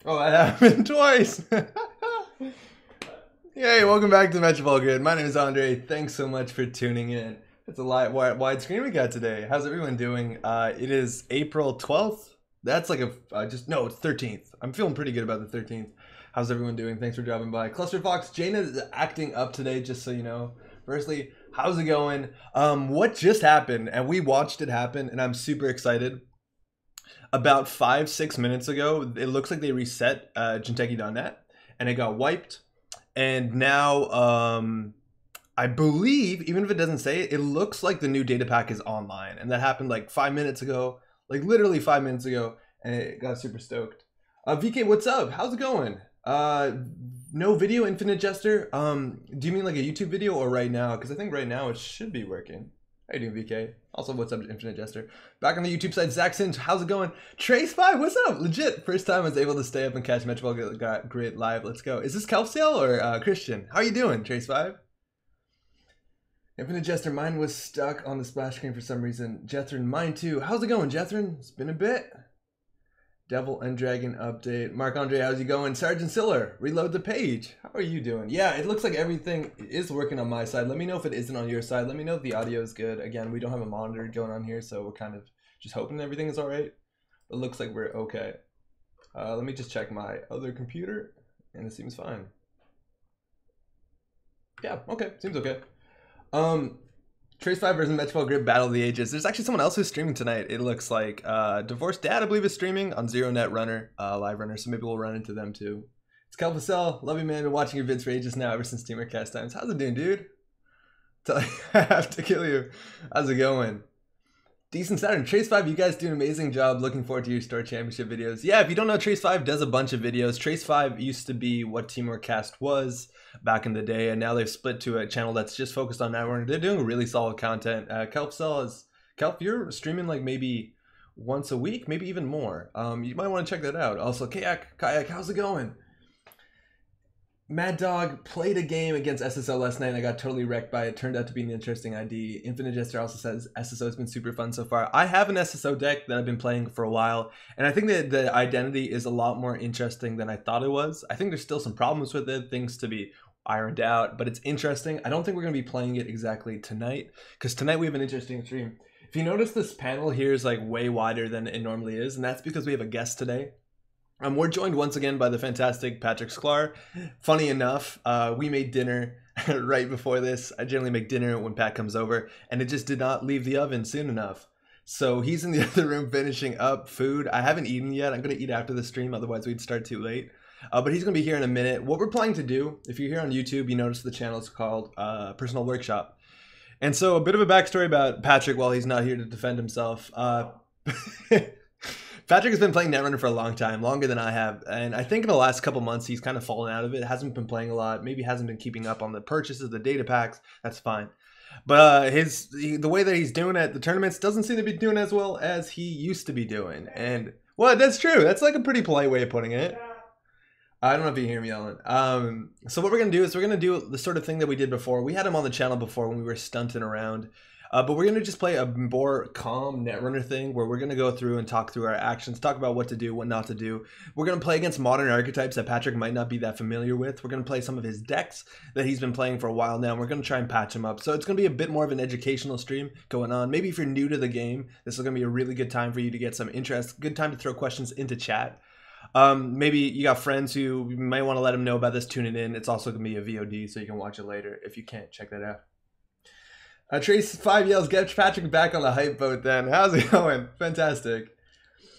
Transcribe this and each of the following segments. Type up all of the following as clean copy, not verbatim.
Oh, that happened twice. Yay, welcome back to the Metropole Grid. My name is Andre. Thanks so much for tuning in. It's a wide screen we got today. How's everyone doing? It is April 12th. That's like no, it's 13th. I'm feeling pretty good about the 13th. How's everyone doing? Thanks for dropping by. Cluster Fox, Jaina is acting up today, just so you know. Firstly, how's it going? What just happened? And we watched it happen, and I'm super excited. About 5-6 minutes ago, it looks like they reset Jinteki.net, and it got wiped. And now, I believe, even if it doesn't say it, it looks like the new data pack is online. And that happened like 5 minutes ago, like literally 5 minutes ago, and it got super stoked. VK, what's up? How's it going? No video, Infinite Jester. Do you mean like a YouTube video or right now? Because I think right now it should be working. How you doing, VK? Also, what's up, Infinite Jester? Back on the YouTube side, Zach Singe, how's it going? Trace5, what's up? Legit, first time I was able to stay up and catch Metropole Grid live. Let's go. Is this Kelpsale or Christian? How are you doing, Trace5? Infinite Jester, mine was stuck on the splash screen for some reason. Jethrin, mine too. How's it going, Jethrin? It's been a bit. Devil and Dragon update. Mark Andre, how's it going? Sergeant Siller, reload the page. How are you doing? Yeah, it looks like everything is working on my side. Let me know if it isn't on your side. Let me know if the audio is good. Again, we don't have a monitor going on here, so we're kind of just hoping everything is all right. It looks like we're okay. Let me just check my other computer, and it seems fine. Yeah, okay, seems okay. Trace5 versus Metropole Grid Battle of the Ages. There's actually someone else who's streaming tonight. It looks like Divorced Dad, I believe, is streaming on Zero Netrunner, live runner, so maybe we'll run into them too. It's Kelpacel. Love you, man. Been watching your vids for ages now, ever since Teamercast times. How's it doing, dude? I have to kill you. How's it going? Decent Saturn. Trace5, you guys do an amazing job. Looking forward to your Store Championship videos. Yeah, if you don't know, Trace5 does a bunch of videos. Trace5 used to be what Teamworkcast was back in the day, and now they've split to a channel that's just focused on Netrunner. They're doing really solid content. Kelp, you're streaming like maybe once a week, maybe even more. You might want to check that out. Also, Kayak, how's it going? Mad Dog played a game against SSO last night and I got totally wrecked by it. Turned out to be an interesting ID. Infinite Jester also says SSO has been super fun so far. I have an SSO deck that I've been playing for a while, and I think that the identity is a lot more interesting than I thought it was. I think there's still some problems with it, things to be ironed out, but it's interesting. I don't think we're going to be playing it exactly tonight, because tonight we have an interesting stream. If you notice, this panel here is like way wider than it normally is, and that's because we have a guest today. We're joined once again by the fantastic Patrick Sklar. Funny enough, we made dinner right before this. I generally make dinner when Pat comes over, and it just did not leave the oven soon enough. So he's in the other room finishing up food. I haven't eaten yet. I'm going to eat after the stream, otherwise we'd start too late. But he's going to be here in a minute. What we're planning to do, if you're here on YouTube, you notice the channel is called Personal Workshop. And so a bit of a backstory about Patrick while he's not here to defend himself. Patrick has been playing Netrunner for a long time, longer than I have, and I think in the last couple months he's kind of fallen out of it. Hasn't been playing a lot, maybe hasn't been keeping up on the purchases, the data packs. That's fine, but the way that he's doing at the tournaments doesn't seem to be doing as well as he used to be doing. And well, that's true. That's like a pretty polite way of putting it. I don't know if you hear me yelling. So what we're gonna do is we're gonna do the sort of thing that we did before. We had him on the channel before when we were stunting around. But we're going to just play a more calm Netrunner thing where we're going to go through and talk through our actions, talk about what to do, what not to do. We're going to play against modern archetypes that Patrick might not be that familiar with. We're going to play some of his decks that he's been playing for a while now, and we're going to try and patch him up. So it's going to be a bit more of an educational stream going on. Maybe if you're new to the game, this is going to be a really good time for you to get some interest, good time to throw questions into chat. Maybe you got friends who you might want to let them know about this, tune it in. It's also going to be a VOD, so you can watch it later. If you can't, check that out. Trace5 yells, get Patrick back on the hype boat then. How's it going? Fantastic.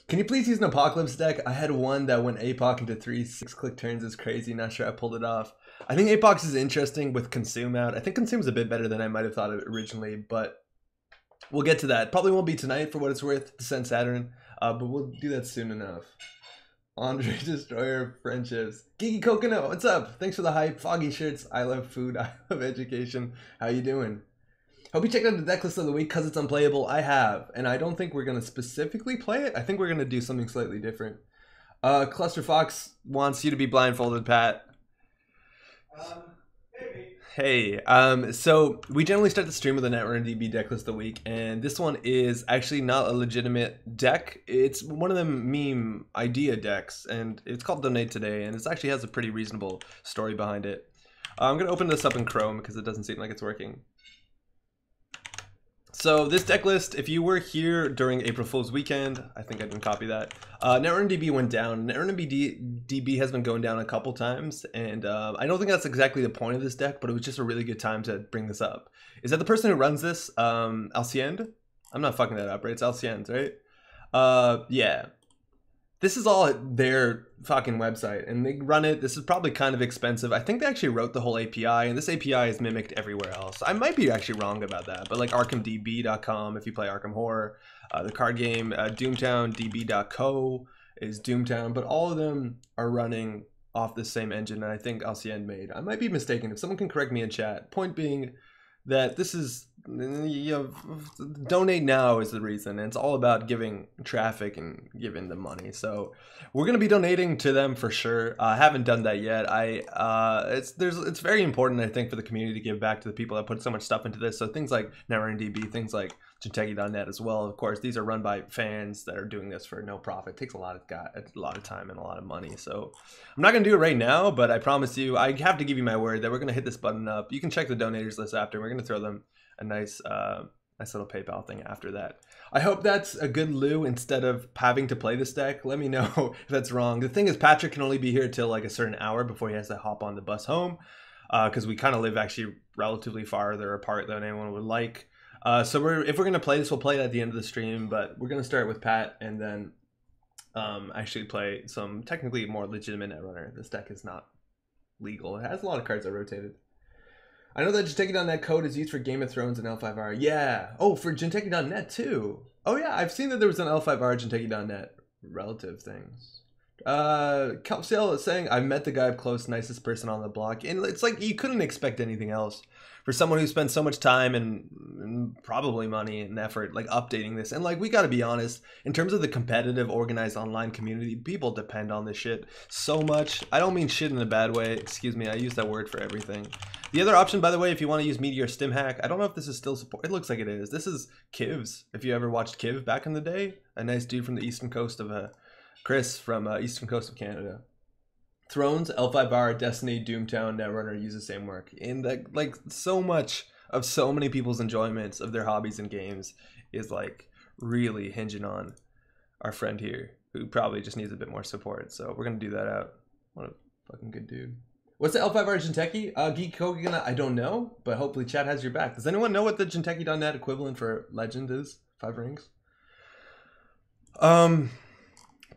Can you please use an Apocalypse deck? I had one that went APOC into 3 6-click turns is crazy. Not sure I pulled it off. I think APOC is interesting with Consume out. I think Consume is a bit better than I might have thought of it originally, but we'll get to that. Probably won't be tonight for what it's worth to send Saturn, but we'll do that soon enough. Andre Destroyer of Friendships. Geeky Coconut, what's up? Thanks for the hype. Foggy Shirts. I love food. I love education. How you doing? Hope you checked out the deck list of the week because it's unplayable. I have, and I don't think we're going to specifically play it. I think we're going to do something slightly different. Cluster Fox wants you to be blindfolded, Pat. Maybe. Hey, so we generally start the stream with a Netrunner DB deck list of the week, and this one is actually not a legitimate deck. It's one of them meme idea decks, and it's called Donate Today, and it actually has a pretty reasonable story behind it. I'm going to open this up in Chrome because it doesn't seem like it's working. So this deck list, if you were here during April Fool's weekend, I think I didn't copy that, Netrunner DB went down. Netrunner DB has been going down a couple times, and I don't think that's exactly the point of this deck, but it was just a really good time to bring this up. Is that the person who runs this, Alcient? I'm not fucking that up, right? It's Alcient, right? Yeah. This is all at their fucking website, and they run it. This is probably kind of expensive. I think they actually wrote the whole API, and this API is mimicked everywhere else. I might be actually wrong about that, but like ArkhamDB.com, if you play Arkham Horror, the card game DoomtownDB.co is Doomtown, but all of them are running off the same engine that I think Alcien made. I might be mistaken. If someone can correct me in chat. Point being that this is, donate now is the reason. And it's all about giving traffic and giving the money. So we're gonna be donating to them for sure. I haven't done that yet. It's very important, I think, for the community to give back to the people that put so much stuff into this. So things like Netrunner DB, things like Jinteki.net as well. Of course, these are run by fans that are doing this for no profit. It takes a lot of time and a lot of money. So I'm not gonna do it right now, but I promise you, I have to give you my word that we're gonna hit this button up. You can check the donators list after. We're gonna throw them a nice little PayPal thing after that. I hope that's a good loo instead of having to play this deck. Let me know if that's wrong. The thing is, Patrick can only be here till like a certain hour before he has to hop on the bus home, because we kind of live actually relatively farther apart than anyone would like. So if we're gonna play this, we'll play it at the end of the stream, but we're gonna start with Pat and then actually play some technically more legitimate Netrunner. This deck is not legal. It has a lot of cards that rotated. I know that Jinteki.net code is used for Game of Thrones and L5R. Yeah. Oh, for Jinteki.net too. Oh yeah, I've seen that there was an L5R Jinteki.net relative things. Kelpsale is saying, I met the guy up close, nicest person on the block. And it's like, you couldn't expect anything else for someone who spent so much time and probably money and effort like updating this. And like, we gotta be honest, in terms of the competitive organized online community, people depend on this shit so much. I don't mean shit in a bad way, excuse me, I use that word for everything. The other option, by the way, if you want to use Meteor Stim Hack, I don't know if this is still support. It looks like it is. This is Kivs. If you ever watched Kiv back in the day, a nice dude from the eastern coast of Chris from eastern coast of Canada. Thrones, L5R, Destiny, Doomtown, Netrunner use the same work. And like so much of so many people's enjoyments of their hobbies and games is like really hinging on our friend here, who probably just needs a bit more support. So we're gonna do that out. What a fucking good dude. What's the L5R Jinteki? Geek Kogan, I don't know, but hopefully chat has your back. Does anyone know what the Jinteki.net equivalent for Legend is? 5 rings?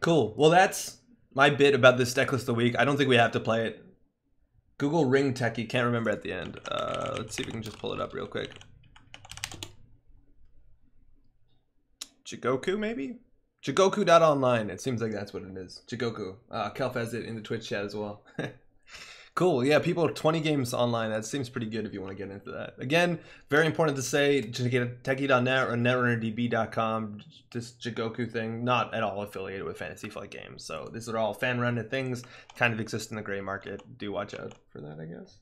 Cool. Well, that's my bit about this deck list of the week. I don't think we have to play it. Google Ring Techie, can't remember at the end. Let's see if we can just pull it up real quick. Jigoku, maybe? Jigoku.online, it seems like that's what it is. Jigoku. Kelf has it in the Twitch chat as well. Cool, yeah, people 20 games online. That seems pretty good if you want to get into that. Again, very important to say, Jinteki.net or NetrunnerDB.com, this Jigoku thing, not at all affiliated with Fantasy Flight Games. So these are all fan-run things, kind of exist in the gray market. Do watch out for that, I guess.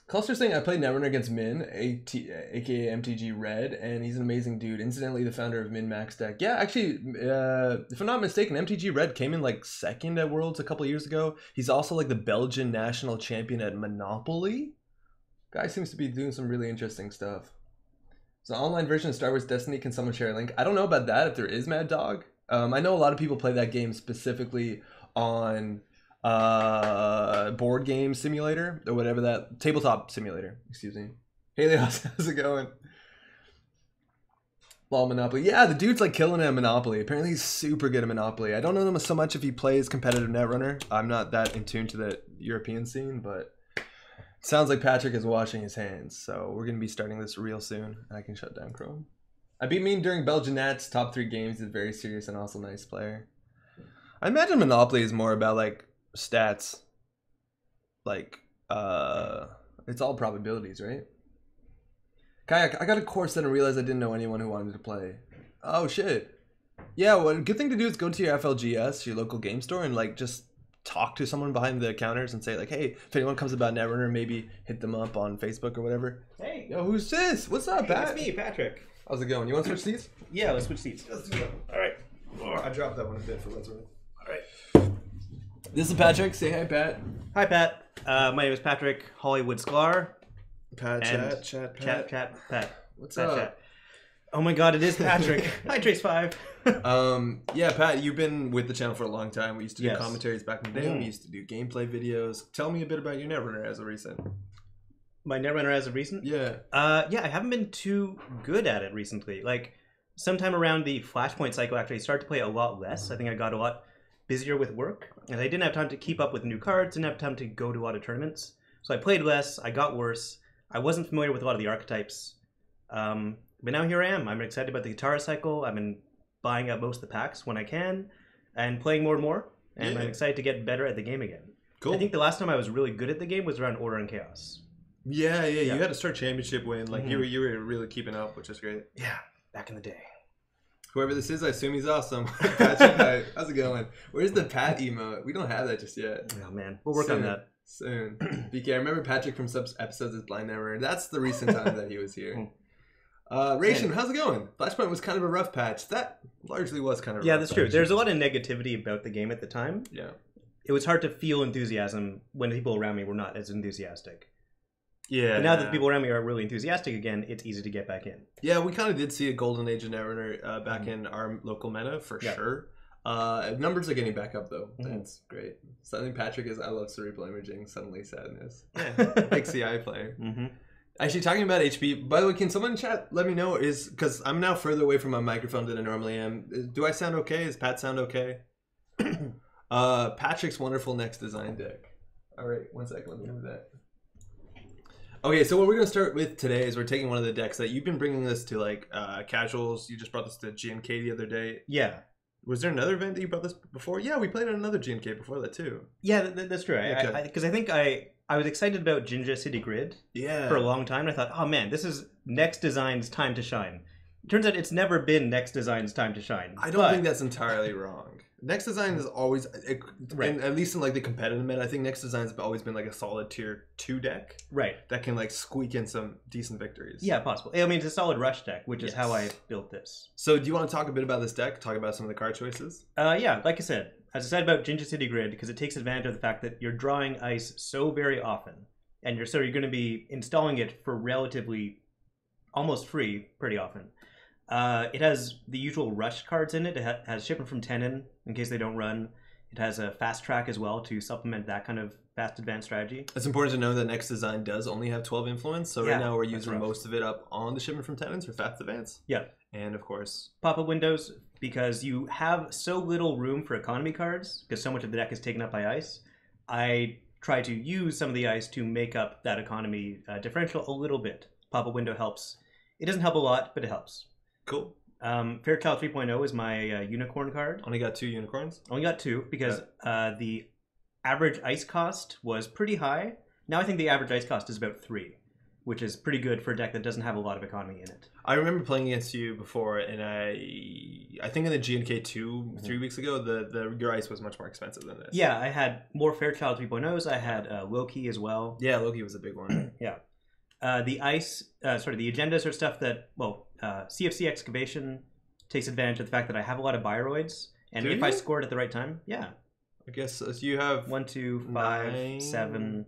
Cluster saying I played Netrunner against Min, aka MTG Red, and he's an amazing dude. Incidentally, the founder of Min Max Deck. Yeah, actually, if I'm not mistaken, MTG Red came in like second at Worlds a couple years ago. He's also like the Belgian national champion at Monopoly. Guy seems to be doing some really interesting stuff. So, online version of Star Wars Destiny, can someone share a link? I don't know about that, if there is, Mad Dog. I know a lot of people play that game specifically on board game simulator or whatever, that tabletop simulator, excuse me. Hey Leos, how's it going? Law Monopoly. Yeah, the dude's like killing it at Monopoly. Apparently he's super good at Monopoly. I don't know him so much if he plays competitive Netrunner. I'm not that in tune to the European scene, but it sounds like Patrick is washing his hands. So we're gonna be starting this real soon. I can shut down Chrome. I beat Mean during Belgian Nats, top 3 games. He's a very serious and also nice player. I imagine Monopoly is more about like stats, like it's all probabilities, right? Kayak, I got a course that I realized I didn't know anyone who wanted to play. Oh shit. Yeah, well, a good thing to do is go to your FLGS, your local game store, and like just talk to someone behind the counters and say like, hey, if anyone comes about Netrunner, maybe hit them up on Facebook or whatever. Hey. Yo, who's this? What's up, Hey, Pat? it's me, Patrick. How's it going? You want to switch seats? Yeah, let's switch seats. Let's do that. All right. I dropped that one a bit for what's worth. All right. This is Patrick. Say hi, Pat. Hi, Pat. My name is Patrick Hollywood Sklar. Pat, And chat, Pat. Pat. What's Pat, up? Chat. Oh my God, it is Patrick. Hi, Trace5. Yeah, Pat, you've been with the channel for a long time. We used to do Yes. commentaries back in the day. We used to do gameplay videos. Tell me a bit about your Netrunner as of recent. My Netrunner as of recent? Yeah. Yeah, I haven't been too good at it recently. Like, sometime around the Flashpoint cycle, actually, I started to play a lot less. I think I got a lot busier with work, and I didn't have time to keep up with new cards, didn't have time to go to a lot of tournaments. So I played less, I got worse. I wasn't familiar with a lot of the archetypes. But now here I am. I'm excited about the guitar cycle. I've been buying up most of the packs when I can and playing more and more. And I'm excited to get better at the game again. Cool. I think the last time I was really good at the game was around Order and Chaos. Yeah. You had a Star Championship win. Like you were really keeping up, which is great. Yeah, back in the day. Whoever this is, I assume he's awesome. Patrick, hi. How's it going? Where's the Pat emote? We don't have that just yet. Oh man, we'll work on that. Soon. BK, I remember Patrick from sub episodes of Blind Never. That's the recent time that he was here. Ration, how's it going? Flashpoint was kind of a rough patch. That largely was kind of a rough that's true. patch. There's a lot of negativity about the game at the time. Yeah. It was hard to feel enthusiasm when the people around me were not as enthusiastic. Yeah. But now that the people around me are really enthusiastic again, it's easy to get back in. Yeah, we kind of did see a golden age of Netrunner back in our local meta for sure. Numbers are getting back up though. That's great. Something Patrick is. I love cerebral imaging. Suddenly sadness. Big CI player. Actually, talking about HP. By the way, can someone in chat let me know is because I'm now further away from my microphone than I normally am. Do I sound okay? Does Pat sound okay? Patrick's wonderful next design deck. All right, 1 second. Let me move that. Okay, so what we're gonna start with today is we're taking one of the decks that you've been bringing this to like casuals. You just brought this to GNK the other day. Yeah. Was there another event that you brought this before? Yeah, we played on another GNK before that too. Yeah, that's true. Because I think I was excited about Jinja City Grid for a long time. And I thought, oh man, this is Next Design's time to shine. Turns out it's never been Next Design's time to shine. I don't think that's entirely wrong. Next Design is always, and at least in like the competitive meta, I think Next Design's always been like a solid tier 2 deck. Right. That can like squeak in some decent victories. Yeah, possible. I mean, it's a solid rush deck, which is how I built this. So do you want to talk a bit about this deck? Talk about some of the card choices? Yeah, like I said, as I said about Jinja City Grid, because it takes advantage of the fact that you're drawing ice so very often. And you're going to be installing it for relatively almost free pretty often. It has the usual rush cards in it. It has Shipment from Tenon in case they don't run. It has a fast track as well to supplement that kind of fast advanced strategy. It's important to know that Next Design does only have 12 influence. So right now we're using most of it up on the Shipment from Tenons for fast advance. Yeah. And of course, pop-up windows, because you have so little room for economy cards, because so much of the deck is taken up by ice. I try to use some of the ice to make up that economy differential a little bit. Pop-up window helps. It doesn't help a lot, but it helps. Cool. Fairchild 3.0 is my unicorn card. Only got 2 unicorns? Only got 2 because the average ice cost was pretty high. Now I think the average ice cost is about 3, which is pretty good for a deck that doesn't have a lot of economy in it. I remember playing against you before, and I think in the GNK 2 3 weeks ago, your ice was much more expensive than this. Yeah, I had more Fairchild 3.0s. I had Loki as well. Yeah, Loki was a big one. Yeah. The ice, the agendas are stuff that, CFC Excavation takes advantage of the fact that I have a lot of Bioroids, and if I score it at the right time, I guess so you have 1, 2, 5, 7,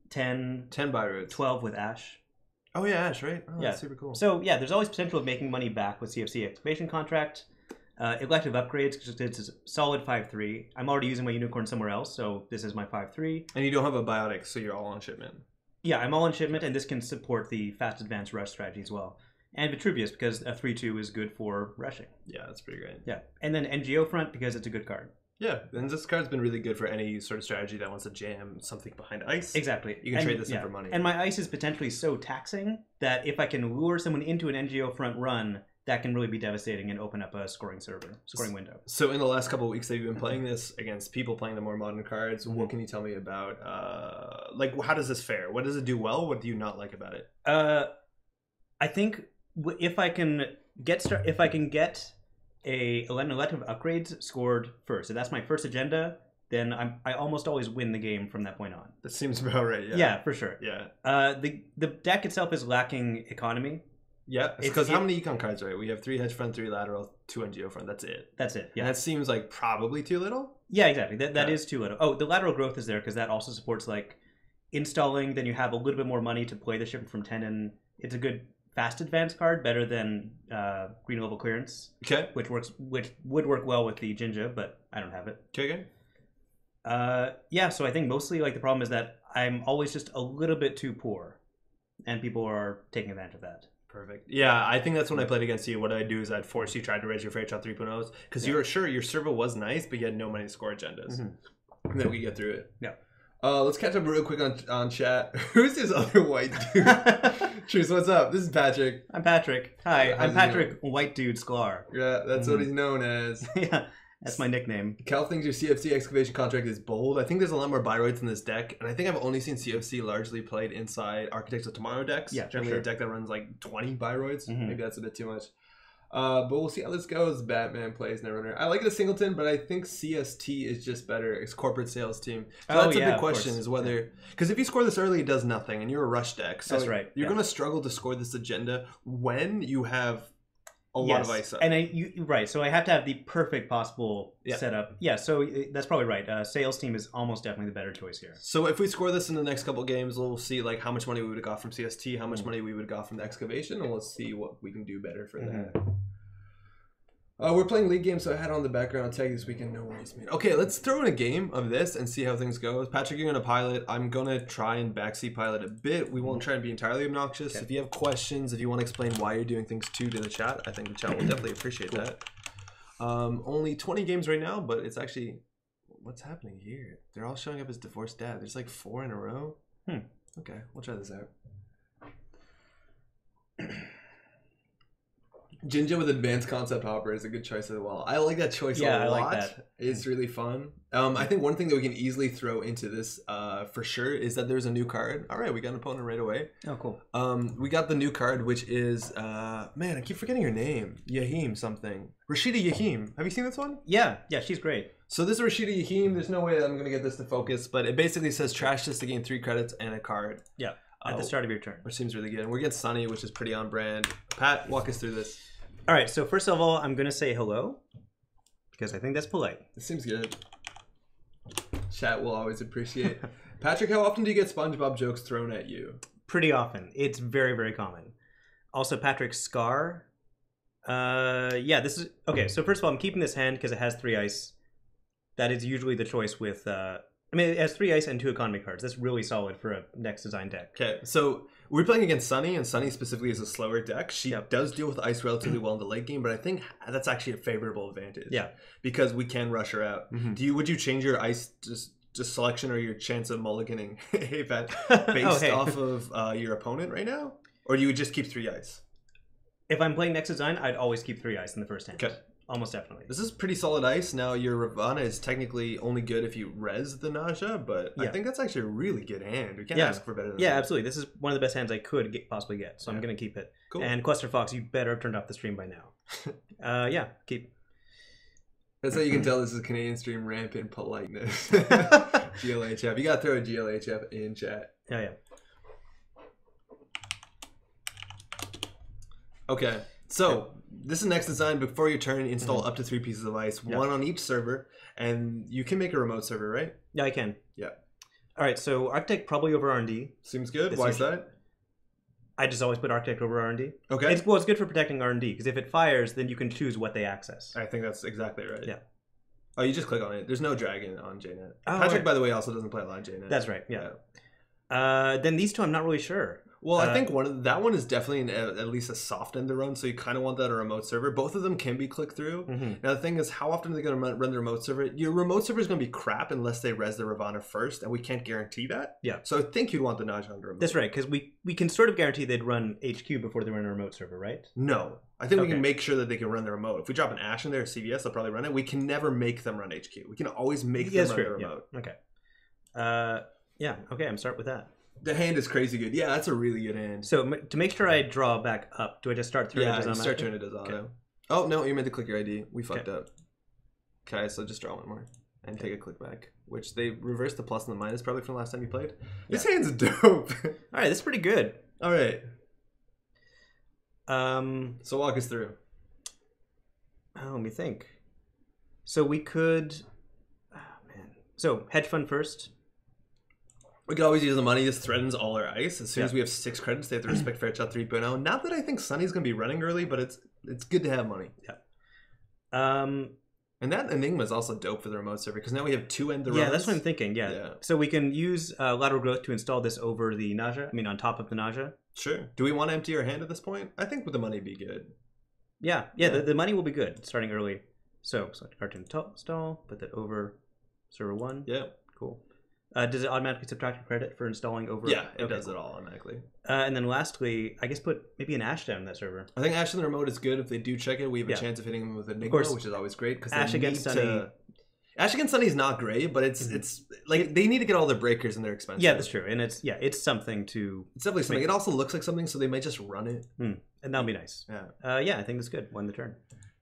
10 Bioroids. 12 with Ash. Oh yeah, Ash, right? Oh, that's super cool. So yeah, there's always potential of making money back with CFC Excavation Contract. Elective upgrades, because it's a solid 5/3. I'm already using my unicorn somewhere else, so this is my 5/3. And you don't have a biotic, so you're all on shipment. Yeah, I'm all on shipment, and this can support the fast advanced rush strategy as well. And Vitruvius, because a 3/2 is good for rushing. Yeah, that's pretty great. Yeah, and then NGO front, because it's a good card. Yeah, and this card's been really good for any sort of strategy that wants to jam something behind ice. Exactly. You can trade this in for money. And my ice is potentially so taxing that if I can lure someone into an NGO front run, that can really be devastating and open up a scoring window. So in the last couple of weeks that you've been playing this against people playing the more modern cards, what can you tell me about, how does this fare? What does it do well? What do you not like about it? I think if I can get an elective upgrades scored first, so that's my first agenda, then I almost always win the game from that point on. That seems about right. Yeah. Yeah, for sure. Yeah. The deck itself is lacking economy. Yeah, because how many econ cards, right? We have 3 hedge fund, 3 lateral, 2 NGO front. That's it. That's it. Yeah, and that seems like probably too little. Yeah, exactly. That is too little. Oh, the lateral growth is there because that also supports like installing. Then you have a little bit more money to play the ship from 10, and it's a good fast advance card, better than green level clearance. Okay. Which would work well with the Jinja, but I don't have it. Okay. Yeah, so I think mostly like the problem is that I'm always just a little bit too poor, and people are taking advantage of that. Perfect. Yeah, I think that's when I played against you. What I'd do is I'd force you try to raise your Fairchild 3.0s because you were sure your server was nice, but you had no money to score agendas. And then we get through it. Yeah. Let's catch up real quick on chat. Who's this other white dude? Truce, what's up? This is Patrick. I'm Patrick. Hi, I'm Patrick White Dude Sklar. Yeah, that's what he's known as. Yeah. That's my nickname. Cal thinks your CFC excavation contract is bold. I think there's a lot more Byroids in this deck, and I think I've only seen CFC largely played inside Architects of Tomorrow decks. Yeah, generally a deck that runs like 20 Byroids. Maybe that's a bit too much. But we'll see how this goes. Batman plays Netrunner. I like the Singleton, but I think CST is just better. It's corporate sales team. So that's a big question is whether... Because if you score this early, it does nothing, and you're a rush deck. So that's right. You're going to struggle to score this agenda when you have... a lot of ice up. And right, so I have to have the perfect possible setup. Yeah, so that's probably right. Sales team is almost definitely the better choice here. So if we score this in the next couple games, we'll see like how much money we would have got from CST, how much money we would have got from the excavation, and we'll see what we can do better for that. We're playing league games, so I had on the background tag this weekend. No worries, man. Okay, let's throw in a game of this and see how things go. Patrick, you're going to pilot. I'm going to try and backseat pilot a bit. We won't try and be entirely obnoxious. Okay. If you have questions, if you want to explain why you're doing things to the chat, I think the chat will definitely appreciate that. Only 20 games right now, but it's actually... What's happening here? They're all showing up as divorced dad. There's like 4 in a row. Okay, we'll try this out. Jinja with advanced concept hopper is a good choice as well. I like that choice a lot. I like that. It's really fun. I think one thing that we can easily throw into this for sure is that there's a new card. All right, we got an opponent right away. Oh, cool. We got the new card, which is, man, I keep forgetting her name. Yahim something. Rashida Yahim. Have you seen this one? Yeah, she's great. So this is Rashida Yahim. There's no way that I'm going to get this to focus, but it basically says trash this to gain 3 credits and a card. Yeah, at the start of your turn. Which seems really good. And we're against Sunny, which is pretty on brand. Pat, walk us through this. All right, so first of all, I'm going to say hello because I think that's polite. This seems good. Chat will always appreciate. Patrick, how often do you get SpongeBob jokes thrown at you? Pretty often. It's very, very common. Also, Patrick Scar. Yeah, this is... Okay, so first of all, I'm keeping this hand because it has 3 ice. That is usually the choice with... I mean, it has 3 ice and 2 economy cards. That's really solid for a next design deck. Okay, so we're playing against Sunny, and Sunny specifically is a slower deck. She does deal with ice relatively well in the late game, but I think that's actually a favorable advantage. Yeah, because we can rush her out. Would you change your ice just selection or your chance of mulliganing hey, Pat, based off of your opponent right now, or do you would just keep 3 ice? If I'm playing next design, I'd always keep 3 ice in the first hand. Okay. Almost definitely. This is pretty solid ice. Now, your Ravana is technically only good if you res the Nausea, but I think that's actually a really good hand. We can't ask for better than that. Yeah, absolutely. This is one of the best hands I could possibly get, so I'm going to keep it. Cool. And Cluster Fox, you better have turned off the stream by now. Yeah, keep. That's how you can tell this is a Canadian stream, rampant politeness. GLHF. You got to throw a GLHF in chat. Yeah. Okay, so... This is next design. Before your turn, install up to 3 pieces of ice, 1 on each server, and you can make a remote server, right? Yeah, I can. Yeah. All right, so Architect probably over R&D. Seems good. Why is that? I just always put Architect over R&D. Okay. It's good for protecting R&D, because if it fires, then you can choose what they access. I think that's exactly right. Yeah. Oh, you just click on it. There's no dragon on JNet. Oh, Patrick, by the way, also doesn't play a lot of JNet. That's right, yeah. Then these two, I'm not really sure. Well, I think that one is definitely at least a soft end to run, so you kind of want that on a remote server. Both of them can be click through. Now, the thing is, how often are they going to run the remote server? Your remote server is going to be crap unless they res the Ravana first, and we can't guarantee that. Yeah. So I think you'd want the Nausea on the remote. That's right, because we can sort of guarantee they'd run HQ before they run a remote server, right? No. I think we can make sure that they can run the remote. If we drop an Ash in there, CVS, they'll probably run it. We can never make them run HQ. We can always make them run the remote. Yeah. Okay. Yeah, okay, I'm start with that. The hand is crazy good. Yeah, that's a really good hand. So to make sure I draw back up, do I just start through it? Yeah, start turning it as auto. Okay. Oh, no, you meant to click your ID. We fucked up. Okay, so just draw 1 more. and take a click back, which they reversed the plus and the minus probably from the last time you played. This Yeah. hand's dope. All right, this is pretty good. All right. So walk us through. let me think. So we could, So hedge fund first. We could always use the money. This threatens all our ice. As soon as Yeah. we have 6 credits, they have to respect Fairchild 3.0. Not that I think Sunny's going to be running early, but it's good to have money. Yeah. And that Enigma is also dope for the remote server because now we have 2 end the Yeah, runs. that's what I'm thinking. Yeah. So we can use lateral growth to install this over the Naja. I mean, on top of the Naja. Sure. Do we want to empty our hand at this point? I think with the money be good. Yeah. The money will be good starting early. So select cartoon install, put that over server 1. Yeah. Cool. Does it automatically subtract your credit for installing over? Yeah, it does it all automatically. And then lastly, I guess put maybe an Ash down in that server. I think Ash in the remote is good. If they do check it, we have a chance of hitting them with Enigma, which is always great. Because Ash against Sunny. Ash against Sunny is not great, but it's like they need to get all their breakers and they're expensive. Yeah, that's true. And it's something to... It's definitely something. It also looks like something, so they might just run it. And that'll be nice. Yeah. Yeah, I think that's good. Won the turn.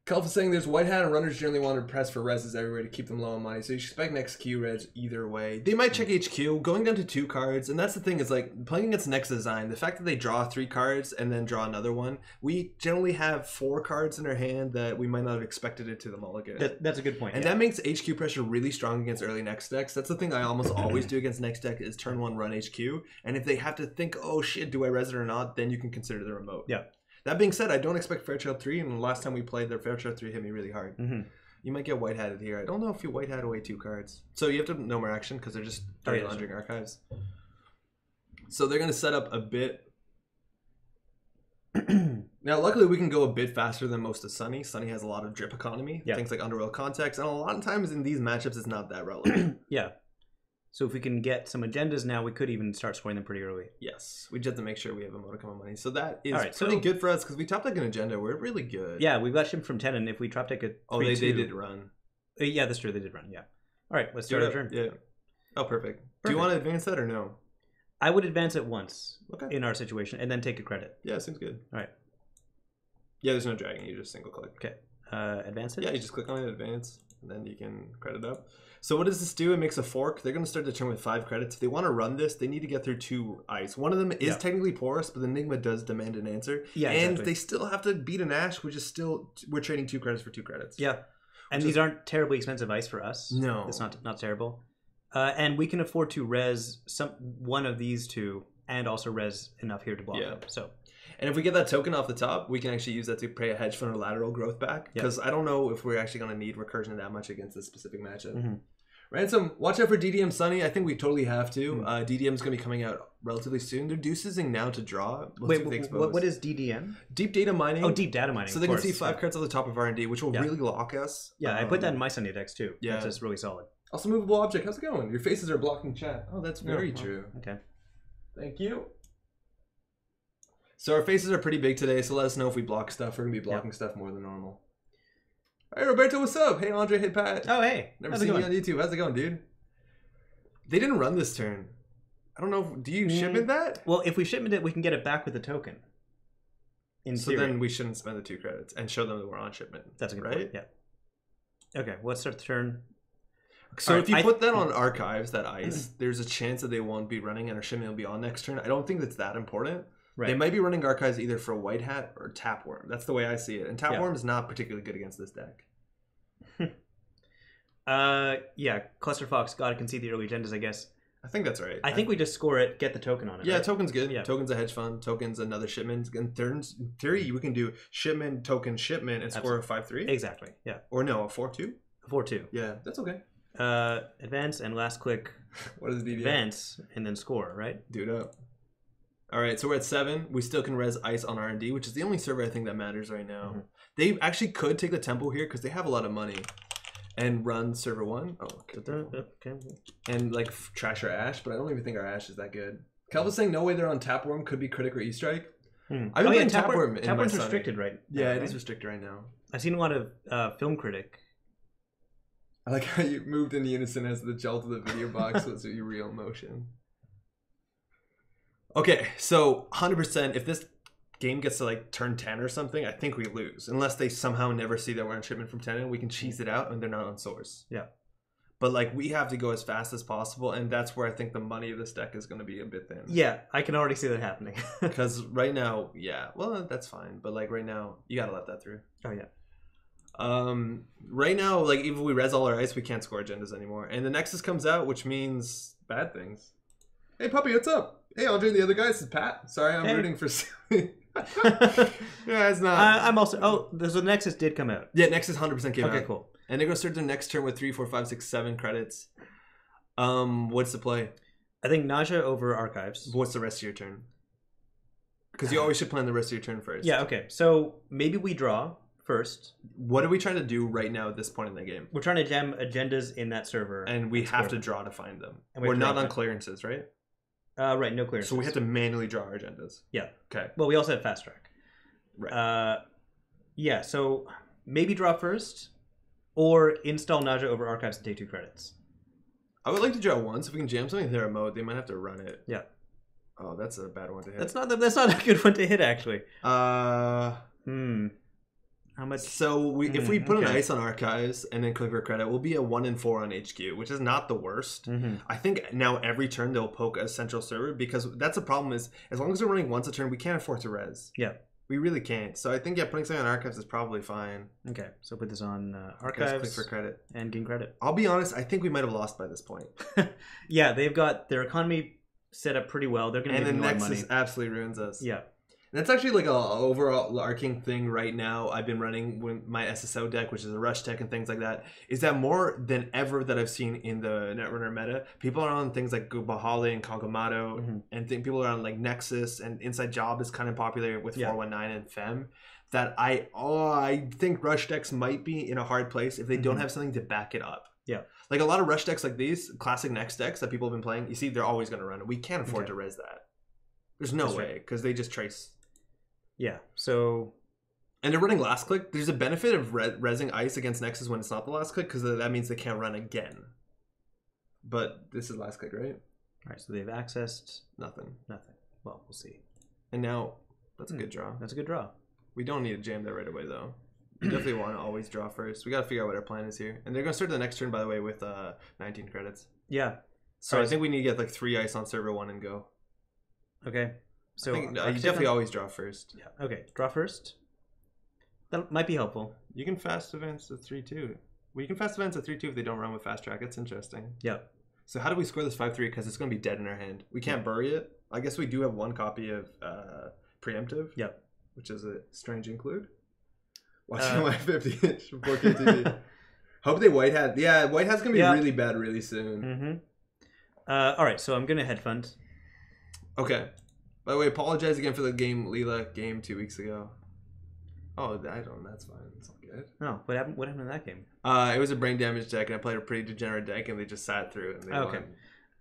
Kelf is saying there's white hat and runners generally want to press for reses everywhere to keep them low on money. So you should expect next Q res either way. They might check HQ, going down to 2 cards, and that's the thing is like playing against next design, the fact that they draw 3 cards and then draw another one, we generally have 4 cards in our hand that we might not have expected it to the mulligan. That's a good point. And that makes HQ pressure really strong against early next decks. That's the thing I almost always do against next deck is turn 1 run HQ. And if they have to think, oh shit, do I res it or not, then you can consider the remote. Yeah. That being said, I don't expect Fairchild 3, and the last time we played, their Fairchild 3 hit me really hard. Mm-hmm. You might get white-hatted here. I don't know if you white-hat away 2 cards. So you have to no more action, because they're just laundering archives. So they're going to set up a bit. Now, luckily, we can go a bit faster than most of Sunny. Sunny has a lot of drip economy, things like underworld context, and a lot of times in these matchups, it's not that relevant. Yeah. So if we can get some agendas now, we could even start scoring them pretty early. Yes. We just have to make sure we have a modicum of money. So that is right, pretty good for us because we top deck an agenda. We're really good. Yeah, we've got ship from 10, and if we drop deck a 3-2... Oh, they did run. Yeah, that's true. They did run, yeah. All right, let's start our turn. Yeah. Oh, perfect. Do you want to advance that or no? I would advance it once in our situation and then take a credit. Yeah, seems good. All right. Yeah, there's no dragging. You just single click. Okay. Advance it? Yeah, you just click on it, advance, and then you can credit up. So what does this do? It makes a fork. They're going to start the turn with 5 credits. If they want to run this, they need to get through 2 ice. One of them is technically porous, but the Enigma does demand an answer. Yeah, and they still have to beat an Ash, which is still... We're trading 2 credits for 2 credits. Yeah. And these aren't terribly expensive ice for us. No. It's not terrible. And we can afford to res one of these 2 and also res enough here to block them. So... And if we get that token off the top, we can actually use that to pay a hedge fund or lateral growth back. Because I don't know if we're actually going to need recursion that much against this specific matchup. Mm-hmm. Ransom, watch out for DDM Sunny. I think we totally have to. DDM is going to be coming out relatively soon. They're deucing now to draw. Wait, what is DDM? Deep data mining. Oh, deep data mining. So they can see 5 cards on the top of R&D, which will really lock us. Yeah, I put that in my Sunday decks too. Yeah. That's just really solid. Also, movable object. How's it going? Your faces are blocking chat. Oh, that's very true. Okay. Thank you. So our faces are pretty big today, so let us know if we block stuff. We're going to be blocking stuff more than normal. Hey, Roberto, what's up? Hey, Andre, hey, Pat. Oh, hey. Never seen you on YouTube. How's it going, dude? They didn't run this turn. I don't know. Do you shipment that? Well, if we shipment it, we can get it back with the token. So then we shouldn't spend the 2 credits and show them that we're on shipment. That's a good point. Yeah. Okay, let's start the turn. So if you put that on archives, that ice, there's a chance that they won't be running and our shipment will be on next turn. I don't think that's that important. Right. They might be running archives either for white hat or tapworm. That's the way I see it. And tapworm is not particularly good against this deck. Yeah, Cluster Fox gotta concede the early agendas, I guess. I think that's right. I think we just score it, get the token on it. Yeah, right? Token's good. Yeah. Token's a hedge fund. Token's another shipment. In theory, we can do shipment, token, shipment, and score a 5-3. Exactly. Yeah. Or no, a 4-2. A 4-2. Yeah, that's okay. Advance and last click. What is the DBA? Advance and then score, right? Do it up. All right, so we're at 7. We still can res ice on R&D, which is the only server I think that matters right now. They actually could take the tempo here because they have a lot of money. And run server 1. Oh, okay. And like trash our Ash, but I don't even think our Ash is that good. Calvin's saying no way they're on Tapworm. Could be Critic or E-Strike. I've been playing Tapworm. Tapworm's restricted right now. Yeah, it is restricted right now. I've seen a lot of Film Critic. I like how you moved in unison as the jolt of the video box was your real motion. Okay, so 100%, if this game gets to like turn 10 or something, I think we lose. Unless they somehow never see that we're on shipment from 10 and we can cheese it out and they're not on source. Yeah. But like we have to go as fast as possible, and that's where I think the money of this deck is going to be a bit thin. Yeah, I can already see that happening. Because right now, yeah, well that's fine. But like right now, you gotta let that through. Oh yeah. Right now, like even if we res all our ice, we can't score agendas anymore. And the Nexus comes out, which means bad things. Hey puppy, what's up? Hey Andre, the other guy, this is Pat. Sorry, I'm rooting for Silly. Yeah, it's not. I'm also. Oh, the Nexus did come out. Yeah, Nexus 100% came out. Okay, cool. And they're gonna start their next turn with 3, 4, 5, 6, 7 credits. What's the play? I think Nausea over Archives. What's the rest of your turn? Because you always should plan the rest of your turn first. Yeah. Okay. So maybe we draw first. What are we trying to do right now at this point in the game? We're trying to jam agendas in that server, and we have to draw to find them. And we're not on clearances, right? Right, no clearances. So we have to manually draw our agendas. Yeah. Okay. Well, we also have fast track. Right. Yeah. So maybe draw first, or install Nausea over Archives and take 2 credits. I would like to draw once. If we can jam something in their remote, they might have to run it. Yeah. Oh, that's a bad one to hit. That's not a good one to hit, actually. How much? So if we put an ice on Archives and then click for credit, we'll be a 1 and 4 on HQ, which is not the worst. I think now every turn they'll poke a central server, because that's the problem is as long as we're running once a turn, we can't afford to res. Yeah. We really can't. So I think putting something on Archives is probably fine. Okay, so put this on Archives. Click for credit and gain credit. I'll be honest, I think we might have lost by this point. Yeah, they've got their economy set up pretty well. They're going to make a lot of money. Nexus absolutely ruins us. Yeah. And that's actually like a overall arcing thing right now. I've been running with my SSO deck, which is a rush deck and things like that. Is that more than ever that I've seen in the Netrunner meta? People are on things like Bahali and Kagamato, and people are on like Nexus, and Inside Job is kind of popular with 419 and Fem. That I think rush decks might be in a hard place if they don't have something to back it up. Yeah. Like a lot of rush decks like these, classic Nex decks that people have been playing, you see they're always going to run. We can't afford to res that. There's no way, because they just trace. Yeah, so... And they're running last click. There's a benefit of resing ice against Nexus when it's not the last click, because that means they can't run again. But this is last click, right? Alright, so they've accessed... Nothing. Well, we'll see. And now, that's a good draw. That's a good draw. We don't need to jam there right away, though. We definitely want to always draw first. We got to figure out what our plan is here. And they're going to start the next turn, by the way, with 19 credits. Yeah. So I think we need to get like 3 ice on server 1 and go. Okay. So you definitely always draw first. Yeah. Okay. Draw first. That might be helpful. You can fast advance at 3-2. Well, you can fast advance at 3-2 if they don't run with fast track. It's interesting. Yeah. So how do we score this 5-3? Because it's going to be dead in our hand. We can't bury it. I guess we do have 1 copy of Preemptive. Yep. Which is a strange include. Watching my 50-inch 4K TV. Hope they white hat. Yeah, white hat's going to be really bad really soon. All right, so I'm going to head fund. Okay. By the way, apologize again for the Leela game 2 weeks ago. Oh, that's fine. It's all good. Oh, what happened in that game? It was a brain damage deck, and I played a pretty degenerate deck, and they just sat through it, and they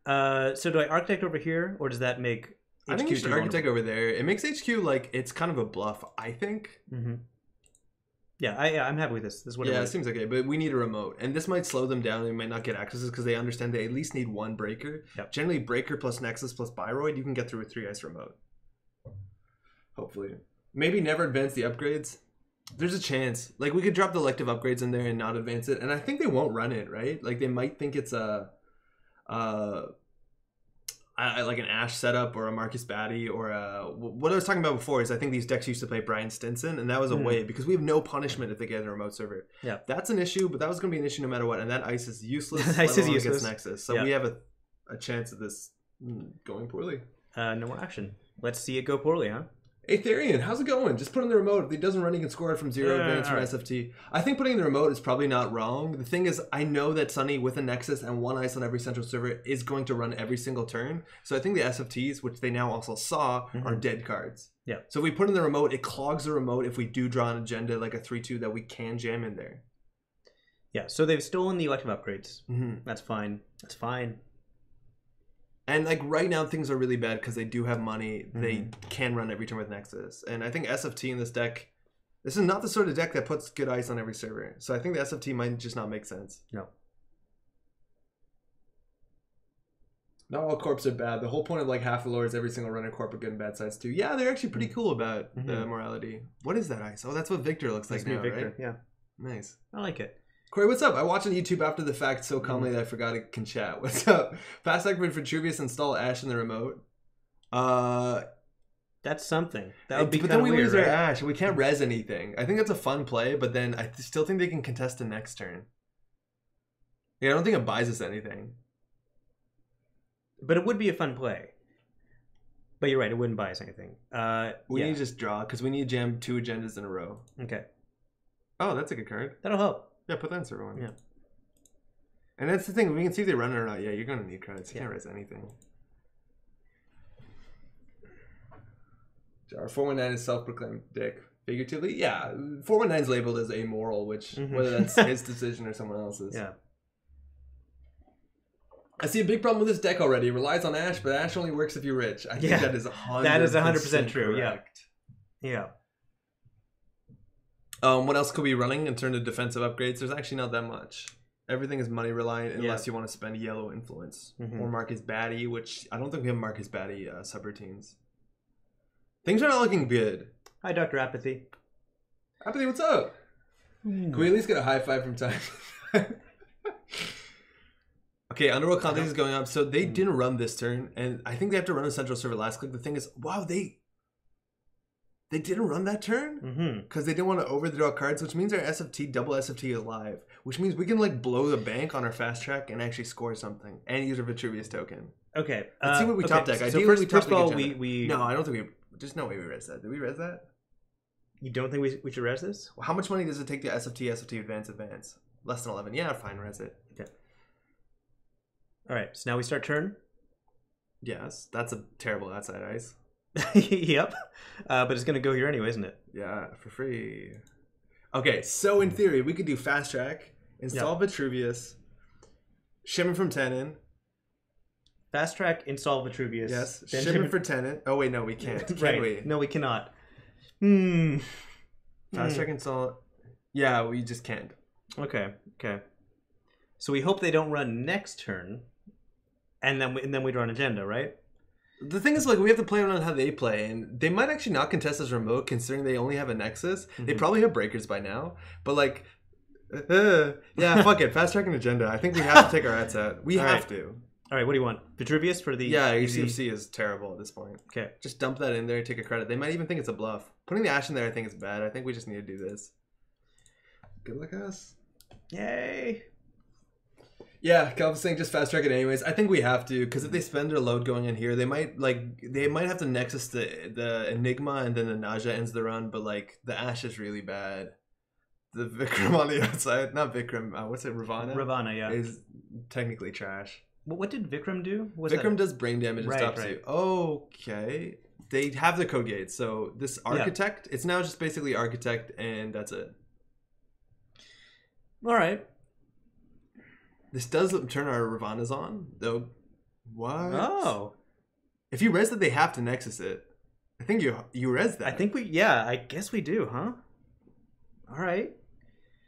won. So do I Architect over here, or does that make HQ I think you should Architect over there. It makes HQ, like, it's kind of a bluff, I think. Yeah, I'm happy with this. This is what it seems okay, but we need a remote. And this might slow them down. They might not get accesses because they understand they at least need 1 breaker. Yep. Generally, breaker plus Nexus plus Byroid, you can get through a 3 ice remote. Hopefully. Maybe never advance the upgrades. There's a chance. Like, we could drop the elective upgrades in there and not advance it. And I think they won't run it, right? Like, they might think it's like an Ash setup or a Marcus Batty or what I was talking about before is I think these decks used to play Brian Stinson, and that was a way because we have no punishment if they get a remote server. Yeah, that's an issue, but that was going to be an issue no matter what, and that ice is useless. Ice is useless. Nexus, so we have a chance of this going poorly. No more action. Let's see it go poorly, huh? Aetherian, how's it going? Just put in the remote. If it doesn't run, you can score it from 0 advance from SFT. I think putting in the remote is probably not wrong. The thing is, I know that Sunny with a Nexus and 1 ice on every central server is going to run every single turn. So I think the SFTs, which they now also saw, are dead cards. Yeah. So if we put in the remote, it clogs the remote if we do draw an agenda like a 3-2 that we can jam in there. Yeah, so they've stolen the elective upgrades. That's fine. That's fine. And like right now things are really bad because they do have money. They can run every turn with Nexus. And I think SFT in this deck, this is not the sort of deck that puts good ice on every server. So I think the SFT might just not make sense. No. Not all corps are bad. The whole point of like half the lore is every single runner corp are good and bad sides too. Yeah, they're actually pretty cool about the morality. What is that ice? Oh, that's what Victor looks like now, Victor, right? yeah. Nice. I like it. Corey, what's up? I watch on YouTube after the fact so calmly that I forgot I can chat. What's up? Fast Act for Vitruvius install Ash in the remote. That's something. That would be but kind then of we weird, lose right? our Ash. We can't res anything. I think that's a fun play, but then I still think they can contest the next turn. Yeah, I don't think it buys us anything. But it would be a fun play. But you're right, it wouldn't buy us anything. We yeah. need to just draw because we need to jam 2 agendas in a row. Okay. Oh, that's a good card. That'll help. Yeah, put that in server 1. Yeah. And that's the thing. We can see if they run it or not. Yeah, you're going to need credits. You can't res anything. Our 419 is self-proclaimed dick. Figuratively, yeah. 419 is labeled as amoral, which whether that's his decision or someone else's. Yeah. I see a big problem with this deck already. It relies on Ash, but Ash only works if you're rich. I think that is 100%. That is 100% true. Correct. Yeah. What else could we be running in terms of defensive upgrades? There's actually not that much. Everything is money reliant unless you want to spend yellow influence or Marcus Batty, which I don't think we have Marcus Batty subroutines. Things are not looking good. Hi, Dr. Apathy. Apathy, what's up? Can we at least get a high five from time? Okay, Underworld Context is going up. So they didn't run this turn, and I think they have to run a central server last click. The thing is, wow, they didn't run that turn because they didn't want to overdraw cards, which means our SFT, double SFT is live, which means we can like blow the bank on our fast track and actually score something and use our Vitruvius token. Okay. Let's see what we top deck. So Ideally, first of all, we we... No, I don't think we... There's no way we res that. Did we res that? You don't think we should res this? Well, how much money does it take to SFT, advance? Less than 11. Yeah, fine, res it. Okay. All right, so now we start turn. Yes, that's a terrible outside ice. Yep. But it's going to go here anyway, isn't it? Yeah, for free. Okay, so in theory, we could do fast track, install Vitruvius, Shimmer from Tenon. Fast track, install Vitruvius. Yes, Shimmer for Tenon. Oh, wait, no, we can't. Can we? No, we cannot. Fast track, install. Yeah, we just can't. Okay. So we hope they don't run next turn, and then we draw an agenda, right? The thing is, like, we have to play around how they play, and they might actually not contest us remote, considering they only have a Nexus. They probably have breakers by now, but like, yeah, fuck it, fast track and agenda. I think we have to take our ads out. We have to. All right, what do you want? Vitruvius for the... Yeah, your CFC is terrible at this point. Okay. Just dump that in there, take a credit. They might even think it's a bluff. Putting the Ash in there, I think is bad. I think we just need to do this. Good luck, us. Yay. Yeah, Calvin's saying just fast track it anyways. I think we have to, because if they spend their load going in here, they might have to Nexus the Enigma and then the Nausea ends the run, but like the Ash is really bad. The Vikram on the outside, not Vikram, what's it, Ravana? Ravana, yeah. Is technically trash. What did Vikram do? Vikram does brain damage and stops right. you. Okay. They have the code gate, so this Architect, it's now just basically Architect and that's it. Alright. This does turn our Ravanas on, though. What? Oh. If you res that, they have to Nexus it. I think you res that. I think I guess we do, huh? Alright.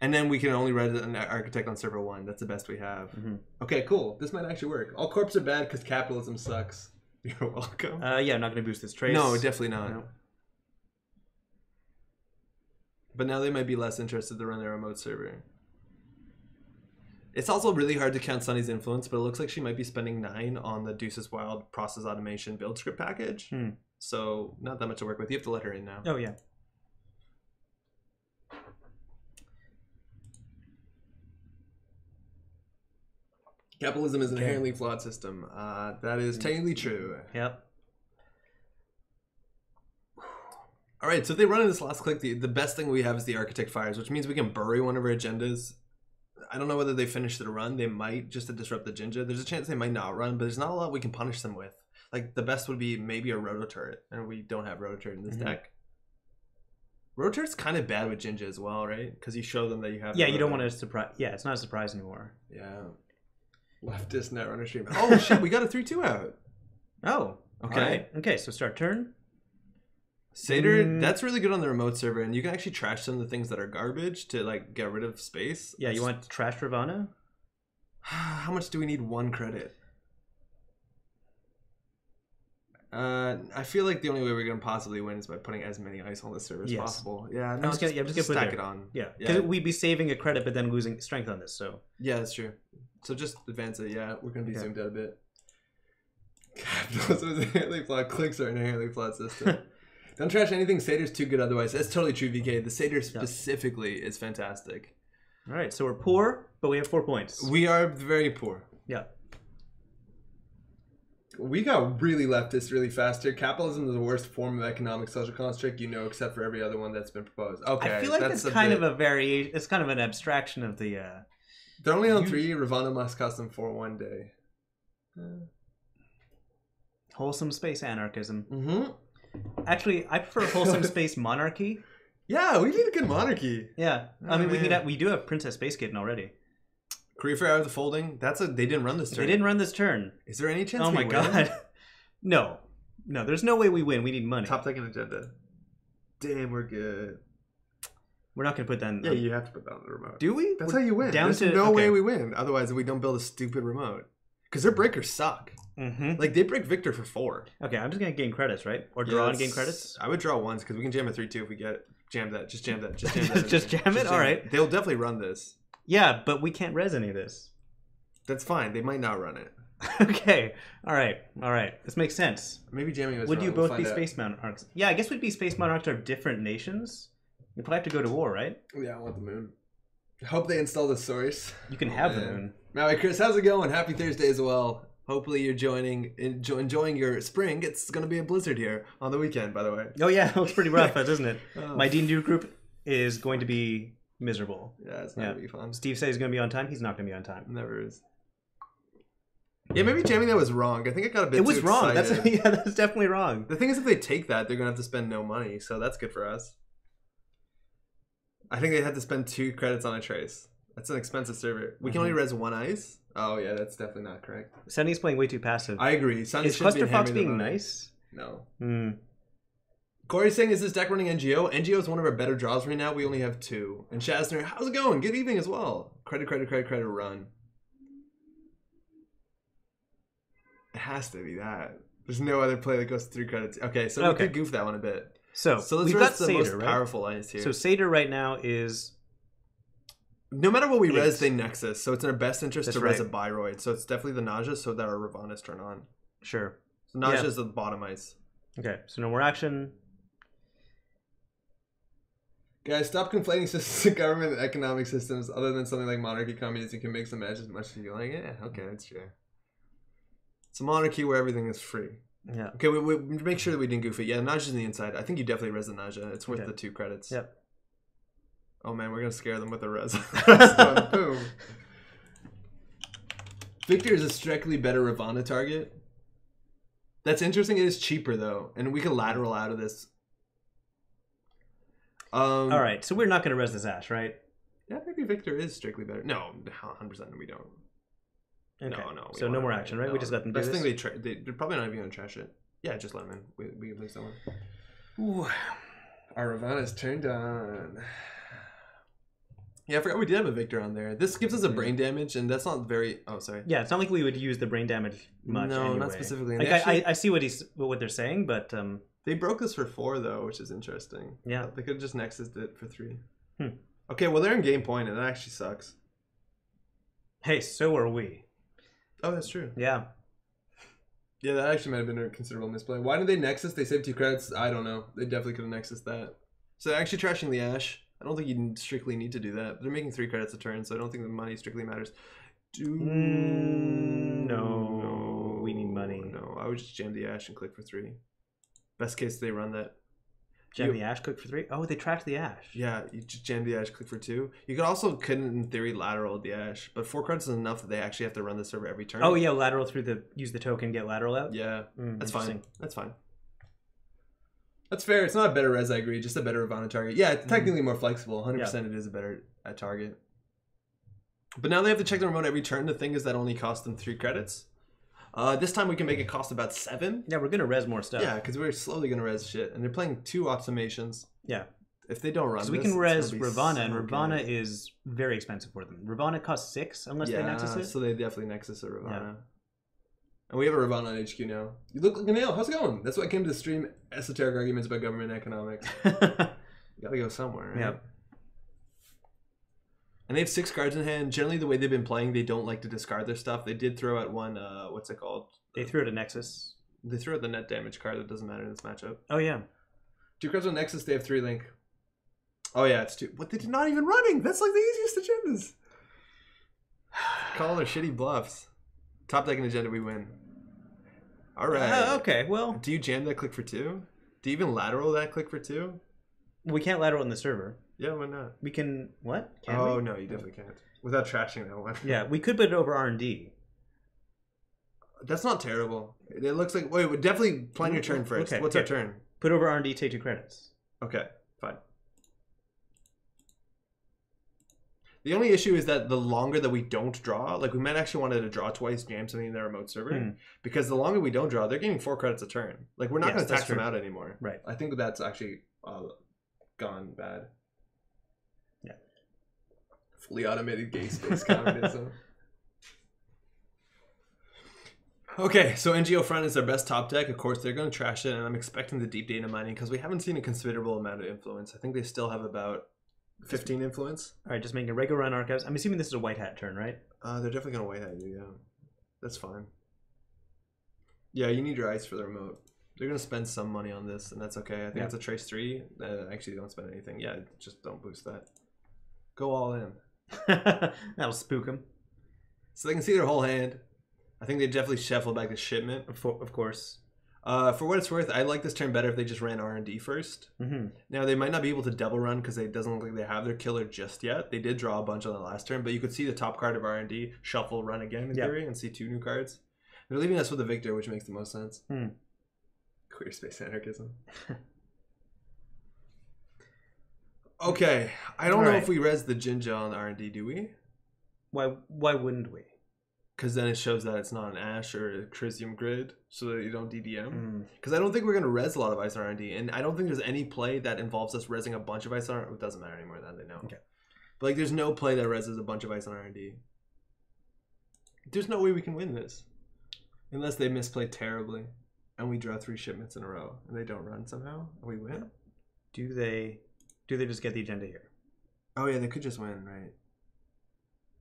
And then we can only res an Architect on server 1. That's the best we have. Okay, cool. This might actually work. All corps are bad because capitalism sucks. You're welcome. Yeah, I'm not going to boost this trace. No, definitely not. No. But now they might be less interested to run their remote server. It's also really hard to count Sunny's influence, but it looks like she might be spending 9 on the Deuces Wild process automation build script package. So not that much to work with. You have to let her in now. Oh, yeah. Capitalism is an inherently flawed system. That is technically true. Yep. All right, so if they run in this last click, the best thing we have is the Architect Fires, which means we can bury one of our agendas. I don't know whether they finish the run. They might, just to disrupt the Jinja. There's a chance they might not run, but there's not a lot we can punish them with. Like, the best would be maybe a Roto Turret, and we don't have Roto Turret in this deck. Roto Turret's kind of bad with Jinja as well, right? Because you show them that you have... Yeah, you don't want to surprise... Yeah, it's not a surprise anymore. Yeah. Leftist Netrunner stream. Oh, shit, we got a 3-2 out. Oh, okay. Right. Okay, so start turn. Satyr, that's really good on the remote server, and you can actually trash some of the things that are garbage to like get rid of space. Yeah, you want trash Ravana? How much do we need 1 credit? I feel like the only way we're gonna possibly win is by putting as many ice on the server as possible. Yeah, no, I'm just gonna put stack there. it on. Yeah, because we'd be saving a credit, but then losing strength on this. So yeah, that's true. So just advance it. Yeah, we're gonna be zoomed out a bit. Capitalism is inherently flawed. Clicks are an inherently flawed system. Don't trash anything. Satyr's too good otherwise. That's totally true, VK. The Satyr specifically is fantastic. All right, so we're poor, but we have 4 points. We are very poor. Yeah. We got really leftist really fast here. Capitalism is the worst form of economic social construct, except for every other one that's been proposed. Okay, I feel like it's kind of it's kind of an abstraction of the. They're only on 3. Ravana must cost them 4 one day. Wholesome space anarchism. Mm-hmm. Actually, I prefer wholesome space monarchy. Yeah, we need a good monarchy. Yeah, I mean we do have Princess Space Kitten already. Career Fair out of the folding. They didn't run this turn. They didn't run this turn. Is there any chance? Oh my god. No. There's no way we win. We need money. Top second agenda. Damn, we're good. We're not gonna put that in. Yeah, you have to put that on the remote. Do we? That's how you win. There's no way we win. Otherwise, we don't build a stupid remote. Because their breakers suck. Mm-hmm. Like, they break Victor for 4. Okay, I'm just gonna gain credits, right? Or draw and gain credits? I would draw once, because we can jam a 3-2 if we get it. Jam that. Just jam that. Just jam that. Just jam it? Alright. They'll definitely run this. Yeah, but we can't res any of this. That's fine. They might not run it. Okay. Alright. This makes sense. Maybe jamming was Would wrong. you both be space monarchs? Yeah, I guess we'd be space monarchs of different nations. We'd probably have to go to war, right? Yeah, I want the moon. Hope they install the source. You can have the moon. All right, Chris, how's it going? Happy Thursday as well. Hopefully you're enjoying your spring. It's going to be a blizzard here on the weekend, by the way. Oh yeah, it looks pretty rough, doesn't it? My D&D group is going to be miserable. Yeah, it's not going to be fun. Steve says he's going to be on time. He's not going to be on time. Never is. Yeah, maybe jamming that was wrong. I think it got a bit too wrong. excited. That's definitely wrong. The thing is, if they take that, they're going to have to spend no money, so that's good for us. I think they had to spend 2 credits on a trace. That's an expensive server. We can only res 1 ice. Oh yeah, that's definitely not correct. Sunny's playing way too passive. I agree. Sunny is Cluster Fox being nice? No. Hmm. Corey's saying, is this deck running NGO? NGO is one of our better draws right now. We only have 2. And Shazner, how's it going? Good evening as well. Credit, run. It has to be that. There's no other play that goes 3 credits. Okay, so we could goof that one a bit. So let's we've got the Satyr, most right? powerful ice here. So Satyr right now is... No matter what we res, they Nexus. So it's in our best interest to res a right. Biroid. So it's definitely the Nausea so that our Ravana's turn on. Sure. So Nausea is the bottom ice. Okay, so no more action. Guys, stop conflating systems of government and economic systems other than something like monarchy communism. You can mix and match as much as you like. Yeah, okay, that's true. It's a monarchy where everything is free. Yeah. Okay, we make sure that we didn't goof it. Yeah, Nausea's on the inside. I think you definitely res the Nausea. It's worth the 2 credits. Yep. Oh man, we're going to scare them with a res. Boom. Victor is a strictly better Ravana target. That's interesting. It is cheaper though. And we can lateral out of this. Alright, so we're not going to res this Ash, right? Yeah, maybe Victor is strictly better. No, 100% we don't. Okay. No. So no more action, right? No. We just let them do this? I think they're probably not even going to trash it. Yeah, just let them in. We can lose that one. Ooh. Our Ravana's turned on. Yeah, I forgot we did have a Victor on there. This gives us a brain damage, and that's not very... Oh, sorry. Yeah, it's not like we would use the brain damage much anyway. Not specifically. Like, I see what they're saying, but... They broke this for 4, though, which is interesting. Yeah. They could have just Nexused it for 3. Okay, well, they're in game point, and that actually sucks. Hey, so are we. Oh, that's true. Yeah. Yeah, that actually might have been a considerable misplay. Why did they Nexus? They saved 2 credits? I don't know. They definitely could have Nexused that. So they're actually trashing the Ash. I don't think you strictly need to do that. They're making 3 credits a turn, so I don't think the money strictly matters. No. We need money. No, I would just jam the Ash and click for 3. Best case, they run that. Jam the Ash, click for 3? Oh, they tracked the Ash. Yeah, you just jam the Ash, click for 2. You could also, in theory, lateral the Ash, but 4 credits is enough that they actually have to run the server every turn. Oh, yeah, lateral through use the token, get lateral out? Yeah, that's fine. That's fine. That's fair. It's not a better res, I agree. Just a better Ravana target. Yeah, it's technically more flexible. 100% it is a better target. But now they have to check the remote every turn. The thing is that only cost them 3 credits. This time we can make it cost about 7. Yeah, we're going to res more stuff. Yeah, because we're slowly going to res shit. And they're playing 2 automations. Yeah. If they don't run this, we can res Ravana, and Ravana is very expensive for them. Ravana costs 6 unless they Nexus it. So they definitely Nexus a Ravana. And we have a Ravon on HQ now. You look like a nail. How's it going? That's why I came to stream esoteric arguments about government economics. You gotta go somewhere, right? Yeah. And they have 6 cards in hand. Generally, the way they've been playing, they don't like to discard their stuff. They did throw out one, what's it called? They threw out a Nexus. They threw out the net damage card that doesn't matter in this matchup. Oh, yeah. 2 cards on Nexus, they have 3 link. Oh, yeah, it's 2. What, they did not even running? That's like the easiest agendas. Call their shitty bluffs. Top deck and agenda, we win. All right. Okay, well. Do you jam that click for 2? Do you even lateral that click for 2? We can't lateral in the server. Yeah, why not? We can... What? Can oh, we? no, you definitely can't. Without trashing that one. Yeah, we could put it over R&D. That's not terrible. It looks like... Wait, definitely plan your turn first. Okay, What's our turn? Put over R&D, take 2 credits. Okay, fine. The only issue is that the longer that we don't draw, like we might actually wanted to draw twice, jam something in their remote server, because the longer we don't draw, they're getting 4 credits a turn. Like we're not going to tax them out anymore. Right. I think that's actually gone bad. Yeah. Fully automated gay space communism. Okay, so NGO Front is their best top deck. Of course, they're going to trash it, and I'm expecting the deep data mining because we haven't seen a considerable amount of influence. I think they still have about 15 influence. All right, just making a regular run archives. I'm assuming this is a white hat turn, right? They're definitely going to white hat you, yeah. That's fine. Yeah, you need your ice for the remote. They're going to spend some money on this, and that's okay. I think it's a trace 3. Actually, don't spend anything. Yeah, just don't boost that. Go all in. That'll spook them. So they can see their whole hand. I think they definitely shuffle back to shipment. Of course. For what it's worth, I like this turn better if they just ran R&D first. Now, they might not be able to double run because it doesn't look like they have their killer just yet. They did draw a bunch on the last turn, but you could see the top card of R&D, shuffle, run again in theory, and see 2 new cards. They're leaving us with the victor, which makes the most sense. Queer space anarchism. Okay, I don't know if we res the Jinja on R&D, do we? Why wouldn't we? Because then it shows that it's not an Ash or a Crisium grid, so that you don't DDM. Because I don't think we're going to res a lot of ice on R&D, and I don't think there's any play that involves us resing a bunch of ice on R&D. It doesn't matter anymore, that they know. Okay. But like, there's no play that reses a bunch of ice on R&D. There's no way we can win this. Unless they misplay terribly, and we draw 3 shipments in a row, and they don't run somehow, and we win. Do they just get the agenda here? Oh yeah, they could just win, right?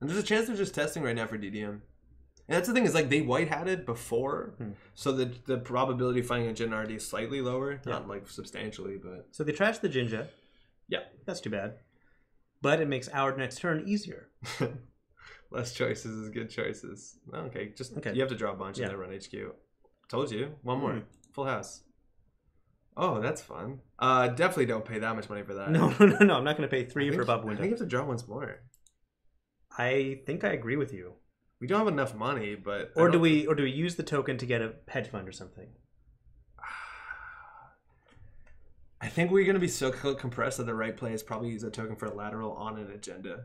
And there's a chance they're just testing right now for DDM. And that's the thing, is like they white hatted before, so the probability of finding a Jin RD is slightly lower, not like substantially, but so they trashed the Jinja. Yeah, that's too bad. But it makes our next turn easier. Less choices is good choices. Okay, you have to draw a bunch and then run HQ. Told you, one more full house. Oh, that's fun. Definitely don't pay that much money for that. No. I'm not going to pay 3 for Bob Window. I think you have to draw once more. I think I agree with you. We don't have enough money, but or do we use the token to get a hedge fund or something? I think we're going to be so compressed that the right play is probably use a token for a lateral on an agenda.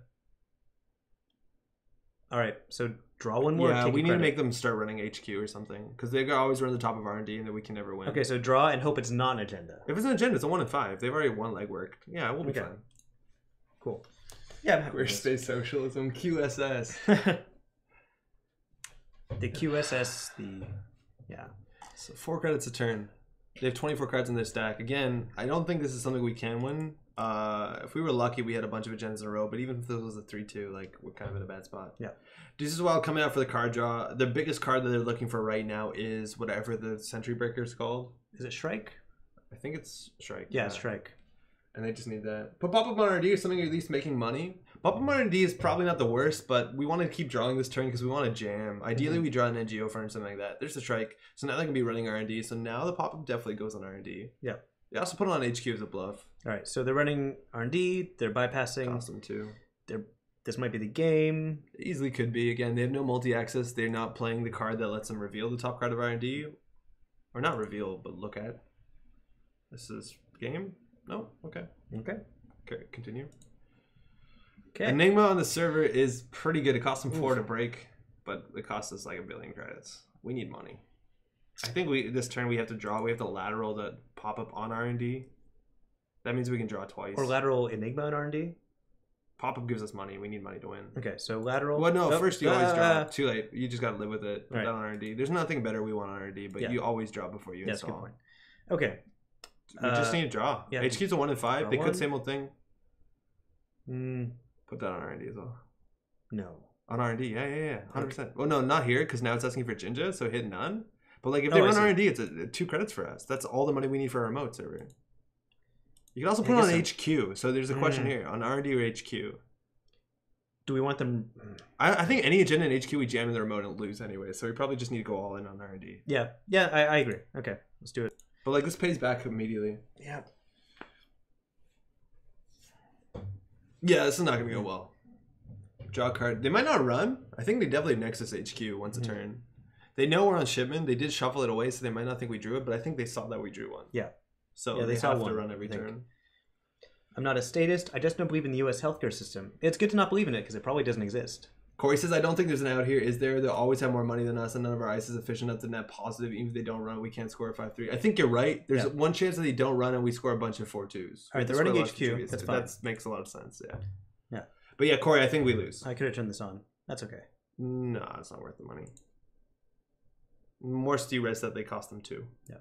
All right, so draw one more. Yeah, we need to make them start running HQ or something because they always run the top of R&D and then we can never win. Okay, so draw and hope it's not an agenda. If it's an agenda, it's a 1 in 5. They've already won legwork. Yeah, we'll be fine. Cool. Yeah, we're space socialism, QSS. The QSS, So 4 credits a turn. They have 24 cards in their stack. Again, I don't think this is something we can win. If we were lucky, we had a bunch of agendas in a row. But even if this was a 3-2, like we're kind of in a bad spot. Yeah. This is while coming out for the card draw. The biggest card that they're looking for right now is whatever the Sentry Breaker is called. Is it Shrike? I think it's Shrike. Yeah, it's Shrike. And they just need that. But Pop-Up on R&D is something at least making money. Pop-Up on R&D is probably not the worst, but we want to keep drawing this turn because we want to jam. Ideally, we draw an NGO for or something like that. There's a Shrike. So now they can be running R&D. So now the Pop-Up definitely goes on R&D. Yeah. They also put it on HQ as a bluff. All right, so they're running R&D. They're bypassing. Cost them too. This might be the game. It easily could be. Again, they have no multi-access. They're not playing the card that lets them reveal the top card of R&D. Or not reveal, but look at. This is game? No? Okay. Okay, continue. Okay. Enigma on the server is pretty good. It costs them 4 to break, but it costs us like 1 billion credits. We need money. I think this turn we have to draw. We have to lateral the Pop-Up on R&D. That means we can draw twice. Or lateral Enigma on R&D? Pop-up gives us money. We need money to win. Okay, so lateral. Well, no, Oh, first you always draw. Too late. You just got to live with it. Put Right. that on R&D. There's nothing better we want on R&D, but you always draw before you That's a install. good point. Okay. We just need to draw. Yeah. HQ's a 1 and 5. Draw They one. could same old thing. Mm, Put that on R&D as well. no. On R&D, yeah. 100%. Well, no, not here, because now it's asking for Jinja, so hit none. But like if Oh, they I run see. R&D, it's 2 credits for us. That's all the money we need for our remote server. You can also I put it on guess HQ. So there's a question here on R&D or HQ. Do we want them? I think any agenda in HQ we jam in the remote and lose anyway. So we probably just need to go all in on R&D. Yeah. I agree. Okay, let's do it. But like this pays back immediately. Yeah. Yeah, this is not gonna go well. Draw a card. They might not run. I think they definitely Nexus HQ once a turn. They know we're on shipment. They did shuffle it away, so they might not think we drew it. But I think they saw that we drew one. Yeah. So Yeah, they saw have one, to run every I think. turn. I'm not a statist. I just don't believe in the U.S. healthcare system. It's good to not believe in it because it probably doesn't exist. Corey says, I don't think there's an out here. Is there? They'll always have more money than us, and none of our ice is efficient enough to net positive. Even if they don't run, we can't score a 5-3. I think you're right. There's one chance that they don't run, and we score a bunch of 4-2s. All right, they're running HQ. That's fine. That makes a lot of sense, yeah. Yeah. But yeah, Corey, I think we lose. I could have turned this on. That's okay. No, it's not worth the money. More stew res that they cost them 2. Yeah.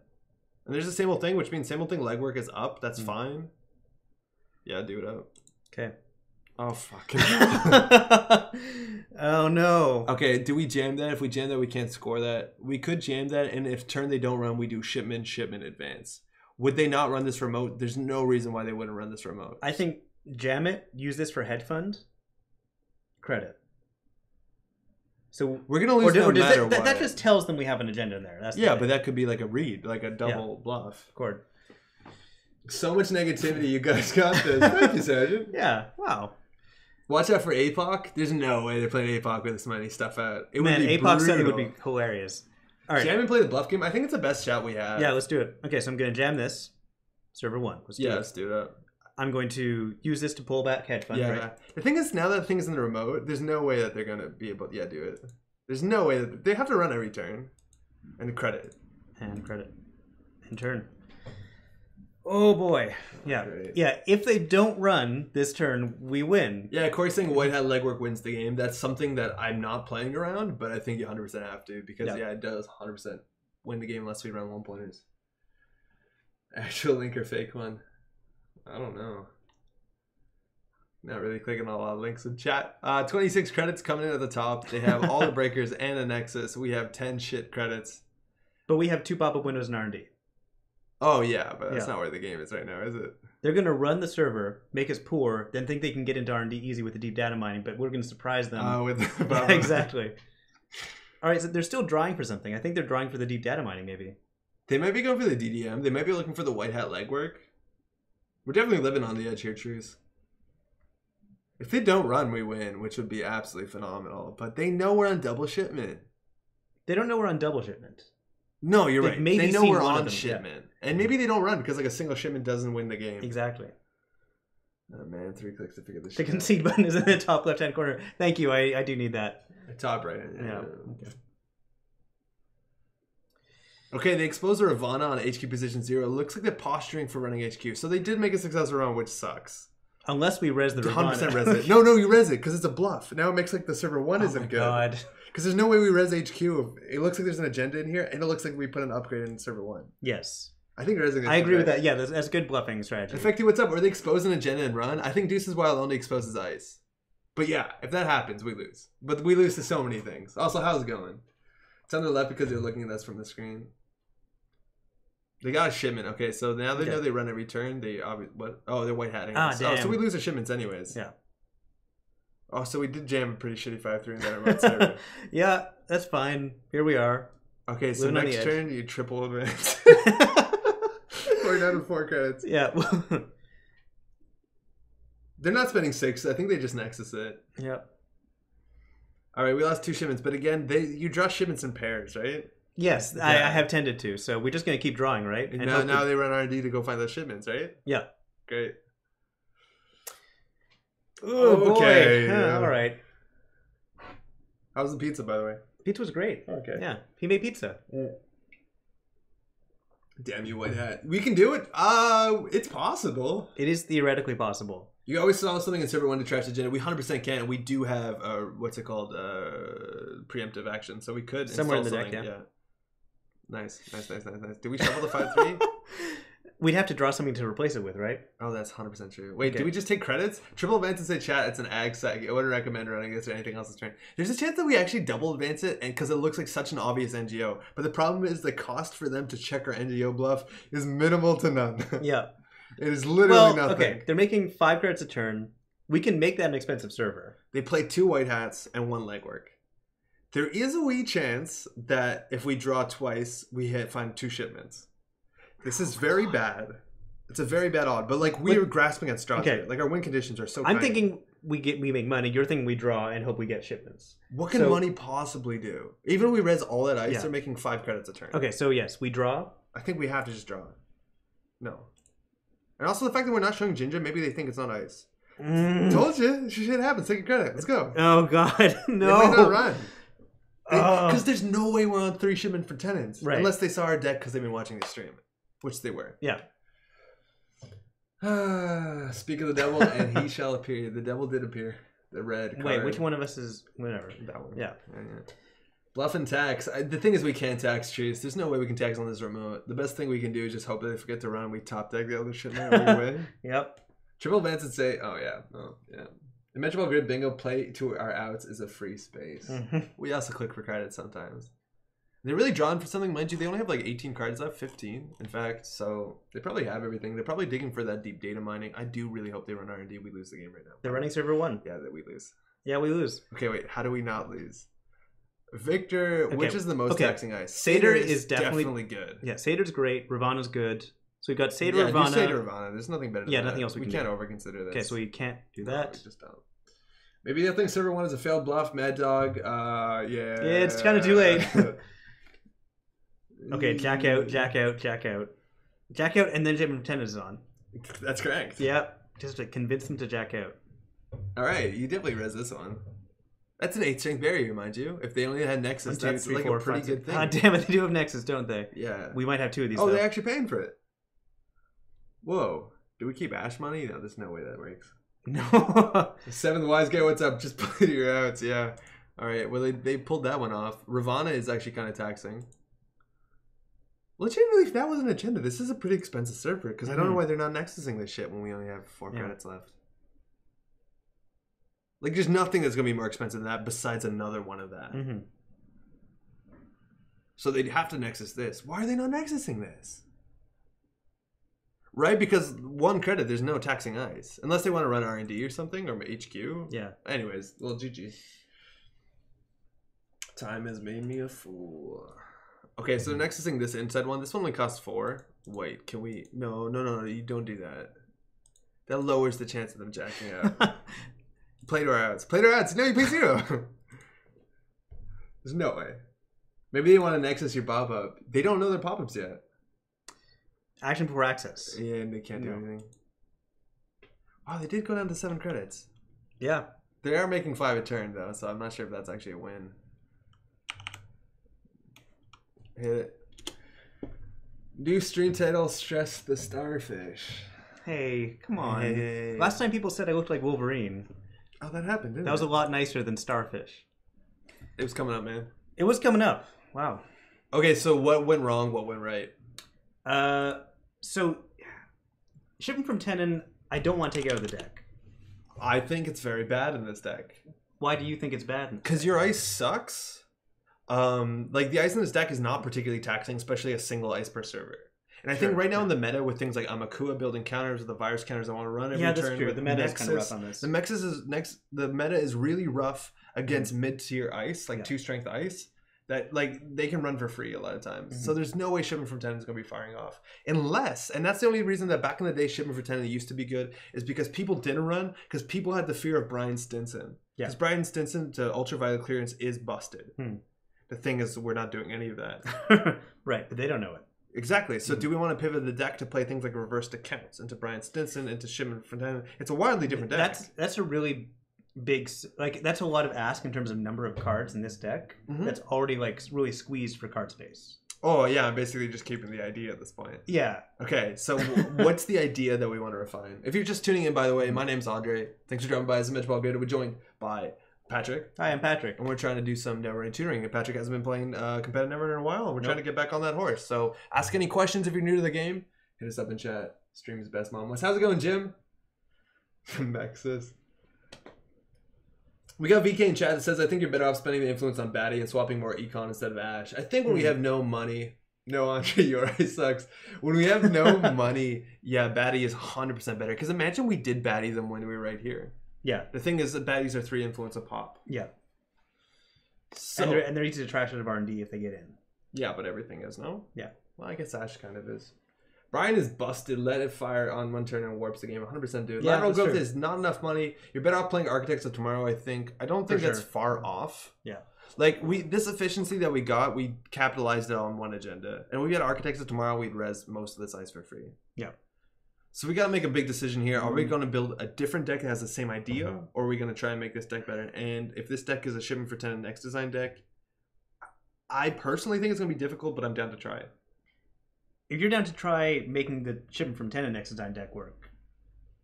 And there's the same old thing, which means same old thing legwork is up. That's fine. Yeah, do it up. Okay. Oh, fuck. Oh, no. Okay, do we jam that? If we jam that, we can't score that. We could jam that, and if turn they don't run, we do shipment, advance. Would they not run this remote? There's no reason why they wouldn't run this remote. I think jam it, use this for head fund, credit. So we're going to lose no matter what. That just tells them we have an agenda in there. That's yeah, but that could be like a read, like a double bluff. Chord. So much negativity. You guys got this. Thank you, Sergeant. Yeah, wow. Watch out for APOC. There's no way they're playing APOC with this many stuff out. It Man, would be APOC said it brutal. would be hilarious. All right. Jam and play the bluff game. I think it's the best shot we have. Yeah, let's do it. Okay, so I'm going to jam this. Server 1. Let's do it. Let's do it. I'm going to use this to pull back hedge fund, right? The thing is, now that thing's in the remote, there's no way that they're going to be able to, do it. There's no way that they have to run every turn. And credit. And credit. And turn. Oh boy. Yeah. Right. Yeah, if they don't run this turn, we win. Yeah, Corey's saying white hat legwork wins the game. That's something that I'm not playing around, but I think you 100% have to because, it does 100% win the game unless we run 1-pointers. Actual link or fake one? I don't know. Not really clicking on a lot of links in chat. 26 credits coming in at the top. They have all the breakers and a Nexus. We have 10 shit credits. But we have 2 pop-up windows in R&D. Oh, yeah, but that's not where the game is right now, is it? They're going to run the server, make us poor, then think they can get into R&D easy with the deep data mining, but we're going to surprise them. Exactly. All right, so they're still drawing for something. I think they're drawing for the deep data mining, maybe. They might be going for the DDM. They might be looking for the white hat legwork. We're definitely living on the edge here, Truce. If they don't run, we win, which would be absolutely phenomenal. But they know we're on double shipment. They don't know we're on double shipment. No, you're right. Maybe they know we're on them, shipment. Yeah. And maybe they don't run because like a single shipment doesn't win the game. Exactly. Oh man, 3 clicks to figure this shit out. The concede out. button is in the top left-hand corner. Thank you. I do need that. The top right. Yeah. Okay. Okay, they exposed a Ravana on HQ position 0. It looks like they're posturing for running HQ. So they did make a successful run, which sucks. Unless we res the Ravana. 100% res it. No, you res it because it's a bluff. Now it makes like the server 1 isn't good. God. Because there's no way we res HQ. It looks like there's an agenda in here, and it looks like we put an upgrade in server 1. Yes. I think resing. I agree with that. Yeah, that's good bluffing strategy. Effective, what's up? Are they exposing an agenda and run? I think Deuce's Wild only exposes ice. But yeah, if that happens, we lose. But we lose to so many things. Also, how's it going? It's on the left because they're looking at us from the screen. They got a shipment. Okay, so now they know they run every turn. They what? Oh, they're white hatting us. Damn. Oh, so we lose the shipments anyways. Yeah. Oh, so we did jam a pretty shitty 5-3 in that remote server. Yeah, that's fine. Here we are. Okay, so next turn you triple advance. We're down to 4 credits. Yeah. They're not spending 6. I think they just Nexus it. Yep. All right, we lost 2 shipments, but again, you draw shipments in pairs, right? Yes, I have tended to. So we're just going to keep drawing, right? And now they run R&D to go find those shipments, right? Yeah. Great. Oh, okay. Boy. Yeah. All right. How's the pizza, by the way? Pizza was great. Okay. Yeah, he made pizza. Damn you, white hat. We can do it. It's possible. It is theoretically possible. You always saw something in server 1 to trash the agenda. We 100% can, and we do have what's it called, preemptive action, so we could somewhere in the something. deck. Yeah. Nice. Do we shuffle the 5-3? We'd have to draw something to replace it with, right? Oh, that's 100% true. Wait, do we just take credits? Triple advance and say chat, it's an ag side. I wouldn't recommend running this or anything else's turn. There's a chance that we actually double advance it and because it looks like such an obvious NGO. But the problem is the cost for them to check our NGO bluff is minimal to none. Yeah. It is literally nothing. Okay, they're making 5 credits a turn. We can make that an expensive server. They play 2 white hats and 1 legwork. There is a wee chance that if we draw twice, we find 2 shipments. This is very bad. It's a very bad odd, but like we are grasping at straws. Okay. Here. Like our win conditions are so. I'm tiny. thinking we make money. You're thinking we draw and hope we get shipments. What can money possibly do? Even if we res all that ice, they're making 5 credits a turn. Okay, so yes, we draw. I think we have to just draw. No. And also the fact that we're not showing Ginger, maybe they think it's not ice. Told you, shit happens. Take a credit. Let's go. Oh God, no. They might not run. Because there's no way we're on 3 shipment for tenants, right? Unless they saw our deck because they've been watching the stream, which they were. Yeah. Speak of the devil, and he shall appear. The devil did appear. The red card. Wait, which one of us is whatever? That one. Yeah. Bluff and tax. The thing is, we can't tax trees. There's no way we can tax on this remote. The best thing we can do is just hope that they forget to run and we top deck the other shit and we win. Yep. Triple advance and say, oh yeah. Dimensional grid bingo play to our outs is a free space. We also click for credits sometimes. They're really drawn for something, mind you. They only have like 18 cards left, 15 in fact. So they probably have everything. They're probably digging for that deep data mining. I do really hope they run R&D. We lose the game right now. They're running server 1. Yeah, that we lose. Yeah, we lose. Okay, wait. How do we not lose? Victor, which is the most taxing ice? Satyr is definitely good. Yeah, Satyr's great. Ravana's good. So we've got Satyr, yeah, Ravana. Satyr, Ravana. There's nothing better than that. Nothing else we can't overconsider this. Okay, so we can't do that. No, we just don't. Maybe they think server 1 is a failed bluff. Mad Dog. Yeah. Yeah, it's kind of too late. Okay, jack out, and then Jim 10 is on. That's correct. Yeah, just to convince them to jack out. All right, you definitely res this one. That's an 8 strength barrier, mind you. If they only had Nexus, 1, 2, that's 3, like 4, a pretty 5, good thing. God damn it, they do have Nexus, don't they? Yeah. We might have 2 of these. Oh, though. they're actually paying for it. Whoa. Do we keep Ash money? No, there's no way that works. No. 7th wise guy, what's up? Just play your outs, yeah. All right, well, they pulled that one off. Ravana is actually kind of taxing. Legitimately, if that was an agenda, this is a pretty expensive server because I don't know why they're not nexusing this shit when we only have 4 credits left. Like, there's nothing that's going to be more expensive than that besides another one of that. So they'd have to nexus this. Why are they not nexusing this? Right? Because 1 credit, there's no taxing ice. Unless they want to run R&D or something, or HQ. Yeah. Anyways, well, GG. Time has made me a fool. Okay, so nexusing this inside one. This one only costs 4. Wait, can we... No, you don't do that. That lowers the chance of them jacking out. Play to our outs. Play to our outs. No, you pay 0. There's no way. Maybe they want to nexus your pop-up. They don't know their pop-ups yet. Action before access. Yeah, and they can't do anything. Wow, they did go down to 7 credits. Yeah. They are making 5 a turn, though, so I'm not sure if that's actually a win. Hit it. New stream title, Stress the Starfish. Hey, come on. Hey. Last time people said I looked like Wolverine. Oh, that happened, didn't it? That was a lot nicer than Starfish. It was coming up, man. It was coming up. Wow. Okay, so what went wrong? What went right? So shipping from Tenon, I don't want to take out of the deck. I think it's very bad in this deck. Why do you think it's bad? Because your ice sucks. Like the ice in this deck is not particularly taxing, especially a single ice per server. And I think right now in the meta with things like Amakua building counters with the virus counters I want to run every turn. Yeah, that's true. The meta Nexus, is kind of rough on this. The meta is really rough against mid-tier ice, like 2 strength ice. That like they can run for free a lot of times. So there's no way shipment from 10 is going to be firing off. Unless, and that's the only reason that back in the day shipment for 10 used to be good, is because people didn't run because people had the fear of Brian Stinson. Because Brian Stinson to ultraviolet clearance is busted. The thing is, we're not doing any of that. Right, but they don't know it. Exactly. So do we want to pivot the deck to play things like reversed accounts into Brian Stinson, into shipment from 10? It's a wildly different deck. That's a really big, like that's a lot of ask in terms of number of cards in this deck. That's already like really squeezed for card space. Oh yeah, I'm basically just keeping the idea at this point. Yeah. Okay, so what's the idea that we want to refine? If you're just tuning in, by the way, my name's Andre. Thanks for dropping by as a Metroball Gator. We're joined by Patrick. Hi, I'm Patrick. And we're trying to do some Netrunner tutoring. And Patrick hasn't been playing competitive Netrunner in a while. And we're trying to get back on that horse. So ask any questions if you're new to the game. Hit us up in chat. Stream's best mom was. How's it going, Jim? Maxis. We got VK in chat that says, I think you're better off spending the influence on Batty and swapping more Econ instead of Ash. I think when we have no money... No, Andre, your eye sucks. When we have no money, yeah, Batty is 100% better. Because imagine we did Batty them when we were right here. Yeah. The thing is that Batties are 3 influence a pop. Yeah. So, and they're easy to trash out of R&D if they get in. Yeah, but everything is, no? Yeah. Well, I guess Ash kind of is. Brian is busted. Let it fire on one turn and warps the game. 100% dude. Yeah, Lateral growth true. is not enough money. You're better off playing Architects of Tomorrow, I think. I don't think that's far off. Yeah. Like, this efficiency that we got, we capitalized it on one agenda. And we got Architects of Tomorrow, we'd res most of this ice for free. Yeah. So we got to make a big decision here. Are we going to build a different deck that has the same idea? Or are we going to try and make this deck better? And if this deck is a shipment for 10 and next design deck, I personally think it's going to be difficult, but I'm down to try it. If you're down to try making the shipment from 10 and next design deck work.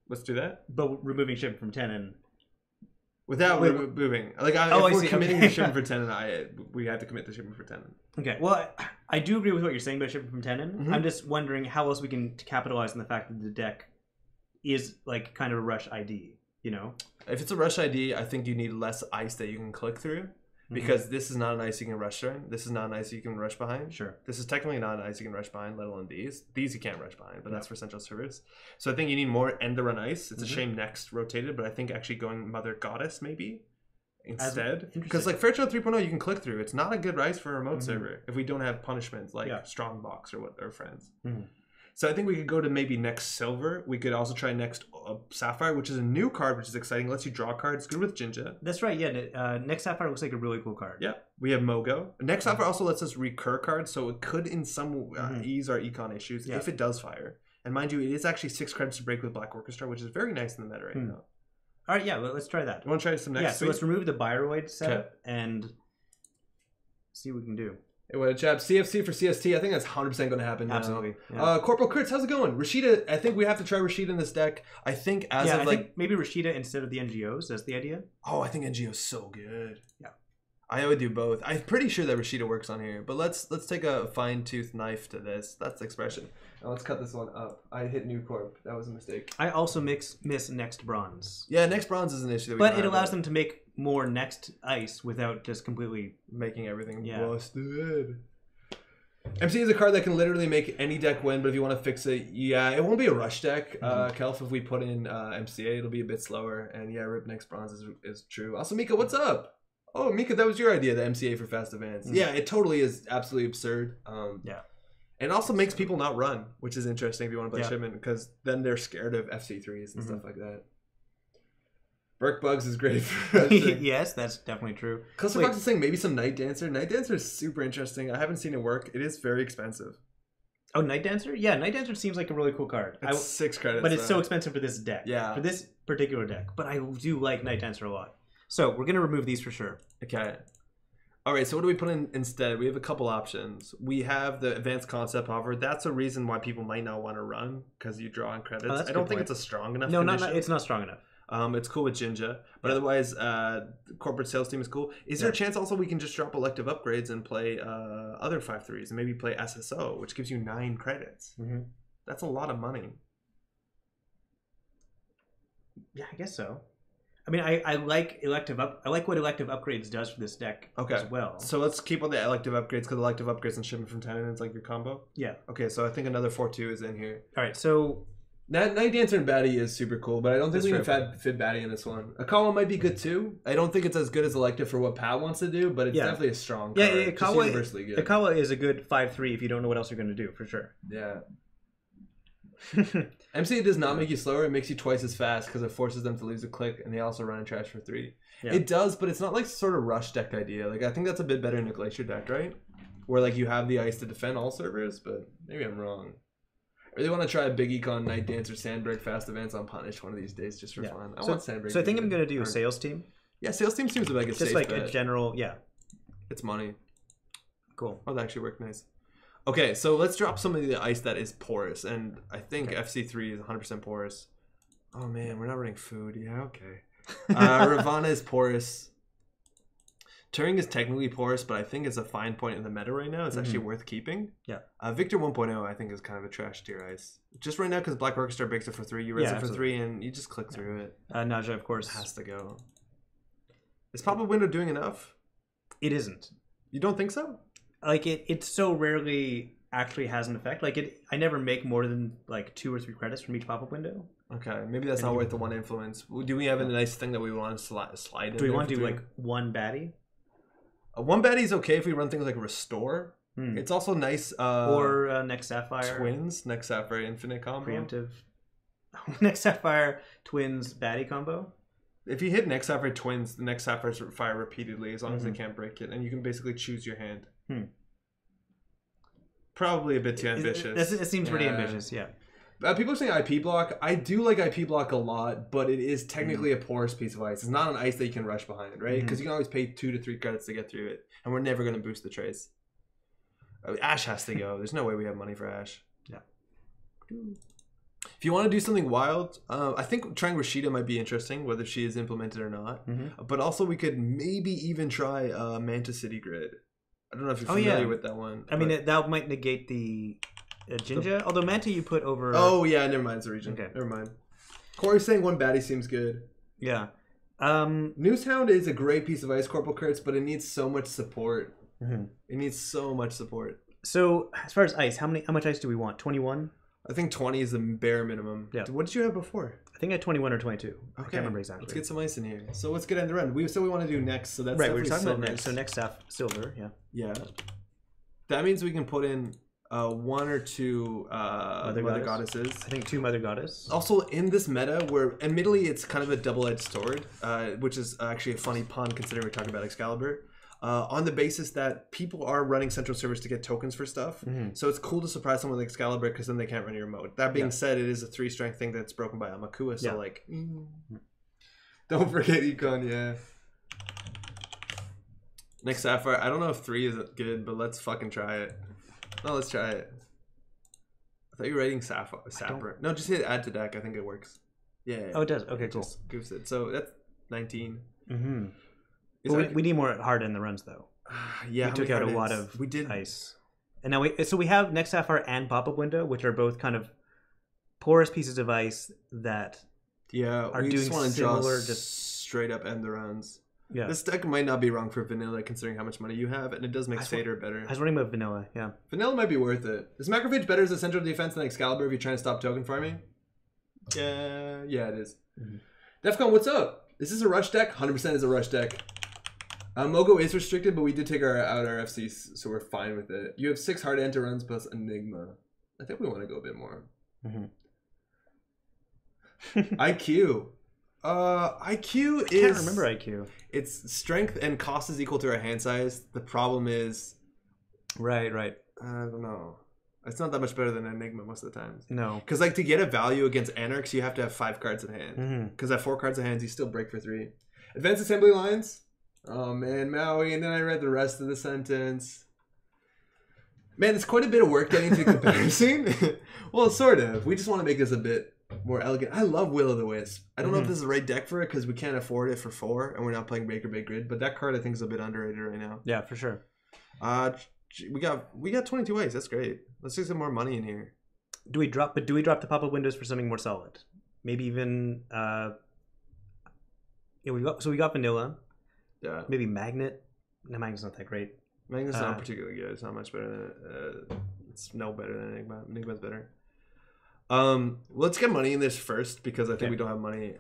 Let's do that. But removing shipment from 10 and... Without removing. Like, if we're committing to shipment for 10 and we have to commit to shipment for 10. Okay, well, I do agree with what you're saying about shipment from 10. Mm-hmm. I'm just wondering how else we can capitalize on the fact that the deck is like kind of a rush ID, you know? If it's a rush ID, I think you need less ice that you can click through. Because this is not an ice you can rush during. This is not an ice you can rush behind. Sure. This is technically not an ice you can rush behind, let alone these. These you can't rush behind, but that's for central servers. So I think you need more end to run ice. It's a shame next rotated, but I think actually going Mother Goddess maybe instead. Because like Fairchild 3.0 you can click through. It's not a good ice for a remote server if we don't have punishments like Strongbox or friends. So I think we could go to maybe next Silver. We could also try next Sapphire, which is a new card, which is exciting. Lets you draw cards. Good with Jinja. That's right, yeah. Next Sapphire looks like a really cool card. Yeah. We have Mogo. Next Sapphire also lets us recur cards, so it could in some ease our econ issues if it does fire. And mind you, it is actually 6 credits to break with Black Orchestra, which is very nice in the meta right now. All right, yeah, let's try that. You want to try some next? Yeah, so let's remove the Bioroid setup and see what we can do. Hey, what a chap. CFC for CST. I think that's 100% going to happen now. Absolutely. Yeah. Corporal Crits, how's it going? Rashida, I think we have to try Rashida in this deck. I think I think maybe Rashida instead of the NGOs. That's the idea. Oh, I think NGO's so good. Yeah. I would do both. I'm pretty sure that Rashida works on here, but let's take a fine-tooth knife to this. That's the expression. Now let's cut this one up. I hit New Corp. That was a mistake. I also miss Next Bronze. Yeah, Next Bronze is an issue. But it allows them to make more Next Ice without just completely... making everything busted. MC is a card that can literally make any deck win, but if you want to fix it, it won't be a rush deck. Kelf, if we put in MCA, it'll be a bit slower. And yeah, Rip Next Bronze is true. Also, Mika, what's up? Oh, Mika, that was your idea, the MCA for Fast Advance. Yeah, it totally is absolutely absurd. And also makes people not run, which is interesting if you want to play Shipment, because then they're scared of FC3s and stuff like that. Burk Bugs is great for yes, that's definitely true. Cluster Fox is saying maybe some Night Dancer. Night Dancer is super interesting. I haven't seen it work. It is very expensive. Oh, Night Dancer? Yeah, Night Dancer seems like a really cool card. It's 6 credits. But it's so expensive for this deck. Yeah. For this particular deck. But I do like Night Dancer a lot. So we're going to remove these for sure. Okay. All right, so what do we put in instead? We have a couple options. We have the Advanced Concept Offer. That's a reason why people might not want to run, because you draw on credits. I don't think it's a strong enough condition. It's not strong enough. It's cool with Jinja, but otherwise, corporate sales team is cool. Is there a chance also we can just drop elective upgrades and play other 5/3s and maybe play SSO, which gives you 9 credits? That's a lot of money. Yeah, I guess so. I mean, I like I like what elective upgrades does for this deck as well. So let's keep on the elective upgrades, because elective upgrades and shipment from 10 and it's like your combo. Yeah. Okay, so I think another 4/2 is in here. All right, so. Night Dancer and Batty is super cool, but I don't think we can fit Batty in this one. Akawa might be good too. I don't think it's as good as Elective for what Pat wants to do, but it's definitely a strong card. Yeah, Akawa is a good 5/3 if you don't know what else you're going to do, for sure. Yeah. MC does not make you slower. It makes you twice as fast because it forces them to lose a click, and they also run and trash for 3. Yeah. It does, but it's not like sort of rush deck idea. Like I think that's a bit better in a Glacier deck, right? Where like you have the ice to defend all servers, but maybe I'm wrong. I really want to try a Big Econ, Night Dancer, Sandberg, Fast Advance on Punish one of these days just for fun. I want Sandberg. So I think I'm going to do a Sales Team. Yeah, Sales Team seems like a just safe like bet. a general, It's money. Cool. Oh, that actually worked nice. Okay, so let's drop some of the ice that is porous, and I think FC3 is 100% porous. Oh man, we're not running food. Yeah, okay. Ravana is porous. Turing is technically porous, but I think it's a fine point in the meta right now. It's actually worth keeping. Yeah. Victor 1.0 I think is kind of a trash tier ice. Just right now because Black Orchestra breaks it for 3. You res it for 3 and you just click through it. Naja, of course. It has to go. Is pop-up window doing enough? It isn't. You don't think so? Like it so rarely actually has an effect. Like I never make more than like 2 or 3 credits from each pop-up window. Okay, maybe that's not worth the one influence. Do we have a nice thing that we want to slide in? Do we want to do like one baddie? One baddie is okay if we run things like Restore. It's also nice. Or Next Sapphire. Twins, Next Sapphire Infinite combo. Preemptive. Next Sapphire Twins baddie combo. If you hit Next Sapphire Twins, the Next Sapphire fire repeatedly as long as they can't break it. And you can basically choose your hand. Probably a bit too ambitious. It seems pretty ambitious, yeah. People are saying IP block. I do like IP block a lot, but it is technically a porous piece of ice. It's not an ice that you can rush behind, right? Because you can always pay 2 to 3 credits to get through it, and we're never going to boost the trace. Ash has to go. There's no way we have money for Ash. Yeah. If you want to do something wild, I think trying Rashida might be interesting, whether she is implemented or not. But also we could maybe even try Manta City Grid. I don't know if you're familiar with that one. I mean, that might negate the... Jinja? Although Manta you put over... Oh, yeah, never mind. It's a region. Okay. Never mind. Corey's saying one baddie seems good. Yeah. Newshound is a great piece of ice corporal crits, but it needs so much support. It needs so much support. So, as far as ice, how much ice do we want? 21? I think 20 is the bare minimum. Yeah. What did you have before? I think I had 21 or 22. Okay. I can't remember exactly. Let's get some ice in here. So let's get end around. We said we want to do next, so that's right. We're talking about next. So next stuff, silver. Yeah. Yeah. That means we can put in 1 or 2 Mother Goddesses. I think 2 Mother Goddess. Also, in this meta, where admittedly it's kind of a double-edged sword, which is actually a funny pun considering we're talking about Excalibur, on the basis that people are running central servers to get tokens for stuff. So it's cool to surprise someone with Excalibur because then they can't run your mode. That being said, it is a 3-strength thing that's broken by Amakua, so like... Don't forget Econ, yeah. Next Sapphire. I don't know if 3 is good, but let's fucking try it. No, let's try it. I thought you were writing Sapphire. No, just hit add to deck. I think it works. Yeah. Oh, it does. Okay, cool. Just goofs it. So that's 19. We need more hard in the runs, though. Yeah, we took out a lot of ice. And now we have Next Sapphire and Pop-Up Window, which are both kind of porous pieces of ice that are doing similar, just straight up end the runs. Yeah. This deck might not be wrong for vanilla considering how much money you have, and it does make Seder better. I was running about vanilla, yeah. Vanilla might be worth it. Is Macrophage better as a central defense than Excalibur if you're trying to stop token farming? Yeah, it is. Defcon, what's up? Is this a rush deck? 100% is a rush deck. Mogo is restricted, but we did take out our FCs, so we're fine with it. You have 6 hard enter runs plus Enigma. I think we want to go a bit more. IQ. IQ is... I can't remember IQ. It's strength and cost is equal to our hand size. The problem is... Right. I don't know. It's not that much better than Enigma most of the time. No. Because like to get a value against Anarchs, you have to have 5 cards in hand. Because at 4 cards in hand, you still break for 3. Advanced assembly lines. Oh man, Maui. And then I read the rest of the sentence. Man, it's quite a bit of work getting to comparison. Well, sort of. We just want to make this a bit more elegant. I love Will of the Wisp. I don't know if this is the right deck for it because we can't afford it for 4 and we're not playing Breaker Big Grid, but that card I think is a bit underrated right now. Yeah, for sure. We got 22 ways. That's great. Let's get some more money in here. Do we drop the pop-up windows for something more solid? Maybe even we got vanilla. Yeah. Maybe Magnet. No, Magnet's not that great. Magnet's not particularly good. It's not much better than it's no better than Enigma. Enigma's better. Let's get money in this first because I think we don't have money.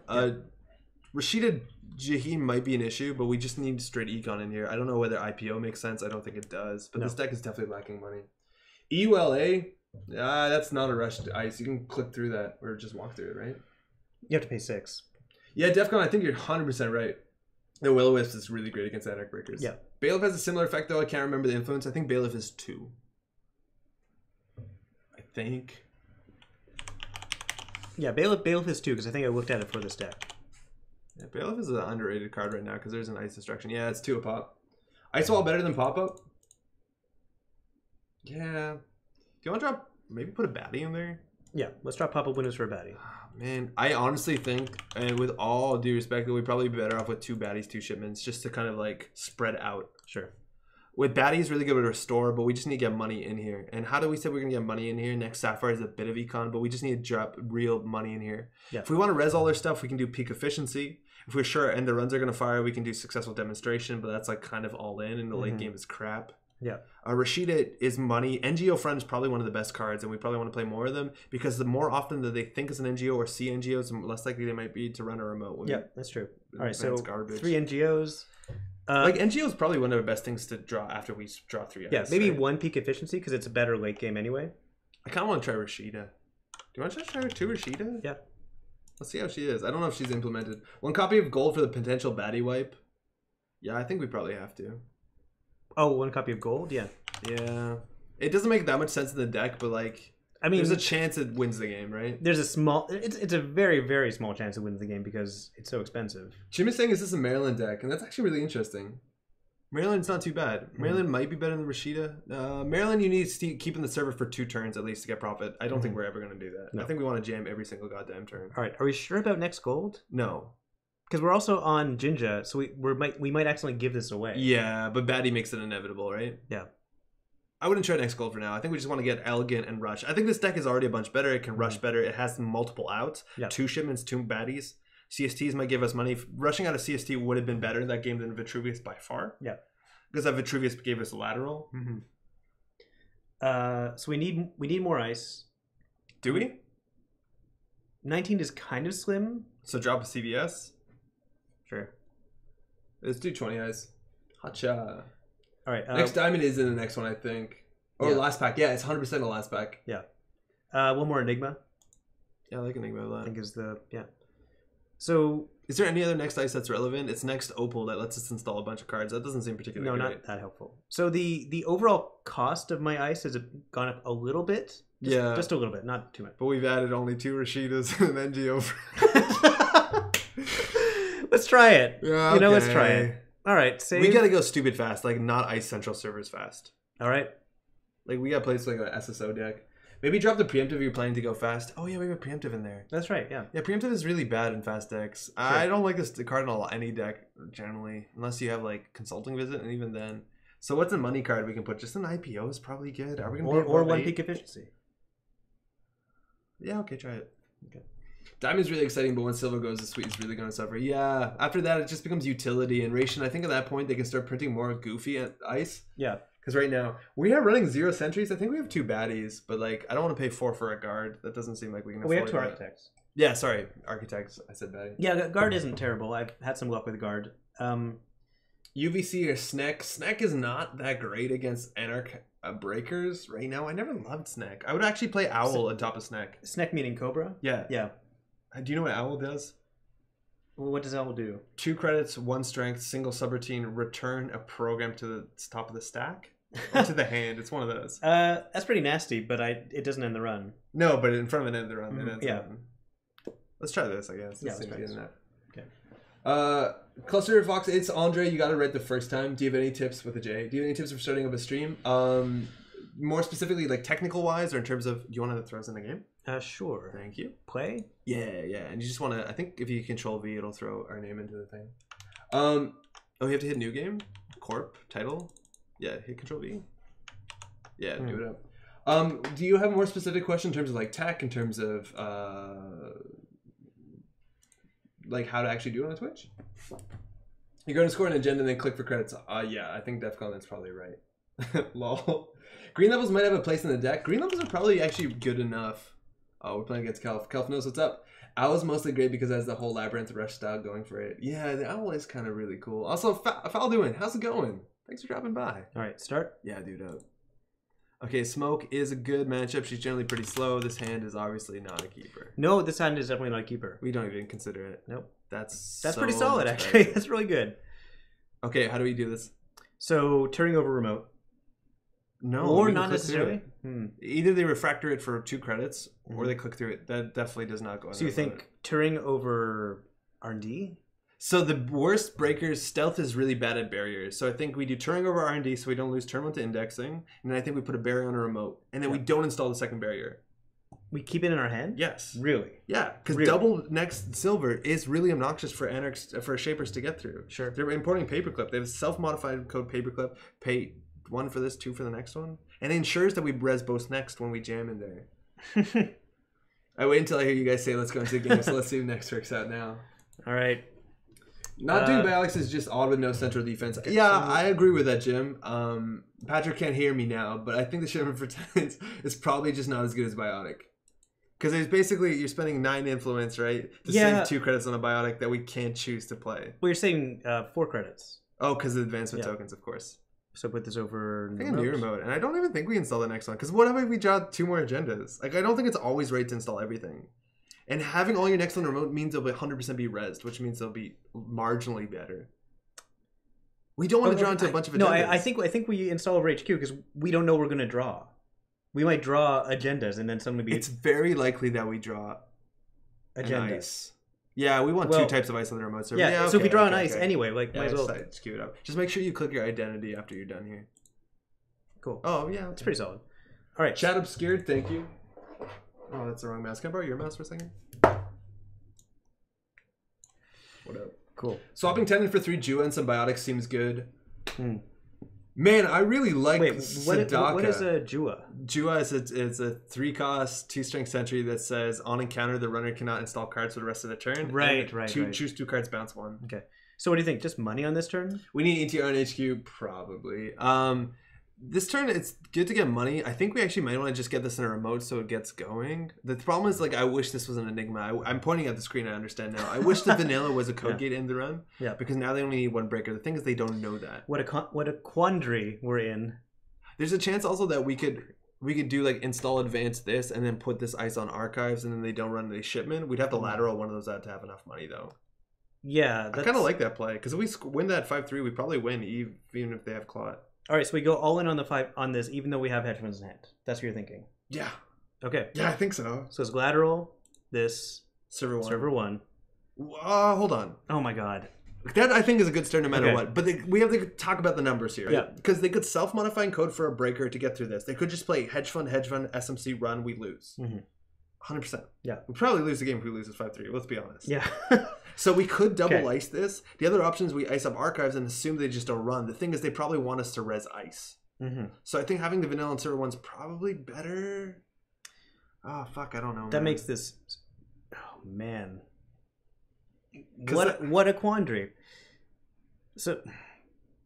Rashida Jaheim might be an issue, but we just need straight econ in here. I don't know whether IPO makes sense. I don't think it does, but this deck is definitely lacking money. EULA, that's not a rush ice. You can click through that or just walk through it, right? You have to pay 6. Yeah, Defcon, I think you're 100% right. The Will-O-Wisp is really great against Anarch Breakers. Yeah. Bailiff has a similar effect, though. I can't remember the influence. I think Bailiff is 2. I think. Yeah, Bailiff is 2 because I think I looked at it for this deck. Yeah, Bailiff is an underrated card right now because there's an Ice Destruction. Yeah, it's 2 a pop. Ice Wall better than Pop-Up? Yeah. you want to drop, maybe put a baddie in there? Yeah, let's drop pop-up windows for a baddie. Man, I honestly think, and with all due respect, that we'd probably be better off with 2 baddies, 2 shipments, just to kind of like spread out. Sure. With baddies, really good with restore, but we just need to get money in here. And how do we say we're going to get money in here? Next Sapphire is a bit of econ, but we just need to drop real money in here. Yeah. If we want to res all our stuff, we can do peak efficiency. If we're sure end the runs are going to fire, we can do successful demonstration, but that's like kind of all in, and the late game is crap. Yeah. Rashida is money. NGO Friend is probably one of the best cards, and we probably want to play more of them because the more often that they think it's an NGO or see NGOs, the less likely they might be to run a remote. Yeah, that's true. All right, so garbage. 3 NGOs. Like NGO is probably one of the best things to draw after we draw 3 ice. Yeah, maybe right? 1 peak efficiency because it's a better late game anyway. I kind of want to try Rashida. Do you want to try 2 Rashida? Yeah. Let's see how she is. I don't know if she's implemented. 1 copy of gold for the potential baddie wipe. Yeah, I think we probably have to. Oh, 1 copy of gold? Yeah. Yeah. It doesn't make that much sense in the deck, but like, I mean, there's a chance it wins the game, right? There's a small, it's a very, very small chance it wins the game because it's so expensive. Jim is saying, is this a Maryland deck? And that's actually really interesting. Maryland's not too bad. Maryland might be better than Rashida. Maryland, you need to keep in the server for 2 turns at least to get profit. I don't think we're ever going to do that. No. I think we want to jam every single goddamn turn. All right. Are we sure about next gold? No. Because we're also on Jinja, so we might accidentally give this away. Yeah, but baddie makes it inevitable, right? Yeah. I wouldn't try next gold for now. I think we just want to get elegant and rush. I think this deck is already a bunch better. It can rush better. It has multiple outs. Yeah. 2 shipments, 2 baddies. CSTs might give us money. Rushing out of CST would have been better in that game than Vitruvius by far. Yeah. Because that Vitruvius gave us a lateral. So we need more ice. Do we? 19 is kind of slim. So drop a CVS. Sure. Let's do 20 ice. Hacha. All right. Next diamond is in the next one, I think. Or last pack. Yeah, it's 100% a last pack. Yeah. 1 more Enigma. Yeah, I like Enigma a lot. I think is the So is there any other next ice that's relevant? It's next Opal that lets us install a bunch of cards. That doesn't seem particularly great. Not that helpful. So the overall cost of my ice has gone up a little bit. Just a little bit, not too much. But we've added only 2 Rashidas and an NGO. Let's try it. Yeah, okay. Let's try it. All right, save. We gotta go stupid fast, like not Ice Central servers fast. All right. Like we gotta play this like an SSO deck. Maybe drop the preemptive if you're planning to go fast. Oh yeah, we have a preemptive in there. That's right, yeah. Yeah, preemptive is really bad in fast decks. Sure. I don't like this card in any deck, generally. Unless you have like Consulting Visit, and even then. So what's a money card we can put? Just an IPO is probably good. Are we gonna or 1 peak efficiency? Yeah, okay, try it. Okay. Diamond's really exciting, but when silver goes, the sweet is really going to suffer. Yeah, after that, it just becomes utility. And Ration, I think at that point, they can start printing more goofy ice. Yeah. Because right now, we are running 0 sentries. I think we have 2 baddies, but like, I don't want to pay 4 for a guard. That doesn't seem like we can afford. We have 2 architects. Yeah, sorry. Architects. I said baddie. Yeah, guard isn't terrible. I've had some luck with guard. UVC or Snek. Snek is not that great against Anarch breakers right now. I never loved Snek. I would actually play Owl on top of Snek. Snek meaning Cobra? Yeah. Yeah. Do you know what Owl does? Well, what does Owl do? 2 credits, 1 strength, single subroutine, return a program to the top of the stack. To the hand. It's one of those. That's pretty nasty, but it doesn't end the run. No, but in front of an end the run. Yeah. Let's try this, I guess. Let's try this. Okay. Cluster Fox, it's Andre. You got it right the first time. Do you have any tips with a J? Do you have any tips for starting up a stream? More specifically, like technical wise, or in terms of, do you want to throw us in the game? Sure. Thank you. Play? Yeah. And you just want to, I think if you control V, it'll throw our name into the thing. Oh, you have to hit new game? Corp, title? Yeah, hit control V. Yeah, do it up. Do you have a more specific question in terms of like tech, in terms of like how to actually do it on Twitch? You're going to score an agenda and then click for credits. Yeah, I think DEFCON, that's probably right. Lol. Green levels might have a place in the deck. Green levels are probably actually good enough. Oh, we're playing against Kelf. Kelf knows what's up. Owl's mostly great because it has the whole Labyrinth Rush style going for it. Yeah, the Owl is kind of really cool. Also, Falduin, how's it going? Thanks for dropping by. All right, start. Yeah, dude. Okay, Smoke is a good matchup. She's generally pretty slow. This hand is obviously not a keeper. No, this hand is definitely not a keeper. We don't even consider it. Nope. That's so pretty solid, actually. That's really good. Okay, how do we do this? So, turning over remote. No. Or not necessarily. Either they refractor it for 2 credits, or they click through it. That definitely does not go. So you think turning over R&D? So the worst breakers, stealth is really bad at barriers. So I think we do Turing over R&D so we don't lose turn 1 to indexing. And then I think we put a barrier on a remote. And then we don't install the second barrier. We keep it in our hand? Yes. Really? Yeah, because double next silver is really obnoxious for shapers to get through. Sure. They're importing paperclip. They have self-modified code paperclip. Pay 1 for this, 2 for the next one. And it ensures that we res both next when we jam in there. I wait until I hear you guys say let's go into the game, so let's see who next works out now. All right. Not doing Biotics is just odd with no central defense. Yeah, I agree with that, Jim. Patrick can't hear me now, but I think the Shipment for Tenants is probably just not as good as Biotic. Because there's basically, you're spending 9 influence, right? To save 2 credits on a Biotic that we can't choose to play. Well, you're saying 4 credits. Oh, because of advancement tokens, of course. So put this over I think a new remote. And I don't even think we install the next one. Because what if we draw 2 more agendas? Like, I don't think it's always right to install everything. And having all your next on the remote means they'll 100% be rezzed, which means they'll be marginally better. We don't want to draw into a bunch of agendas. No, I think we install over HQ because we don't know we're going to draw. We might draw agendas and then something be... It's very likely that we draw agendas. Ice. Yeah, we want 2 types of ice on the remote server. Yeah, so if we draw an ice anyway, like, might as well... Just queue it up. Just make sure you click your identity after you're done here. Cool. Oh, yeah. It's pretty solid. All right. Chat obscured, thank you. Oh, that's the wrong mouse. Can I borrow your mouse for a second? What up? Cool. Swapping Tenant for 3 Jua and some Biotics seems good. Man, I really like Sadaka. What is a Jua? Jua is a 3-cost, 2-strength sentry that says on encounter the runner cannot install cards for the rest of the turn. Right. Choose 2 cards, bounce 1. Okay. So what do you think? Just money on this turn? We need ETR and HQ, probably. This turn, it's good to get money. I think we actually might want to just get this in a remote so it gets going. The problem is, like, I wish this was an Enigma. I'm pointing at the screen, I understand now. I wish the vanilla was a code gate in the run. Yeah. Because now they only need 1 breaker. The thing is, they don't know that. What a quandary we're in. There's a chance also that we could do, like, install advance this and then put this ice on archives and then they don't run the shipment. We'd have to lateral one of those out to have enough money, though. Yeah. I kind of like that play. Because if we win that 5-3, we probably win even if they have Clot. All right, so we go all in on the 5 on this, even though we have hedge funds in hand. That's what you're thinking. Yeah. Okay. Yeah, I think so. So it's lateral. This server 1. Hold on. Oh my god. That I think is a good start no matter what. But we have to talk about the numbers here. Yeah. Because they could self-modify and code for a breaker to get through this. They could just play hedge fund, SMC, run, we lose. 100%. Yeah. We probably lose the game if we lose this 5-3. Let's be honest. Yeah. So we could double ice this. The other option is we ice up archives and assume they just don't run. The thing is they probably want us to res ice. So I think having the vanilla and server 1's probably better. Oh, fuck. I don't know. That makes this... Oh, man. What a quandary. So...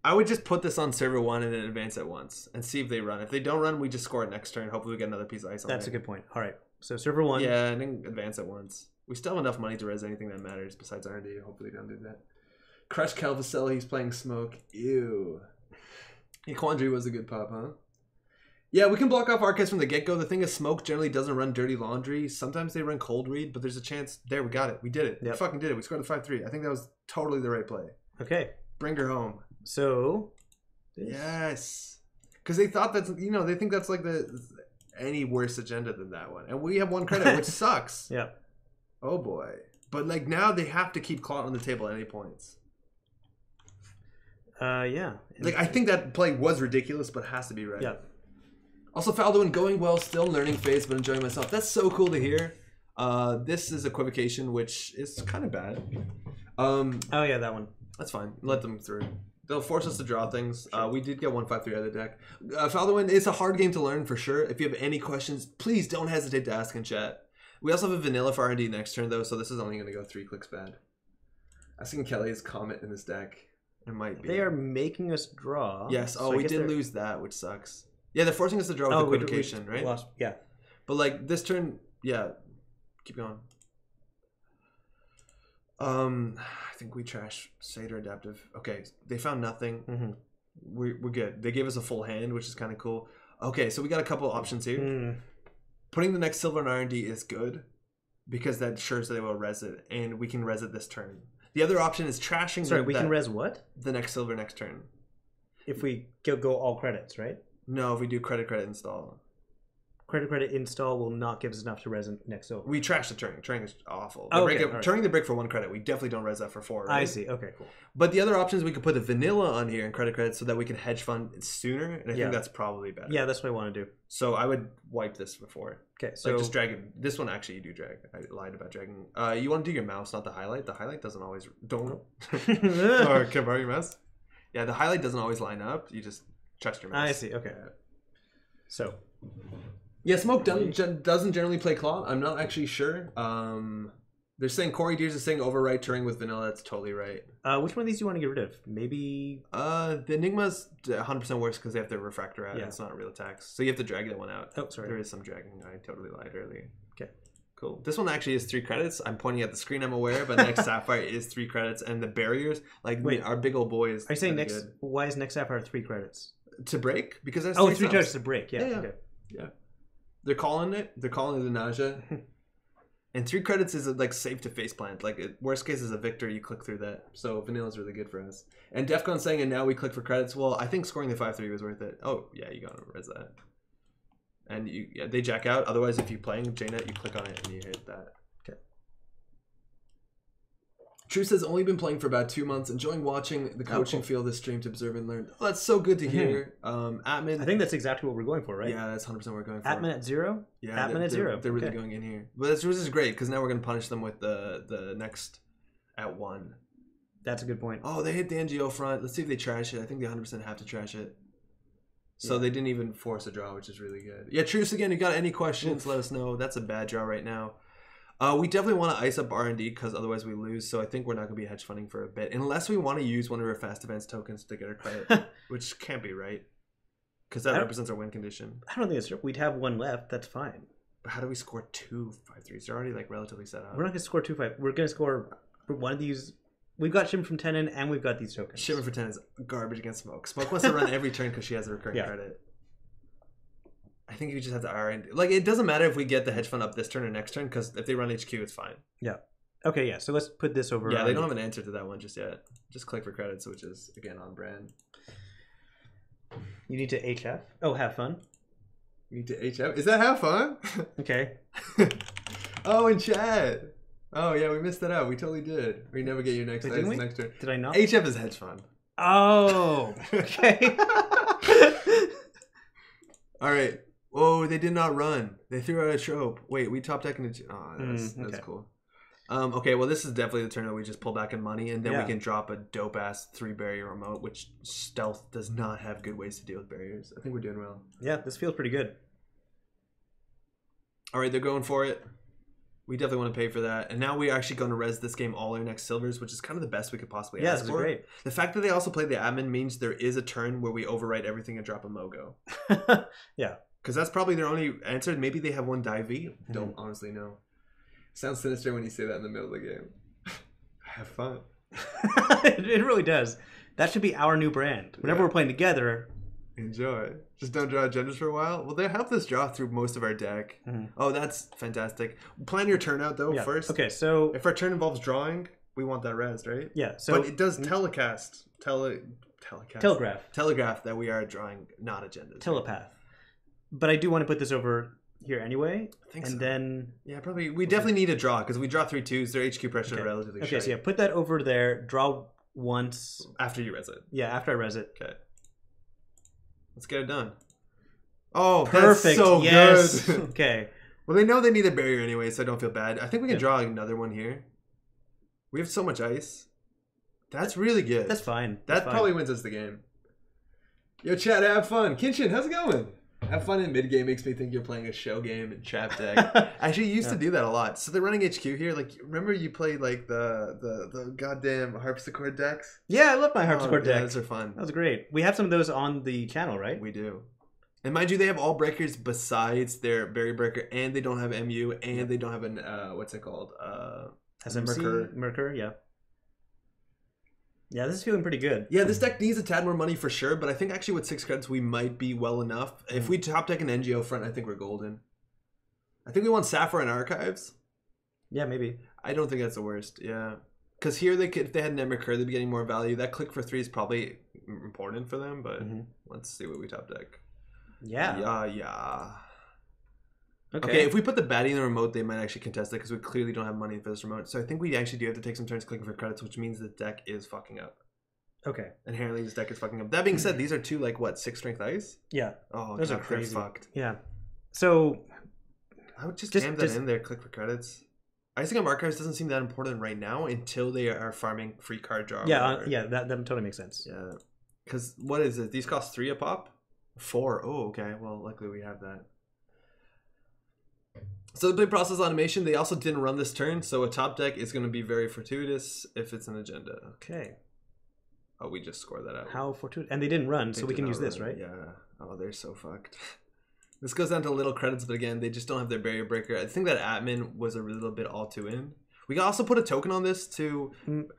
I would just put this on server 1 and then advance at once and see if they run. If they don't run, we just score it next turn. Hopefully we get another piece of ice on That's a good point. All right. So server 1. Yeah, and then advance at once. We still have enough money to res anything that matters besides R&D. Hopefully they don't do that. Crush Calvacelli, he's playing Smoke. Ew. Yeah, Quandary was a good pop, huh? Yeah, we can block off archives from the get-go. The thing is, Smoke generally doesn't run Dirty Laundry. Sometimes they run Cold Read, but there's a chance. There, we got it. We did it. We fucking did it. We scored the 5-3. I think that was totally the right play. Okay. Bring her home. So... Yes. Because they thought that's, they think that's like any worse agenda than that one. And we have 1 credit, which sucks. Yeah. Oh boy. But like now they have to keep Clot on the table at any points. Yeah. Like I think that play was ridiculous, but has to be right. Yeah. Also, Falduin going well, still learning phase, but enjoying myself. That's so cool to hear. This is Equivocation, which is kind of bad. Oh yeah, that one. That's fine. Let them through. They'll force us to draw things. We did get 1-5-3 out of the deck. Falduin is a hard game to learn for sure. If you have any questions, please don't hesitate to ask in chat. We also have a vanilla for R&D next turn, though, so this is only going to go 3 clicks bad. Asking Kelly's Comet in this deck. It might be. They are making us draw. Yes. Oh, so we did lose that, which sucks. Yeah, they're forcing us to draw with Equivocation, right? Lost. Yeah. But, like, this turn, yeah. Keep going. I think we trash Seder Adaptive. Okay, they found nothing. We're good. They gave us a full hand, which is kind of cool. Okay, so we got a couple options here. Putting the next silver in R&D is good because that ensures that they will res it, and we can res it this turn. The other option is trashing. Sorry, we can res what? The next silver next turn. If we go all credits, right? No, if we do credit install. credit install will not give us enough to res next over. We trash the Turing. Turing is awful. Okay, Turning the brick for 1 credit. We definitely don't res that for 4. Right? I see. Okay, cool. But the other option is we could put the vanilla on here in credit so that we can hedge fund sooner, and I think that's probably better. Yeah, that's what I want to do. So I would wipe this before. Okay, so like just drag it. This one actually you do drag. I lied about dragging. You want to do your mouse, not the highlight. The highlight doesn't always or can I borrow your mouse? Yeah, the highlight doesn't always line up. You just trust your mouse. I see. Okay. So. Yeah, Smoke doesn't generally play Claw. I'm not actually sure. They're saying Corey Deers is saying overwrite Turing with vanilla. That's totally right. Which one of these do you want to get rid of? Maybe. The Enigma's 100% works because they have the refractor out. Yeah. It's not a real attacks, so you have to drag that one out. Oh, sorry. There is some dragging. I totally lied earlier. Okay. Cool. This one actually is 3 credits. I'm pointing at the screen. I'm aware, but next Sapphire is 3 credits, and the barriers, like our big old boys. Are you saying next? Good. Why is next Sapphire 3 credits? To break because that's 3 credits to break. Yeah. Yeah. Okay. Yeah. They're calling it. They're calling it a nausea. And 3 credits is like safe to faceplant. Like worst case is a victor. You click through that. So vanilla's really good for us. And Defcon's saying, and now we click for credits. Well, I think scoring the 5-3 was worth it. Oh yeah, you gotta res that. And they jack out. Otherwise, if you're playing JNet, you click on it and you hit that. Okay. True says only been playing for about 2 months, enjoying watching the coaching field this stream to observe and learn. Oh, that's so good to hear. Atman, I think that's exactly what we're going for, right? Yeah, that's 100% what we're going for. Atman at 0? Yeah, Atman at 0. They're really going in here. But this is great because now we're going to punish them with the next at 1. That's a good point. Oh, they hit the NGO front. Let's see if they trash it. I think they 100% have to trash it. So they didn't even force a draw, which is really good. Yeah, Truce again, you got any questions, let us know. That's a bad draw right now. We definitely want to ice up R&D because otherwise we lose. So I think we're not going to be hedge funding for a bit. Unless we want to use one of our fast advance tokens to get our credit, which can't be right. Because that represents our win condition. I don't think it's true. We'd have 1 left. That's fine. But how do we score 2 5-3s? They're already like relatively set up. We're not going to score 2 5. We're going to score for one of these. We've got Shimmer from Tenon and we've got these tokens. Shimmer for 10 is garbage against Smoke. Smoke wants to run every turn because she has a recurring credit. I think you just have to R&D. Like, it doesn't matter if we get the hedge fund up this turn or next turn, because if they run HQ, it's fine. Yeah. Okay, yeah. So let's put this over. Yeah, they don't have an answer to that one just yet. Just click for credits, which is, again, on brand. You need to HF. Oh, have fun. You need to HF? Is that have fun? Okay. Oh, in chat. Oh, yeah, we missed that out. We totally did. We never get your next next turn. Did I not? HF is hedge fund. Oh, okay. All right. Oh, they did not run. They threw out a trope. Wait, we top deck in the... Oh, that's cool. Okay, well, this is definitely the turn that we just pull back in money, and then we can drop a dope-ass 3-barrier remote, which Stealth does not have good ways to deal with barriers. I think we're doing well. Yeah, this feels pretty good. All right, they're going for it. We definitely want to pay for that. And now we're actually going to res this game all our next silvers, which is kind of the best we could possibly ask for. Yeah, great. The fact that they also play the admin means there is a turn where we overwrite everything and drop a Mogo. Yeah. Because that's probably their only answer. Maybe they have one dive V. Don't honestly know. Sounds sinister when you say that in the middle of the game. Have fun. It really does. That should be our new brand. Whenever we're playing together, enjoy. Just don't draw agendas for a while. Well, they help us draw through most of our deck. Oh, that's fantastic. Plan your turn out though first. Okay, so if our turn involves drawing, we want that res, right? Yeah. So but it does telegraph that we are drawing, not agendas. Telepath. Right? But I do want to put this over here anyway. I think and so. Then probably we definitely need a draw because we draw 3 2s. Their HQ pressure are relatively okay, so put that over there. Draw once after you res it. Yeah, after I res it. Okay. Let's get it done. Oh, perfect. That's so yes. good. Okay. Well, they know they need a barrier anyway, so I don't feel bad. I think we can draw another one here. We have so much ice. That's really good. That's fine. That probably wins us the game. Yo, chat, have fun. Kinshin, how's it going? Have fun in mid game makes me think you're playing a show game in trap deck. Actually, you used to do that a lot. So they're running HQ here. Like, remember you played like the goddamn harpsichord decks? Yeah, I love my harpsichord decks. Those are fun. That was great. We have some of those on the channel, right? We do. And mind you, they have all breakers besides their berry breaker, and they don't have MU, and they don't have an what's it called? SMC? Mercur, yeah. Yeah, this is feeling pretty good. Yeah, this deck needs a tad more money for sure, but I think actually with 6 credits we might be well enough. If we top deck an NGO front, I think we're golden. I think we want Sapphire and Archives. Yeah, maybe. I don't think that's the worst. Yeah, because here if they had an Mercur, they'd be getting more value. That click for 3 is probably important for them, but let's see what we top deck. Yeah. Yeah. Okay, if we put the baddie in the remote, they might actually contest it because we clearly don't have money for this remote. So I think we actually do have to take some turns clicking for credits, which means the deck is fucking up. Okay. Inherently, this deck is fucking up. That being said, these are two, like, what, 6 strength ice? Yeah. Oh, those God, are crazy. they're fucked. Yeah. So I would just jam that in there, click for credits. Icing up archives doesn't seem that important right now until they are farming free card draw. Yeah, that totally makes sense. Yeah. Because what is it? These cost 3 a pop? 4. Oh, okay. Well, luckily we have that. So the play process automation, they also didn't run this turn, so a top deck is going to be very fortuitous if it's an agenda. Okay. Oh, we just scored that out. How fortuitous. And they didn't run, so we can use this, right? Yeah. Oh, they're so fucked. This goes down to little credits, but again, they just don't have their barrier breaker. I think that admin was a little bit all too in. We can also put a token on this to...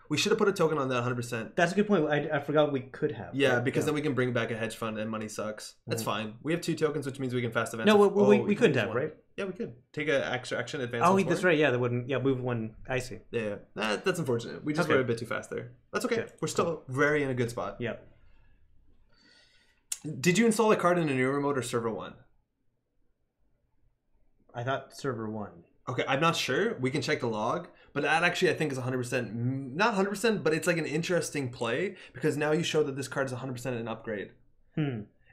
We should have put a token on that 100%. That's a good point. I forgot we could have. Yeah, because then we can bring back a hedge fund and money sucks. That's fine. We have 2 tokens, which means we can fast advance. No, we couldn't have, right? Yeah, we could. Take an extra action, advance. Oh, that's right. Yeah, that wouldn't... Yeah, move 1. I see. Yeah, that's unfortunate. We just were a bit too fast there. That's okay. We're still very in a good spot. Yeah. Did you install a card in a new remote or server 1? I thought server 1. Okay, I'm not sure. We can check the log. But that actually, I think, is 100%. Not 100%, but it's like an interesting play. Because now you show that this card is 100% an upgrade.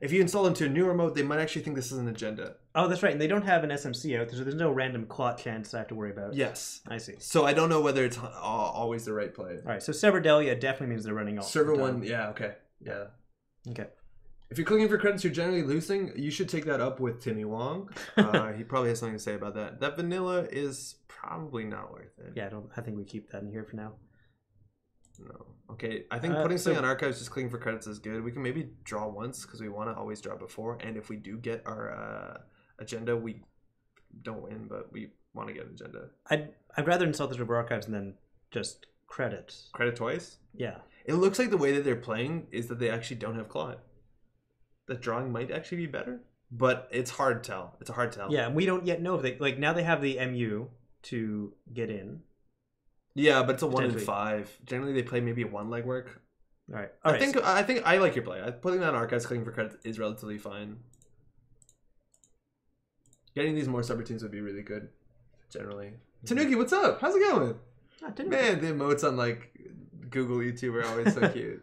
If you install into a new remote, they might actually think this is an agenda. Oh, that's right. And they don't have an SMC out, so there's no random clot chance I have to worry about. Yes. I see. So I don't know whether it's always the right play. All right, so Sever Delia definitely means they're running all. Server 1, yeah, okay. Yeah. Okay. If you're clicking for credits, you're generally losing. You should take that up with Timmy Wong. He probably has something to say about that. That vanilla is probably not worth it. Yeah, I think we keep that in here for now. No. Okay, I think putting something on archives, just clicking for credits is good. We can maybe draw once because we want to always draw before. And if we do get our agenda, we don't win, but we want to get an agenda. I'd rather install this over archives and then just credit. Credit twice? Yeah. It looks like the way that they're playing is that they actually don't have clot. The drawing might actually be better, but it's hard to tell. It's a hard tell. Yeah, and we don't yet know if they like now they have the MU to get in. Yeah, but it's a 1 in 5. Generally, they play maybe 1 legwork. All right. I think I like your play. Putting that on archives, clicking for credits is relatively fine. Getting these more subroutines would be really good. Generally. Tanuki, what's up? How's it going? Man, the emotes on like Google YouTube are always so cute.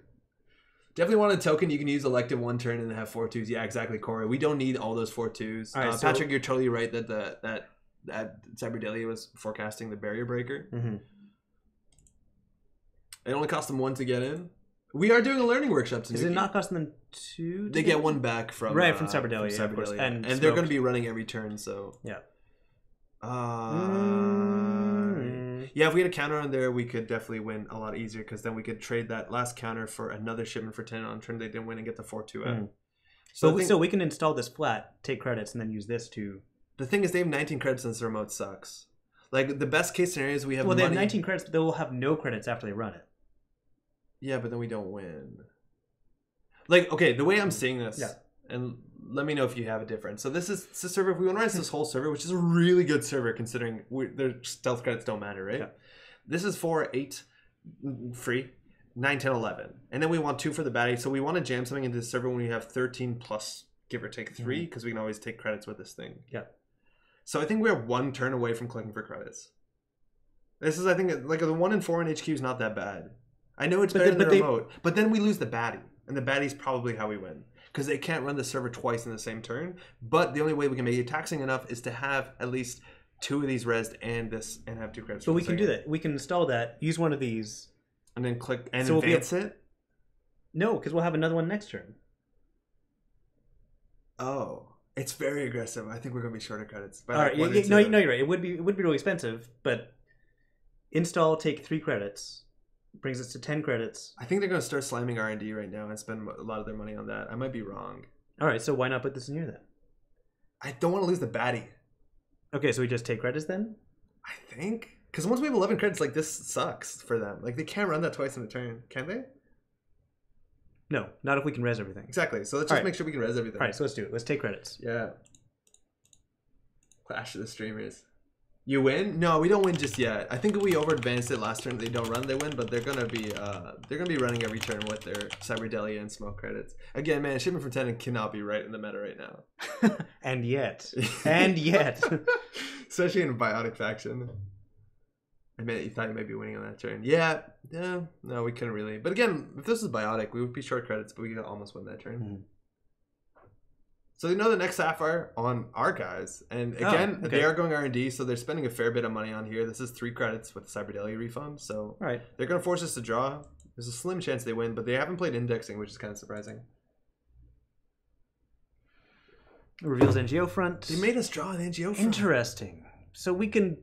Definitely want a token. You can use elective 1 turn and have 4 2s. Yeah, exactly, Corey. We don't need all those 4 2s. All right, Patrick, you're totally right that that Cyberdelia was forecasting the barrier breaker. It only cost them 1 to get in. We are doing a learning workshop today. Is it not costing them 2? They get 1 back from from Cyberdelia, of course, and they're going to be running every turn. So yeah. Yeah, if we had a counter on there, we could definitely win a lot easier because then we could trade that last counter for another shipment for 10 on turn they didn't win and get the 4-2 out. So we can install this flat, take credits, and then use this to... The thing is, they have 19 credits since the remote sucks. Like, the best case scenario is we have they have 19 credits, but they will have no credits after they run it. Yeah, but then we don't win. Like, okay, the way I'm seeing this... Yeah. And let me know if you have a difference. So this is the server. If we want to rise this whole server, which is a really good server considering their stealth credits don't matter, right? Yeah. This is 4, 8 free, 9, 10, 11. And then we want 2 for the baddie. So we want to jam something into the server when we have 13 plus, give or take 3, because we can always take credits with this thing. Yeah. So I think we're 1 turn away from clicking for credits. This is, I think, like the 1 in 4 in HQ is not that bad. I know it's better than the remote, but then we lose the baddie. And the baddie's probably how we win. Because they can't run the server twice in the same turn. But the only way we can make it taxing enough is to have at least 2 of these rezzed and this and have 2 credits. But we can do that. We can install that, use one of these. And then click and advance it? No, because we'll have another one next turn. Oh. It's very aggressive. I think we're going to be shorter credits. All right. No, you're right. It would be really expensive. But install, take 3 credits. Brings us to 10 credits. I think they're going to start slamming R&D right now and spend a lot of their money on that. I might be wrong. All right, so why not put this in here then? I don't want to lose the baddie. Okay, so we just take credits then? I think. Because once we have 11 credits, like, this sucks for them. Like, they can't run that twice in a turn. Can they? No, not if we can res everything. Exactly. So let's just make sure we can res everything. All right, so let's do it. Let's take credits. Yeah. Clash of the streamers. You win? No, we don't win just yet. I think if we over advanced it last turn, they don't run, they win. But they're gonna be running every turn with their Cyberdelia and smoke credits. Again, man, shipment for 10 cannot be right in the meta right now. and yet, especially in a biotic faction. I mean, you thought you might be winning on that turn. Yeah, no, we couldn't really. But again, if this was biotic, we would be short credits, but we could almost win that turn. Mm. So they know the next Sapphire on our guys. And again, they are going R&D, so they're spending a fair bit of money on here. This is 3 credits with the Cyberdelia refund, so they're going to force us to draw. There's a slim chance they win, but they haven't played indexing, which is kind of surprising. Reveals NGO front. They made us draw an NGO front. Interesting. So we can...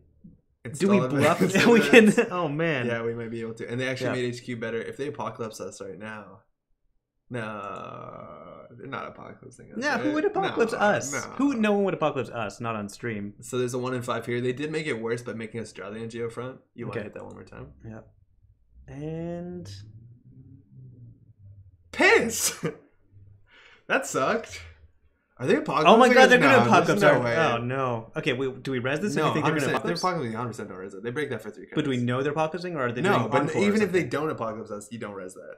Do we bluff? we can... Oh, man. Yeah, we might be able to. And they actually made HQ better. If they apocalypse us right now... No, they're not apocalypsing us. Yeah, right? Who would apocalypse us? No. No one would apocalypse us, not on stream. So there's a 1 in 5 here. They did make it worse by making us draw the NGO front. You want to hit that one more time? Yeah. And... Piss! That sucked. Are they apocalypsing? Oh my god, they're going to apocalypse no our... way. Oh no. Okay, do we res this? No, or do you think they're going to apocalypse? They're apocalypsing 100% don't res it. They break that for 3 credits. But do we know they're apocalypsing, or are they no, doing but even if they don't apocalypse us, you don't res that.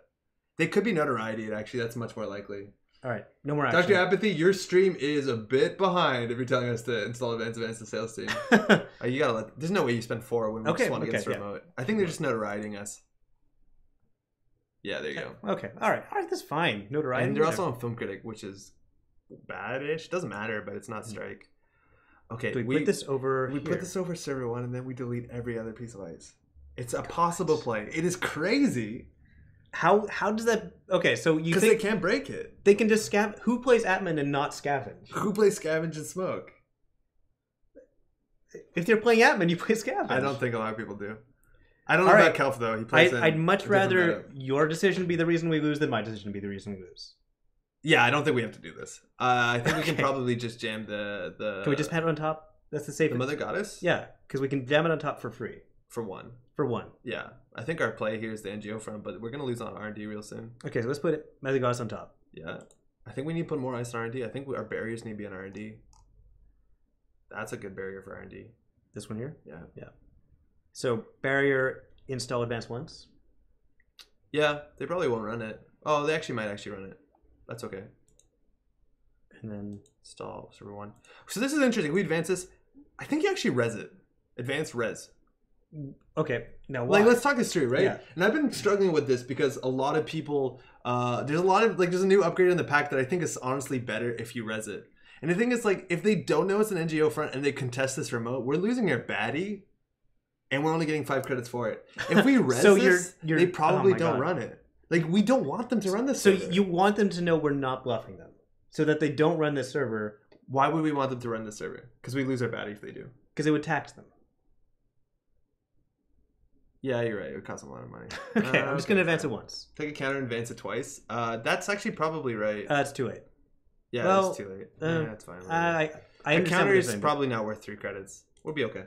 They could be notoriety, actually. That's much more likely. All right, no more action. Dr. Apathy, your stream is a bit behind if you're telling us to install advanced sales team. You gotta let. There's no way you spend 4 when we just want to get this remote. I think they're just notorietying us. Yeah, there you go. Okay, all right, that's fine. Notoriety. And they're also on Film Critic, which is bad-ish. Doesn't matter, but it's not strike. Okay, do we put this over? We put this over server 1, and then we delete every other piece of ice. It's a possible play. It is crazy. How does that... Okay, so you because they can't break it. They can just scavenge. Who plays Atman and not scavenge? Who plays scavenge and smoke? If they're playing Atman, you play scavenge. I don't think a lot of people do. I don't know about Kelf though. He plays. I'd much rather your decision be the reason we lose than my decision be the reason we lose. Yeah, I don't think we have to do this. I think we can probably just jam the. Can we just pat it on top? That's the safest. The Mother Goddess. Yeah, because we can jam it on top for free. For 1. For 1. Yeah, I think our play here is the NGO front, but we're gonna lose on R&D real soon. Okay, so let's put it Mother Goddess on top. Yeah, I think we need to put more ice on R&D. I think our barriers need to be on R&D. That's a good barrier for R&D. This one here. Yeah. Yeah. So barrier install advanced once. Yeah, they probably won't run it. Oh, they actually might run it. That's okay. And then install server 1. So this is interesting. We advance this. I think you actually res it. Advanced res. Okay, now why? Like, let's talk this through, right? Yeah. And I've been struggling with this because a lot of people, there's a new upgrade in the pack that I think is honestly better if you res it. And the thing is, like, if they don't know it's an NGO front and they contest this remote, we're losing our baddie, and we're only getting 5 credits for it. If we res this, they probably don't run it. Like, we don't want them to run this server. So you want them to know we're not bluffing them, so that they don't run this server. Why would we want them to run this server? Because we lose our baddie if they do. Because it would tax them. Yeah, you're right. It would cost them a lot of money. Okay, I'm just going to advance it once. Take a counter and advance it twice. That's actually probably right. It's too late. Yeah, it's too late. Yeah, that's fine. I a counter is probably not worth 3 credits. We'll be okay.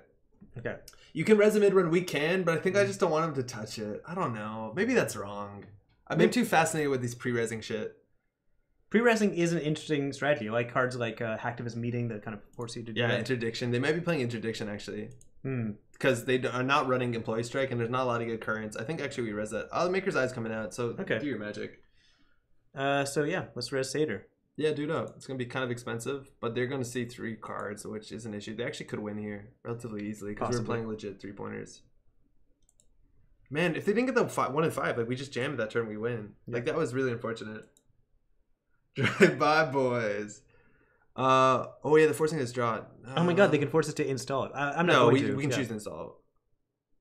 Okay. You can res a mid run. We can, but I think I just don't want him to touch it. I don't know. Maybe that's wrong. I've been too fascinated with these pre-resing shit. Pre-resing is an interesting strategy. I like cards like Hacktivist Meeting that kind of force you to do that. Interdiction. They might be playing Interdiction, actually. Because they are not running Employee Strike, and there's not a lot of good currents. I think actually we res that. Oh, the Maker's Eye's coming out, so do your magic. So yeah, let's res Satyr. Yeah, dude up. It's going to be kind of expensive, but they're going to see 3 cards, which is an issue. They actually could win here relatively easily because we're playing legit 3-pointers. Man, if they didn't get the 1 in 5, like we just jammed that turn, we win. Yeah. Like that was really unfortunate. Drive by, boys. Oh yeah, they're forcing us to draw it. Oh my god, they can force us to install it. I'm not going to. We can choose to install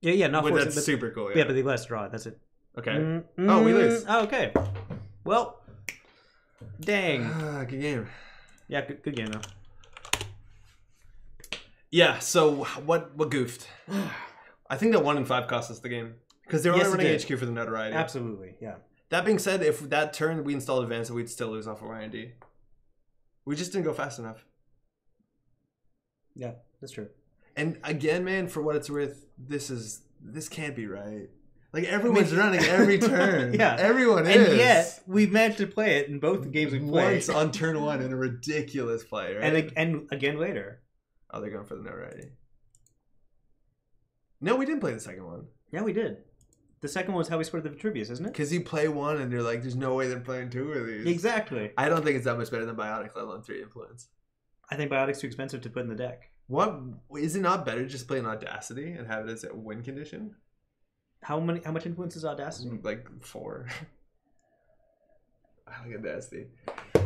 it. Yeah, not forcing. That's super cool. Yeah, but they let us draw it. That's it. Okay. Oh, we lose. Oh, okay. Well, dang. Good game. Yeah, good game though. Yeah. So what goofed? I think that 1 in 5 cost us the game because they were only running HQ for the notoriety. Absolutely. Yeah. That being said, if that turn we installed advanced, we'd still lose off of R&D. We just didn't go fast enough. Yeah, that's true. And again, man, for what it's worth, this can't be right. Like everyone's running every turn. Yeah, everyone is. And yet we've managed to play it in both the games we played. Once on turn 1 in a ridiculous play, right? And again later. Oh, they're going for the notoriety. No, we didn't play the second one. Yeah, we did. The second one was how we scored the Vitruvius, isn't it? Because you play one and you're like, there's no way they're playing two of these. Exactly. I don't think it's that much better than Biotic, let alone 3 Influence. I think Biotic's too expensive to put in the deck. What? Is it not better to just play an Audacity and have it as a win condition? How much influence is Audacity? Like 4. I like Audacity.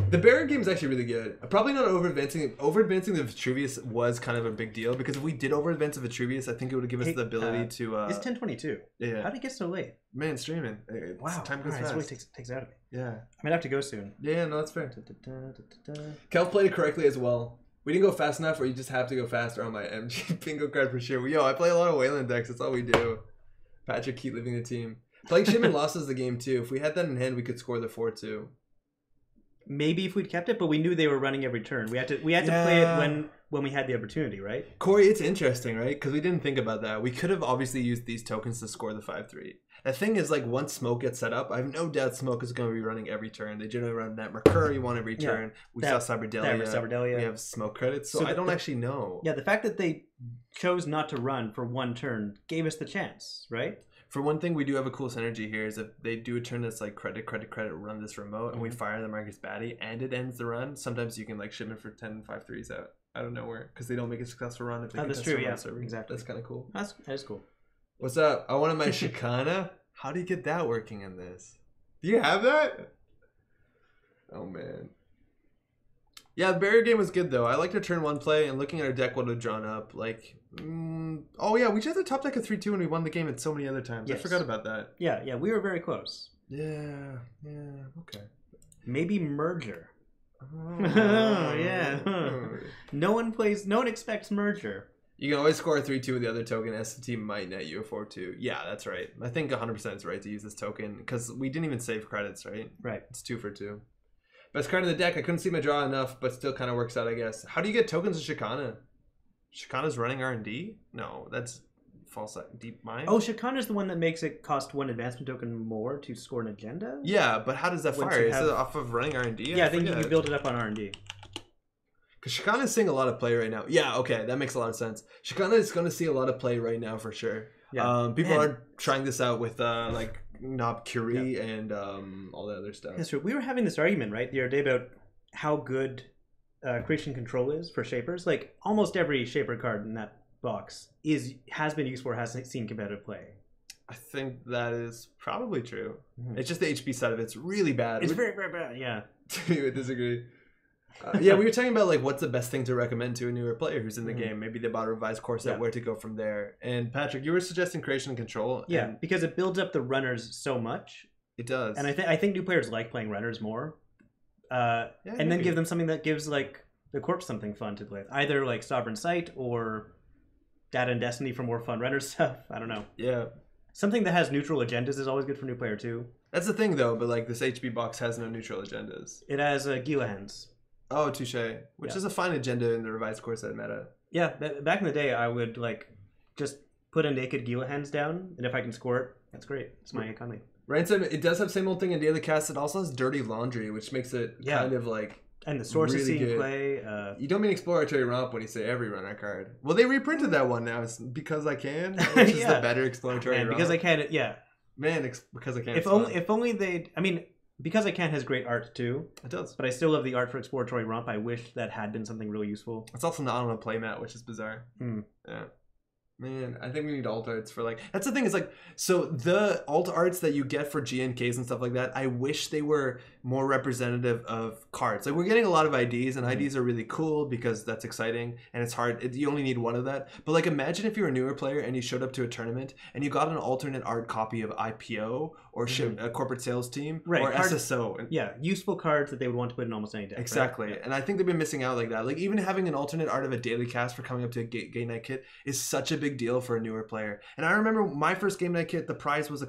The Baron game is actually really good. Probably not over-advancing. Over-advancing the Vitruvius was kind of a big deal because if we did over-advance the Vitruvius, I think it would give us the ability to... It's 10:22. Yeah. How did it get so late? Man, streaming. Wow. Time goes fast. It really takes out of me. Yeah. I might have to go soon. Yeah, no, that's fair. Kel played it correctly as well. We didn't go fast enough, or you just have to go faster on my MG bingo card for sure. Yo, I play a lot of Wayland decks. That's all we do. Patrick, keep leaving the team. Playing Shipman losses the game too. If we had that in hand, we could score the 4-2. Maybe if we'd kept it, but we knew they were running every turn. We had to play it when we had the opportunity, right? Corey, it's interesting, right? Because we didn't think about that. We could have obviously used these tokens to score the 5-3. The thing is, like, once Smoke gets set up, I have no doubt Smoke is going to be running every turn. They generally run that Mercury one every turn. We saw Cyberdelia. We have Smoke credits, so I don't actually know. Yeah, the fact that they chose not to run for one turn gave us the chance, right? For one thing, we do have a cool synergy here is if they do a turn that's like credit, run this remote, and we fire the Marcus Batty, and it ends the run, sometimes you can like shipment for 10 5-3s out of nowhere because they don't make a successful run if they that's true, yeah. Server. Exactly. That's kind of cool. That is cool. What's up? I wanted my Shikana. How do you get that working in this? Do you have that? Oh, man. Yeah, the barrier game was good, though. I liked our turn 1 play, and looking at our deck, what it had drawn up, like... oh, yeah, we just had the top deck of 3-2, and we won the game at so many other times. Yes. I forgot about that. Yeah, we were very close. Yeah, okay. Maybe Merger. Oh, yeah. No one expects Merger. You can always score a 3-2 with the other token. SCT might net you a 4-2. Yeah, that's right. I think 100% is right to use this token, because we didn't even save credits, right? Right. It's 2 for 2. Best card in the deck. I couldn't see my draw enough, but still kind of works out, I guess. How do you get tokens of Shikana? Shikana's running R&D? No, that's false deep mind. Oh, Shikana's the one that makes it cost 1 advancement token more to score an agenda? Yeah, but how does that fire? Is it off of running R&D? Yeah, I think you can build it up on R&D. Because Shikana's seeing a lot of play right now. Yeah, okay, that makes a lot of sense. Shikana is going to see a lot of play right now for sure. Yeah. People are trying this out with like Knob Curie and all that other stuff. That's true. We were having this argument, right, the other day about how good creation control is for Shapers. Like, almost every Shaper card in that box has been useful or has seen competitive play. I think that is probably true. Mm-hmm. It's just the HP side of it's really bad. It's very, very bad, yeah. We would disagree. Yeah, we were talking about like what's the best thing to recommend to a newer player who's in the game. Maybe they bought a revised core set, where to go from there. And Patrick, you were suggesting creation and control. Yeah, because it builds up the runners so much. It does. And I think new players like playing runners more. And then give them something that gives like the corpse something fun to play with. Either like Sovereign Sight or Data and Destiny for more fun runner stuff. I don't know. Yeah. Something that has neutral agendas is always good for new player too. That's the thing though, but like this HB box has no neutral agendas. It has Gila Hens. Oh, touche. Which is a fine agenda in the revised core set meta. Yeah, back in the day, I would like just put a naked Gila Hens down, and if I can score it, that's great. It's my economy. Ryan said it does have same old thing in Daily Cast. It also has Dirty Laundry, which makes it kind of like and the source is seeing play. You don't mean Exploratory Romp when you say every runner card. Well, they reprinted that one now. It's Because I Can, which is the better Exploratory Romp. Because I Can, Man, Because I Can. If only they. I mean. Because I Can has great art too. It does. But I still love the art for Exploratory Romp. I wish that had been something really useful. It's also not on a playmat, which is bizarre. Yeah. Man, I think we need alt arts for like... That's the thing, is like... So the alt arts that you get for GNKs and stuff like that, I wish they were more representative of cards. Like, we're getting a lot of IDs, and IDs are really cool because that's exciting, and it's hard. You only need one of that. But like, imagine if you're a newer player and you showed up to a tournament and you got an alternate art copy of IPO or a corporate sales team or SSO. Useful cards that they would want to put in almost any deck. Exactly. Right? And I think they've been missing out like that. Like, even having an alternate art of a daily cast for coming up to a game night kit is such a big deal for a newer player. And I remember my first game night kit, the prize was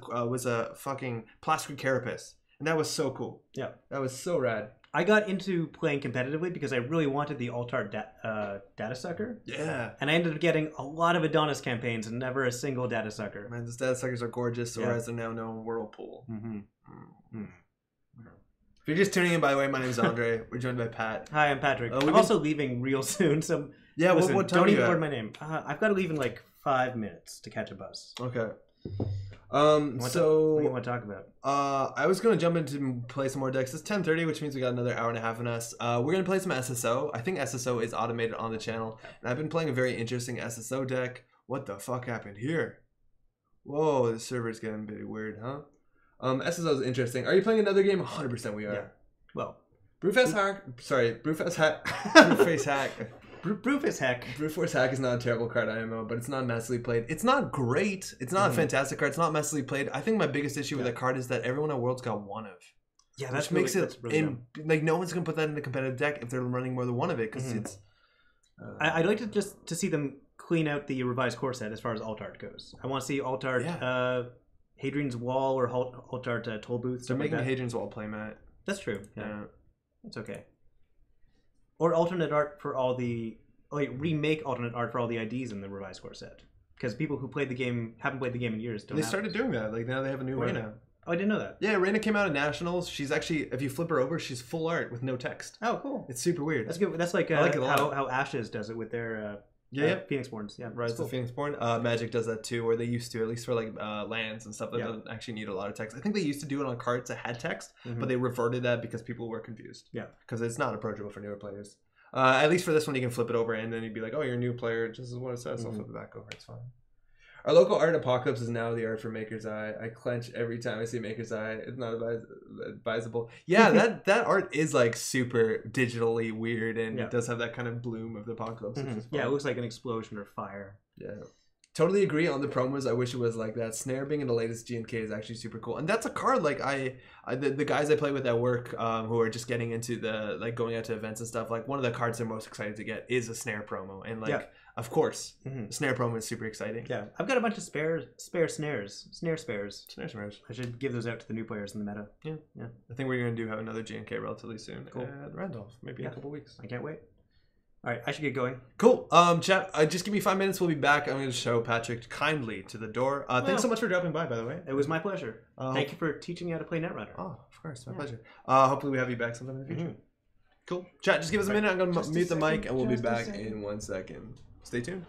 a fucking Plastical Carapace. And that was so cool. Yeah. That was so rad. I got into playing competitively because I really wanted the alt art data sucker. Yeah. And I ended up getting a lot of Adonis campaigns and never a single data sucker. Man, those data suckers are gorgeous, or as they're now known, Whirlpool. If you're just tuning in, by the way, my name is Andre. We're joined by Pat. Hi, I'm Patrick. I'm also leaving real soon, so yeah. listen, what time don't even word my name. I've got to leave in like 5 minutes to catch a bus. Okay. What do you want to talk about? I was gonna jump in to play some more decks. It's 10:30, which means we got another hour and a half in us. We're gonna play some SSO. I think SSO is automated on the channel, and I've been playing a very interesting SSO deck. What the fuck happened here? Whoa, the server's getting a bit weird, huh? SSO is interesting. Are you playing another game? 100% we are. Yeah. Well, Brewface Hack. Sorry, Brewface Hack. Brewface Hack. Brewface Hack. Brewforce Hack is not a terrible card IMO, but it's not massively played. It's not great. It's not a fantastic card. It's not massively played. I think my biggest issue with that card is that everyone at World's got one of. Yeah, which makes it like no one's gonna put that in a competitive deck if they're running more than one of it because it's. I'd like to see them clean out the revised core set as far as alt art goes. I want to see alt art, Hadrian's Wall or alt art toll booths. They're making Hadrian's Wall playmat. That's true. Yeah, it's okay. Or alternate art for all the remake alternate art for all the IDs in the revised core set, because people who played the game haven't played the game in years. They started doing that. Like now they have a new Reyna. Oh, I didn't know that. Yeah, Reyna came out at Nationals. She's actually, if you flip her over, she's full art with no text. Oh, cool. It's super weird. That's good. That's like, I like it a lot. how Ashes does it with their Phoenixborns. Yeah, Rise of the Phoenixborn. Magic does that too, or they used to, at least for like lands and stuff that doesn't actually need a lot of text. I think they used to do it on cards that had text, but they reverted that because people were confused. Yeah, because it's not approachable for newer players. At least for this one, you can flip it over and then you'd be like, "Oh, you're a new player. This is what it says." I'll flip it back over. It's fine. Our local art Apocalypse is now the art for Maker's Eye. I clench every time I see Maker's Eye. It's not advisable. Yeah, that art is like super digitally weird, and it does have that kind of bloom of the Apocalypse. Yeah, it looks like an explosion or fire. Yeah. Totally agree on the promos. I wish it was like that. Snare being in the latest GNK is actually super cool, and that's a card like the guys I play with at work who are just getting into the like going out to events and stuff. Like one of the cards they're most excited to get is a Snare promo, and like of course Snare promo is super exciting. Yeah, I've got a bunch of spare snares, snare spares. Snare spares. I should give those out to the new players in the meta. Yeah. I think we're gonna have another GNK relatively soon. Cool. At Randolph, maybe in a couple weeks. I can't wait. All right, I should get going. Cool. Chat, just give me 5 minutes. We'll be back. I'm going to show Patrick kindly to the door. Thanks so much for dropping by the way. It was my pleasure. Thank you for teaching me how to play Netrunner. Oh, of course. My pleasure. Hopefully we have you back sometime in the future. Cool. Chat, just give us a minute. I'm going to mute the mic, and we'll be back in 1 second. Stay tuned.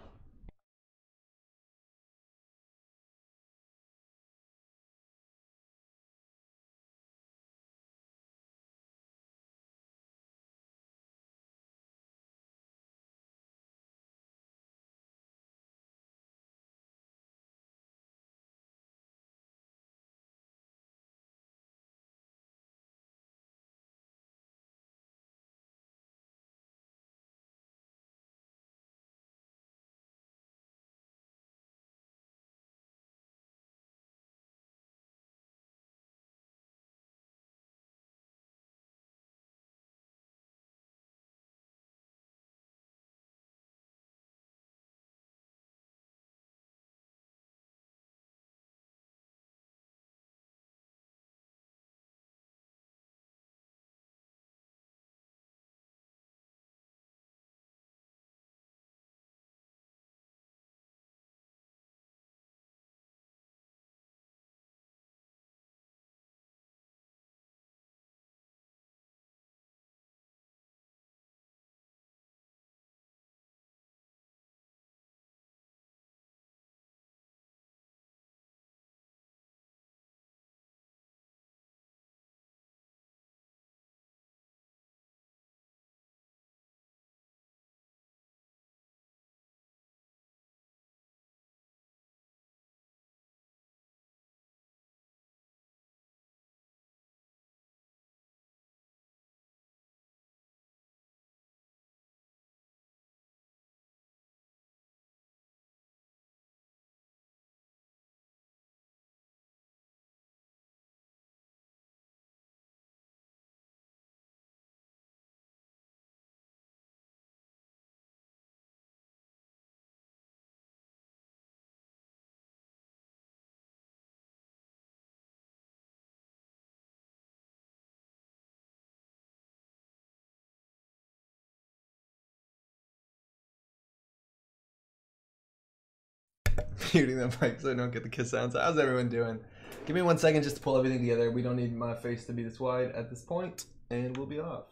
Muting the mic so I don't get the kiss sounds. How's everyone doing? Give me 1 second just to pull everything together. We don't need my face to be this wide at this point, and we'll be off.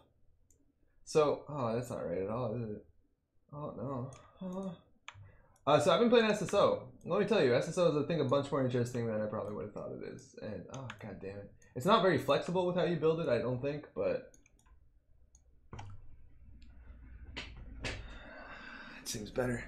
So, oh, that's not right at all, is it? Oh, no. So I've been playing SSO. Let me tell you, SSO is, I think, a bunch more interesting than I probably would have thought it is. And, oh, god damn it. It's not very flexible with how you build it, I don't think, but... it seems better.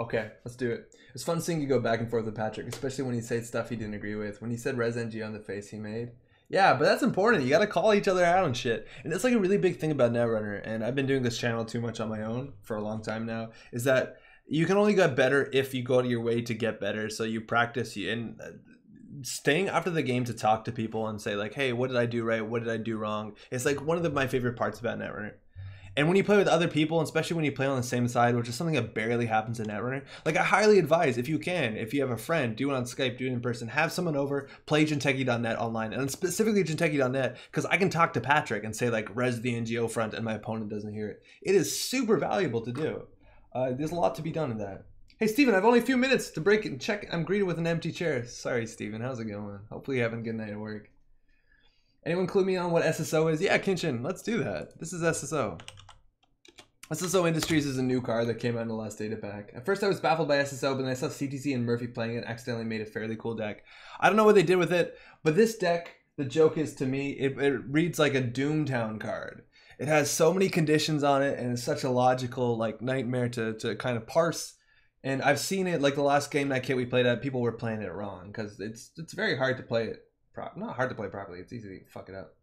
Okay, let's do it. It's fun seeing you go back and forth with Patrick, especially when he said stuff he didn't agree with. When he said Res NG on the face he made. Yeah, but that's important. You gotta call each other out on shit. And that's like a really big thing about Netrunner, and I've been doing this channel too much on my own for a long time now, is that you can only get better if you go to your way to get better. So you practice, and staying after the game to talk to people and say like, hey, what did I do right? What did I do wrong? It's like one of my favorite parts about Netrunner. And when you play with other people, especially when you play on the same side, which is something that barely happens in Netrunner, like I highly advise, if you can, if you have a friend, do it on Skype, do it in person, have someone over, play Jinteki.net online, and specifically Jinteki.net, because I can talk to Patrick and say like, res the NGO front, and my opponent doesn't hear it. It is super valuable to do. There's a lot to be done in that. Hey, Steven, I've only a few minutes to break and check. I'm greeted with an empty chair. Sorry, Steven. How's it going? Hopefully you're having a good night at work. Anyone clue me on what SSO is? Yeah, Kinchin, let's do that. This is SSO. SSO Industries is a new card that came out in the last data pack. At first I was baffled by SSO, but then I saw CTC and Murphy playing it and accidentally made a fairly cool deck. I don't know what they did with it, but this deck, the joke is to me, it reads like a Doomtown card. It has so many conditions on it, and it's such a logical like nightmare to kind of parse. And I've seen it, like the last game night kit we played at, people were playing it wrong, because it's very hard to play it. Not hard to play properly, it's easy to fuck it up.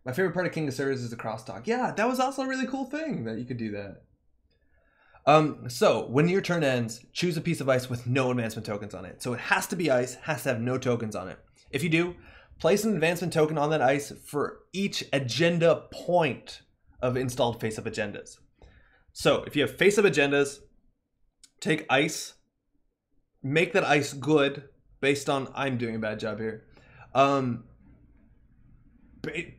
My favorite part of King of Servers is the crosstalk. Yeah, that was also a really cool thing that you could do that. So when your turn ends, choose a piece of ice with no advancement tokens on it. So it has to be ice, has to have no tokens on it. If you do, place an advancement token on that ice for each agenda point of installed face-up agendas. So if you have face-up agendas, take ice, make that ice good based on, I'm doing a bad job here.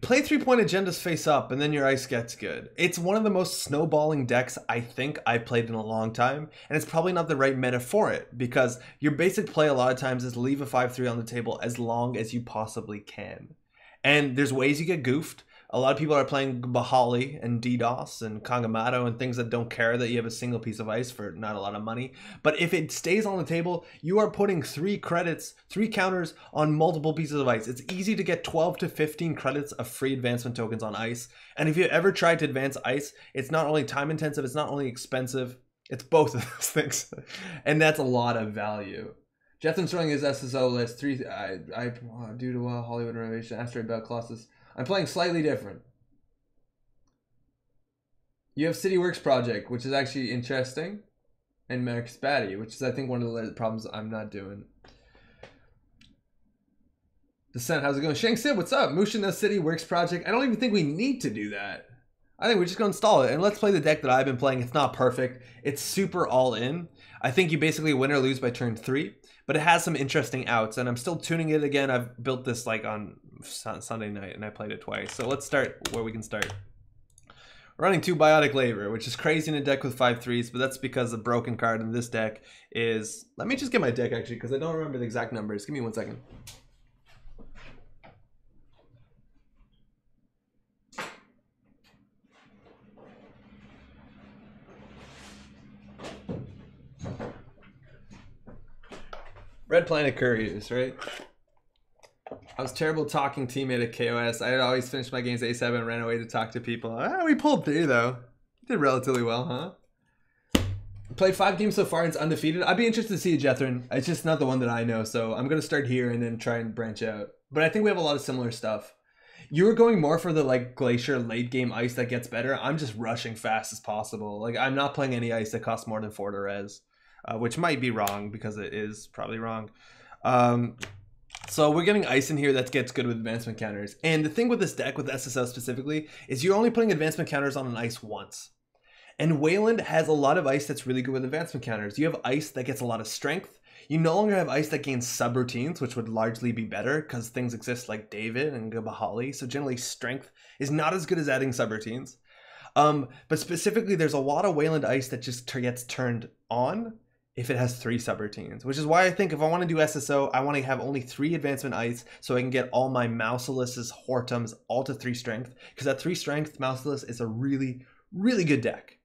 Play 3-point agendas face up, and then your ice gets good. It's one of the most snowballing decks I think I've played in a long time, and it's probably not the right meta for it, because your basic play a lot of times is leave a 5-3 on the table as long as you possibly can. And there's ways you get goofed. A lot of people are playing Bahali and DDoS and Kangamato and things that don't care that you have a single piece of ice for not a lot of money. But if it stays on the table, you are putting 3 credits, 3 counters on multiple pieces of ice. It's easy to get 12 to 15 credits of free advancement tokens on ice. And if you ever tried to advance ice, it's not only time intensive, it's not only expensive, it's both of those things. And that's a lot of value. Jetham's throwing his SSO list. Due to Hollywood renovation, Asteroid Belt Colossus. I'm playing slightly different. You have CityWorks Project, which is actually interesting, and Max Batty, which is I think one of the problems I'm not doing. Descent, how's it going? Shang Sid, what's up? Mushin no CityWorks Project. I don't even think we need to do that. I think we're just gonna install it and let's play the deck that I've been playing. It's not perfect. It's super all in. I think you basically win or lose by turn 3, but it has some interesting outs, and I'm still tuning it again. I've built this like on Sunday night, and I played it twice. So let's start where we can start. We're running 2 Biotic Labor, which is crazy in a deck with 5/3s, but that's because the broken card in this deck is... Let me just get my deck, actually, because I don't remember the exact numbers. Give me 1 second. Red Planet Couriers, right? I was terrible talking teammate at KOS. I had always finished my games A7 and ran away to talk to people. We pulled through though. Did relatively well, huh? Played 5 games so far and it's undefeated. I'd be interested to see a Jethrin. It's just not the one that I know, so I'm gonna start here and then try and branch out. But I think we have a lot of similar stuff. You were going more for the like Glacier late game ice that gets better. I'm just rushing fast as possible. Like I'm not playing any ice that costs more than 4 to res. Which might be wrong because it is probably wrong. So we're getting ice in here that gets good with advancement counters. And the thing with this deck, with SSO specifically, is you're only putting advancement counters on an ice once. And Wayland has a lot of ice that's really good with advancement counters. You have ice that gets a lot of strength. You no longer have ice that gains subroutines, which would largely be better because things exist like David and Gabahali. So generally strength is not as good as adding subroutines. But specifically, there's a lot of Wayland ice that just gets turned on if it has 3 subroutines, which is why I think if I want to do SSO, I want to have only 3 advancement ice so I can get all my Mouseluses, Hortums all to 3 strength, because at 3 strength, Mouselus is a really, really good deck.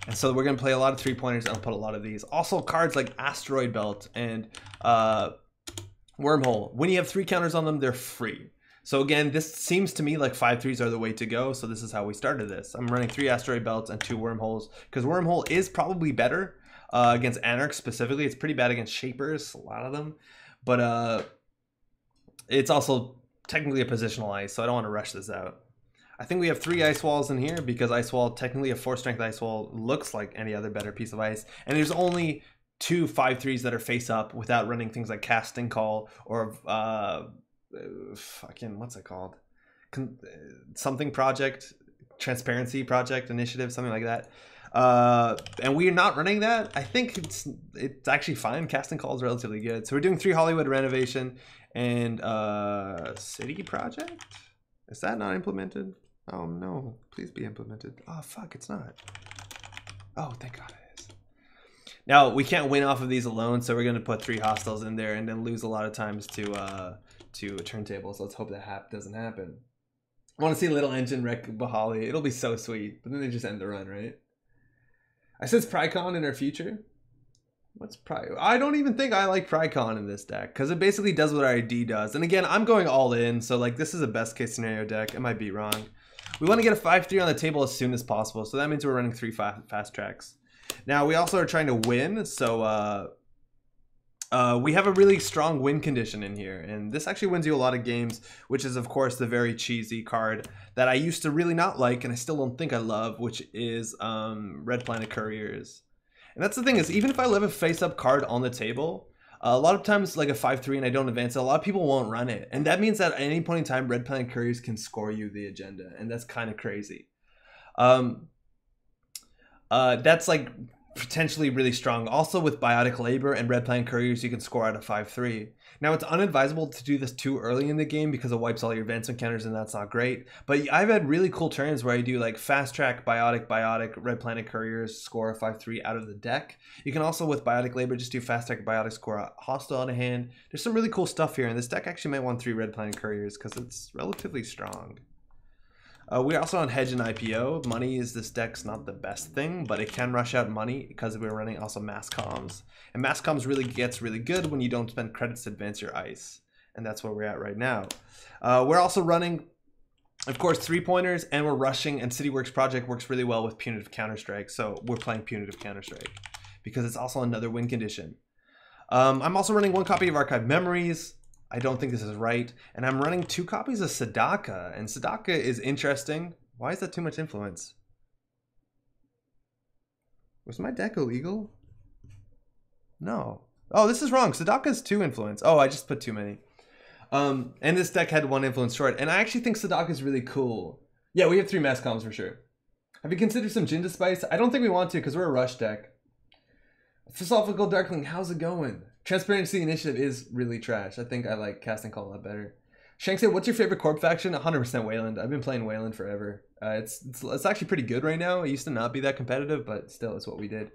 And so we're going to play a lot of 3-pointers and I'll put a lot of these. Also cards like Asteroid Belt and Wormhole. When you have 3 counters on them, they're free. So again, this seems to me like 5-3s are the way to go. So this is how we started this. I'm running 3 Asteroid Belts and 2 Wormholes because Wormhole is probably better against Anarchs specifically. It's pretty bad against Shapers, a lot of them. But it's also technically a positional ice, so I don't want to rush this out. I think we have 3 ice walls in here because ice wall, technically a 4-strength ice wall, looks like any other better piece of ice. And there's only 2 5-3s that are face up without running things like Casting Call or fucking, what's it called? Something project, Transparency Project Initiative, something like that. And we are not running that. I think it's actually fine. Casting Call is relatively good. So we're doing 3 Hollywood Renovation and City Project. Is that not implemented? Oh no, please be implemented. Oh fuck, it's not. Oh, thank God it is. Now we can't win off of these alone, so we're gonna put 3 hostiles in there and then lose a lot of times to a turntable. So let's hope that doesn't happen. I want to see Little Engine wreck Bahali. It'll be so sweet, but then they just end the run, right? I said Prycon in our future. What's I don't even think I like Prycon in this deck because it basically does what our ID does. And again, I'm going all in, so like this is a best case scenario deck. I might be wrong. We want to get a 5-3 on the table as soon as possible, so that means we're running 3 fast tracks. Now we also are trying to win, so we have a really strong win condition in here, and this actually wins you a lot of games, which is of course the very cheesy card that I used to really not like, and I still don't think I love, which is Red Planet Couriers. And that's the thing is, even if I leave a face-up card on the table, a lot of times like a 5-3 and I don't advance it, a lot of people won't run it. And that means that at any point in time, Red Planet Couriers can score you the agenda. And that's kind of crazy. That's like potentially really strong. Also with Biotic Labor and Red Planet Couriers, you can score out a 5-3. Now it's unadvisable to do this too early in the game because it wipes all your advancement counters and that's not great. But I've had really cool turns where I do like fast track, Biotic, Red Planet Couriers, score a 5-3 out of the deck. You can also with Biotic Labor just do fast track, Biotic, score a hostile out of hand. There's some really cool stuff here, and this deck actually might want 3 Red Planet Couriers because it's relatively strong. We're also on Hedge and IPO. Money is this deck's not the best thing, but it can rush out money because we're running also Mass Comms. And Mass Comms really gets really good when you don't spend credits to advance your ice. And that's where we're at right now. We're also running, of course, 3-pointers, and we're rushing, and CityWorks Project works really well with Punitive Counter-Strike. So we're playing Punitive Counter-Strike because it's also another win condition. I'm also running 1 copy of Archive Memories. I don't think this is right. And I'm running 2 copies of Sadaka. And Sadaka is interesting. Why is that too much influence? Was my deck illegal? No. Oh, this is wrong. Sadaka's 2 influence. Oh, I just put too many. And this deck had 1 influence short. And I actually think Sadaka is really cool. Yeah, we have 3 Mass Comms for sure. Have you considered some Jinda Spice? I don't think we want to because we're a rush deck. Philosophical Darkling, how's it going? Transparency Initiative is really trash. I think I like Casting Call a lot better. Shank said, what's your favorite Corp faction? 100% Wayland. I've been playing Wayland forever. It's actually pretty good right now. It used to not be that competitive, but still, it's what we did.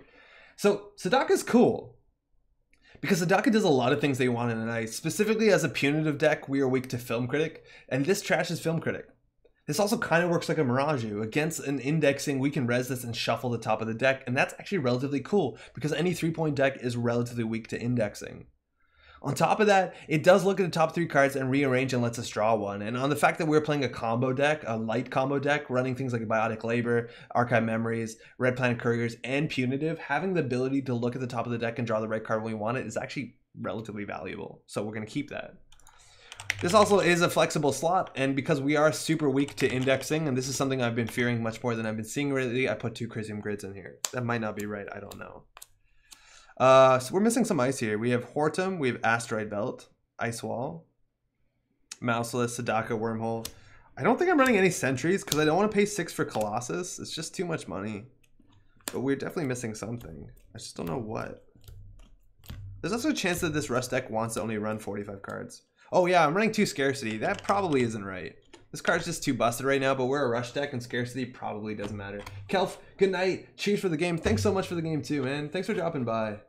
So, Sadaka's cool. Because Sadaka does a lot of things they want in an ice. Specifically, as a punitive deck, we are weak to Film Critic. And this trashes Film Critic. This also kind of works like a Mirage-U. Against an indexing, we can res this and shuffle the top of the deck, and that's actually relatively cool because any 3-point deck is relatively weak to indexing. On top of that, it does look at the top 3 cards and rearrange and lets us draw one. And on the fact that we're playing a combo deck, a light combo deck, running things like Biotic Labor, Archive Memories, Red Planet Couriers, and Punitive, having the ability to look at the top of the deck and draw the right card when we want it is actually relatively valuable. So we're going to keep that. This also is a flexible slot, and because we are super weak to indexing, and this is something I've been fearing much more than I've been seeing lately, I put 2 Crisium Grids in here. That might not be right, I don't know. So we're missing some ice here. We have Hortum, we have Asteroid Belt, Ice Wall, Mouseless, Sadaka, Wormhole. I don't think I'm running any Sentries because I don't want to pay 6 for Colossus. It's just too much money. But we're definitely missing something. I just don't know what. There's also a chance that this Rush deck wants to only run 45 cards. Oh yeah, I'm running 2 Scarcity. That probably isn't right. This card's just too busted right now, but we're a Rush deck and Scarcity probably doesn't matter. Kelf, good night. Cheers for the game. Thanks so much for the game too, man. Thanks for dropping by.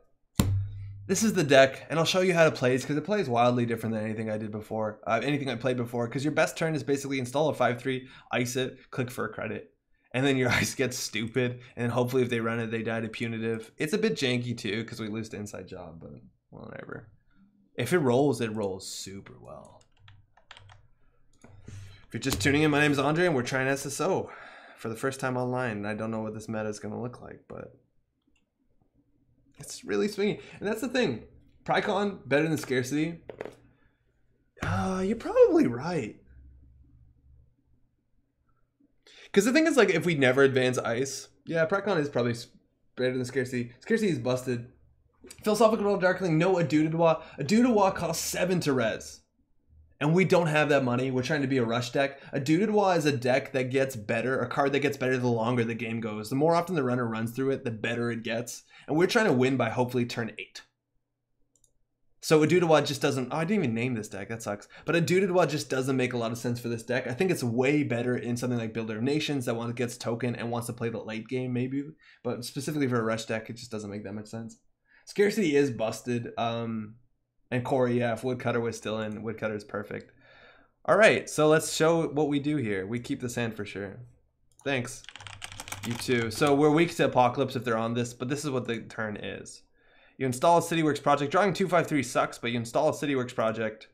This is the deck, and I'll show you how to play it because it plays wildly different than anything I did before. Anything I played before, because your best turn is basically install a 5-3, ice it, click for a credit. and then your ice gets stupid, and then hopefully if they run it, they die to punitive. It's a bit janky too, because we lose to inside job, but whatever. If it rolls super well. If you're just tuning in, my name is Andre, and we're trying SSO for the first time online. And I don't know what this meta is going to look like, but it's really swingy. And that's the thing. Prycon, better than Scarcity. You're probably right. Because the thing is, like, if we never advance ice, yeah, Prycon is probably better than Scarcity. Scarcity is busted. Philosophical World Darkling, no Adudawa. Adudawa costs 7 to res. And we don't have that money. We're trying to be a rush deck. Adudawa is a deck that gets better, a card that gets better the longer the game goes. The more often the runner runs through it, the better it gets. And we're trying to win by hopefully turn 8. So Adudawa just doesn't... Oh, I didn't even name this deck. That sucks. But Adudawa just doesn't make a lot of sense for this deck. I think it's way better in something like Builder of Nations that gets token and wants to play the late game, maybe. But specifically for a rush deck, it just doesn't make that much sense. Scarcity is busted. And Corey, yeah, if Woodcutter was still in, Woodcutter is perfect. All right, so let's show what we do here. We keep this hand for sure. Thanks. You too. So we're weak to Apocalypse if they're on this, but this is what the turn is. You install a CityWorks project. Drawing 2/5/3 sucks, but you install a CityWorks project,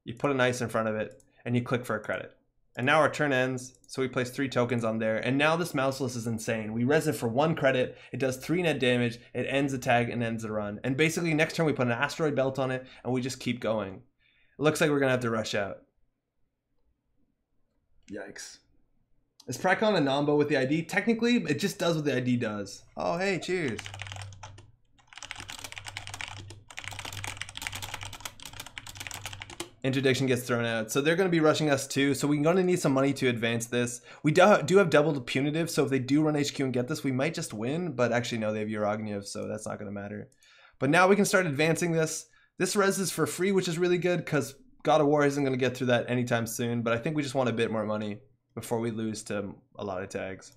you put an ice in front of it, and you click for a credit. And now our turn ends, so we place 3 tokens on there. And now this Mouseless is insane. We res it for 1 credit, it does 3 net damage, it ends the tag and ends the run. And basically next turn we put an Asteroid Belt on it, and we just keep going. It looks like we're gonna have to rush out. Yikes. Is Prycon a Nombo with the ID? Technically, it just does what the ID does. Oh, hey, cheers. Interdiction gets thrown out. So they're going to be rushing us too. So we're going to need some money to advance this. We do have double punitive. So if they do run HQ and get this, we might just win. But actually, no, they have Uragniev, so that's not going to matter. But now we can start advancing this. This res is for free, which is really good because God of War isn't going to get through that anytime soon. But I think we just want a bit more money before we lose to a lot of tags.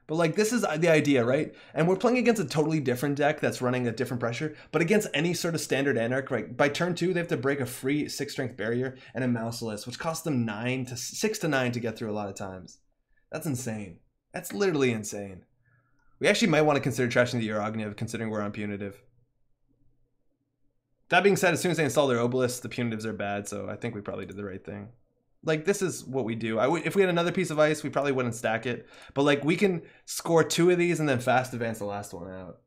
But like, this is the idea, right? And we're playing against a totally different deck that's running a different pressure, but against any sort of standard Anarch, right? By turn 2, they have to break a free 6 strength barrier and a Mouseless, which costs them 6 to 9 to get through a lot of times. That's insane. That's literally insane. We actually might want to consider trashing the Uragniev, considering we're on punitive. That being said, as soon as they install their Obelisk, the punitives are bad, so I think we probably did the right thing. Like, this is what we do. If we had another piece of ice, we probably wouldn't stack it. But, like, we can score 2 of these and then fast advance the last one out.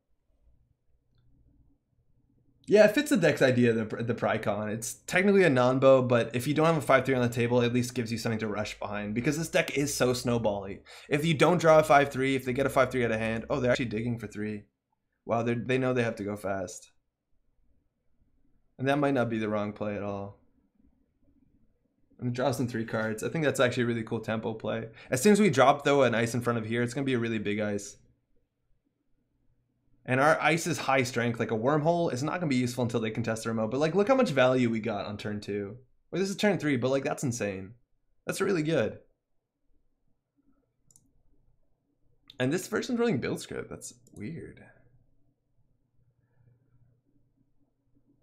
Yeah, it fits the deck's idea, the Prycon. It's technically a non-bow, but if you don't have a 5/3 on the table, it at least gives you something to rush behind. Because this deck is so snowbally. If you don't draw a 5/3, if they get a 5/3 out of hand... Oh, they're actually digging for 3. Wow, they know they have to go fast. And that might not be the wrong play at all. And draws them 3 cards. I think that's actually a really cool tempo play. As soon as we drop, though, an ice in front of here, it's going to be a really big ice. And our ice is high strength. Like, a wormhole is not going to be useful until they contest the remote. But, like, look how much value we got on turn 2. Or this is turn 3, but, like, that's insane. That's really good. And this version's running build script. That's weird.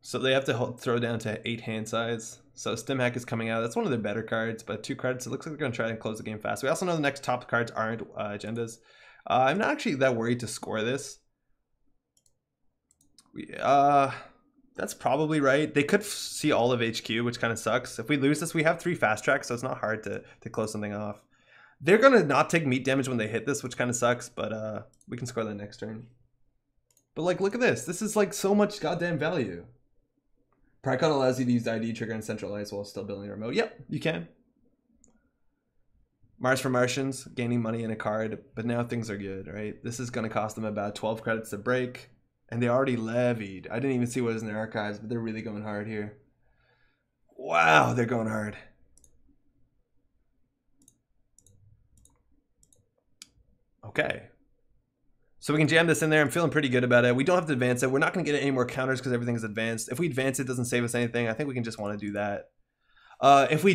So they have to throw down to 8 hand size. So Stimhack is coming out. That's one of their better cards, but 2 credits. It looks like they're going to try and close the game fast. We also know the next top cards aren't agendas. I'm not actually that worried to score this. That's probably right. They could see all of HQ, which kind of sucks. If we lose this, we have 3 fast tracks, so it's not hard to close something off. They're going to not take meat damage when they hit this, which kind of sucks, but we can score that next turn. But, like, look at this. This is, like, so much goddamn value. Prycon allows you to use ID trigger and centralize while still building a remote. Yep, you can. Mars for Martians, gaining money in a card, but now things are good, right? This is going to cost them about 12 credits to break, and they already levied. I didn't even see what was in their archives, but they're really going hard here. Wow, they're going hard. Okay. So we can jam this in there. I'm feeling pretty good about it. We don't have to advance it. We're not going to get any more counters because everything's advanced. If we advance it, doesn't save us anything. I think we can just want to do that. If we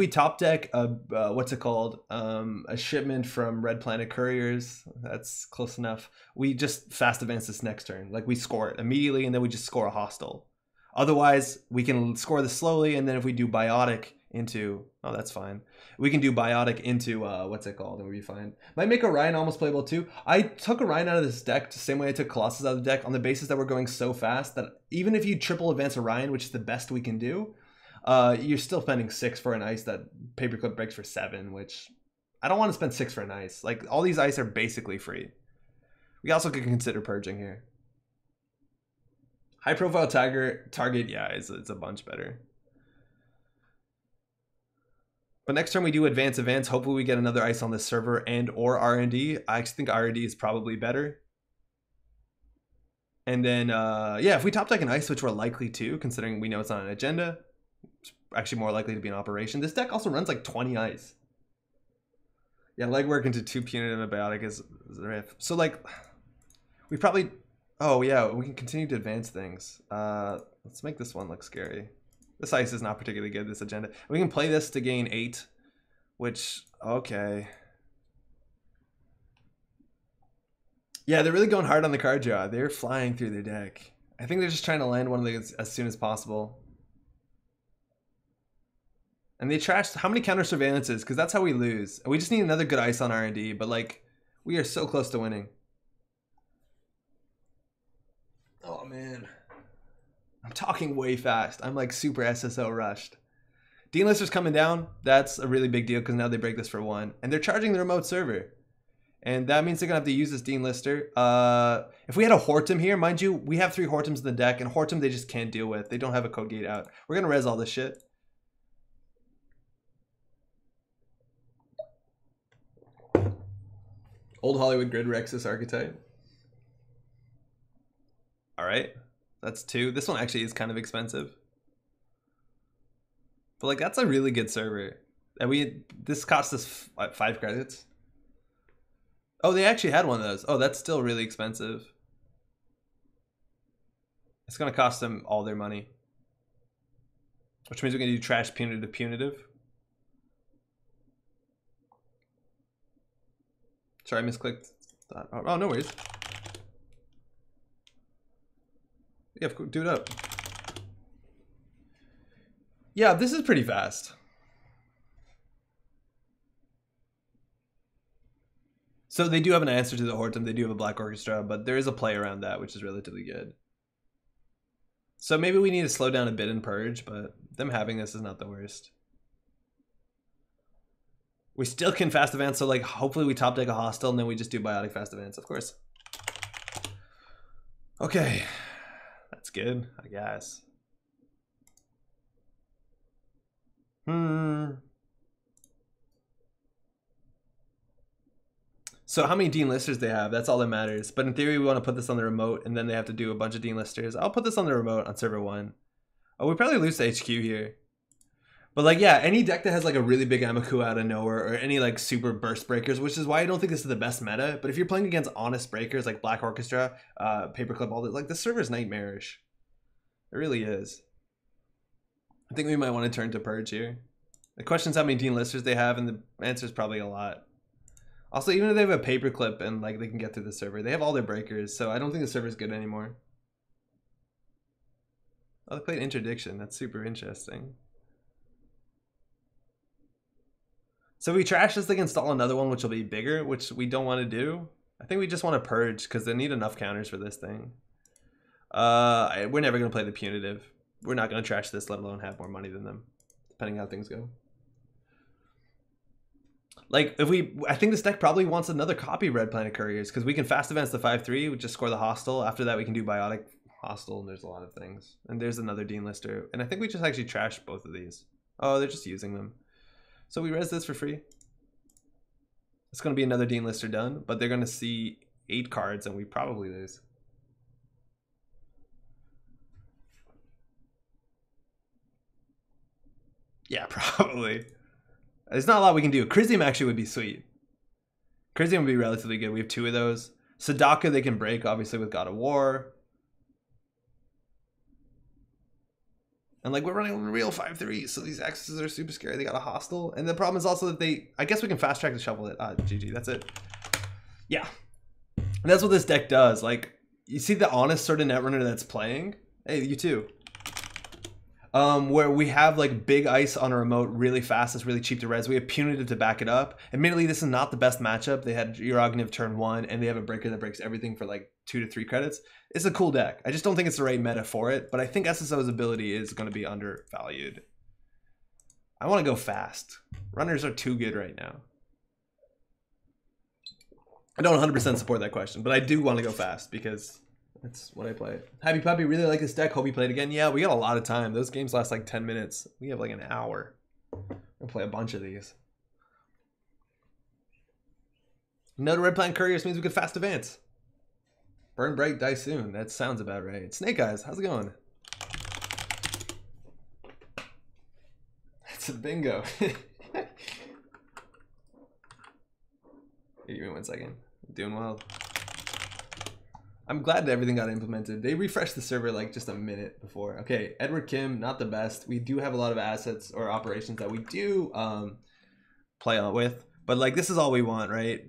top deck what's it called? A shipment from Red Planet Couriers. That's close enough. We just fast advance this next turn. Like, we score it immediately, and then we just score a hostile. Otherwise, we can score this slowly, and then if we do Biotic into, oh, that's fine. We can do Biotic into, what's it called, and we'll be fine. Might make Orion almost playable too. I took Orion out of this deck the same way I took Colossus out of the deck on the basis that we're going so fast that even if you triple advance Orion, which is the best we can do, you're still spending 6 for an ice that Paperclip breaks for 7, which I don't want to spend 6 for an ice. Like, all these ice are basically free. We also could consider purging here. High profile target, yeah, it's a bunch better. But next turn we do advance. Hopefully we get another ice on this server and or R&D. I actually think R&D is probably better. And then, yeah, if we top deck an ice, which we're likely to, considering we know it's not an agenda, it's actually more likely to be an operation. This deck also runs like 20 ice. Yeah, legwork into 2 punitive and biotic is the riff. So like, we probably, oh yeah, we can continue to advance things. Let's make this one look scary. This ice is not particularly good, this agenda. We can play this to gain 8, which, okay. Yeah, they're really going hard on the card draw. They're flying through their deck. I think they're just trying to land one of these as soon as possible. And they trashed how many counter surveillances, because that's how we lose. And we just need another good ice on R&D, but like, we are so close to winning. Oh man. I'm talking way fast. I'm like super SSO rushed. Dean Lister's coming down. That's a really big deal because now they break this for 1. And they're charging the remote server. And that means they're going to have to use this Dean Lister. If we had a Hortum here, mind you, we have 3 Hortums in the deck. And Hortum they just can't deal with. They don't have a code gate out. We're going to res all this shit. Old Hollywood Grid Rexus Archetype. Alright. That's 2. This one actually is kind of expensive. But like, that's a really good server. And this cost us 5 credits. Oh, they actually had one of those. Oh, that's still really expensive. It's going to cost them all their money. Which means we're going to do trash punitive. Sorry, I misclicked that. Oh, no worries. Yeah, do it up. Yeah, this is pretty fast. So they do have an answer to the Hortum. They do have a Black Orchestra, but there is a play around that, which is relatively good. So maybe we need to slow down a bit in Purge, but them having this is not the worst. We still can fast advance, so like hopefully we top deck a hostile and then we just do biotic fast advance, of course. Okay. That's good, I guess. So how many Dean Listers they have, that's all that matters. But in theory, we want to put this on the remote, and then they have to do a bunch of Dean Listers. I'll put this on the remote on server 1. Oh, we probably lose to HQ here. But like, yeah, any deck that has like a really big Amaku out of nowhere, or any like super burst breakers, which is why I don't think this is the best meta. But if you're playing against honest breakers like Black Orchestra, Paperclip, all that, like the server is nightmarish. It really is. I think we might want to turn to Purge here. The question is how many Dean Listers they have, and the answer is probably a lot. Also, even if they have a Paperclip and like they can get through the server, they have all their breakers, so I don't think the server is good anymore. Oh, they played Interdiction. That's super interesting. So we trash this, they can install another one, which will be bigger, which we don't want to do. I think we just want to Purge because they need enough counters for this thing. We're never going to play the punitive. We're not going to trash this, let alone have more money than them, depending how things go. Like, I think this deck probably wants another copy of Red Planet Couriers because we can fast advance the 5/3, we just score the hostile. After that, we can do biotic hostile, and there's a lot of things. And there's another Dean Lister. And I think we just actually trash both of these. Oh, they're just using them. So we res this for free. It's going to be another Dean Lister done, but they're going to see 8 cards, and we probably lose. Yeah, probably. There's not a lot we can do. Crisium actually would be sweet. Crisium would be relatively good. We have 2 of those. Sadaka they can break, obviously, with God of War. And like, we're running a real 5/3, so these X's are super scary. They got a hostile. And the problem is also that I guess we can fast track to shuffle it. GG, that's it. Yeah. And that's what this deck does. Like, you see the honest sort of Netrunner that's playing? Hey, you too. where we have like big ice on a remote really fast. It's really cheap to res. We have punitive to back it up. Admittedly, this is not the best matchup. They had Urogniv turn 1, and they have a breaker that breaks everything for like 2 to 3 credits. It's a cool deck. I just don't think it's the right meta for it, but I think SSO's ability is going to be undervalued. I want to go fast. Runners are too good right now. I don't 100% support that question, but I do want to go fast because that's what I play. Happy Puppy, really like this deck. Hope you play it again. Yeah, we got a lot of time. Those games last like 10 minutes. We have like an hour. We'll play a bunch of these. No to Red Plant Couriers means we could fast advance. Burn bright, die soon. That sounds about right. Snake Eyes, how's it going? It's a bingo. Give me 1 second. I'm doing well. I'm glad that everything got implemented. They refreshed the server like just a minute before. Okay, Edward Kim, not the best. We do have a lot of assets or operations that we do play on with, but like this is all we want, right?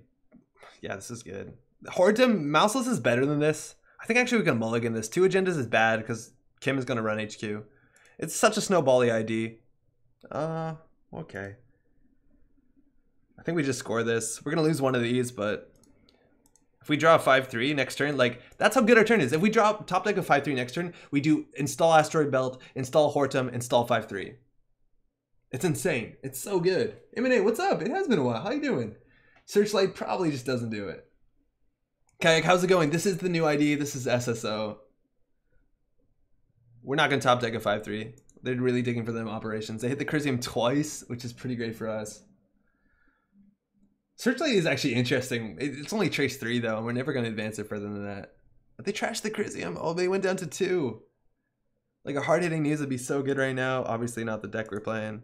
Yeah, this is good. Hortum, Mouseless is better than this. I think actually we can mulligan this. 2 agendas is bad because Kim is going to run HQ. It's such a snowbally ID. Okay. I think we just score this. We're going to lose one of these, but if we draw a 5-3 next turn, like that's how good our turn is. If we draw top deck of 5-3 next turn, we do install Asteroid Belt, install Hortum, install 5-3. It's insane. It's so good. Emanate, what's up? It has been a while. How you doing? Searchlight probably just doesn't do it. Kayak, how's it going? This is the new ID. This is SSO. We're not going to top deck a 5-3. They're really digging for them operations. They hit the Crisium twice, which is pretty great for us. Searchlight is actually interesting. It's only Trace 3 though, and we're never going to advance it further than that. But they trashed the Crisium. Oh, they went down to 2. Like a hard-hitting news would be so good right now. Obviously not the deck we're playing.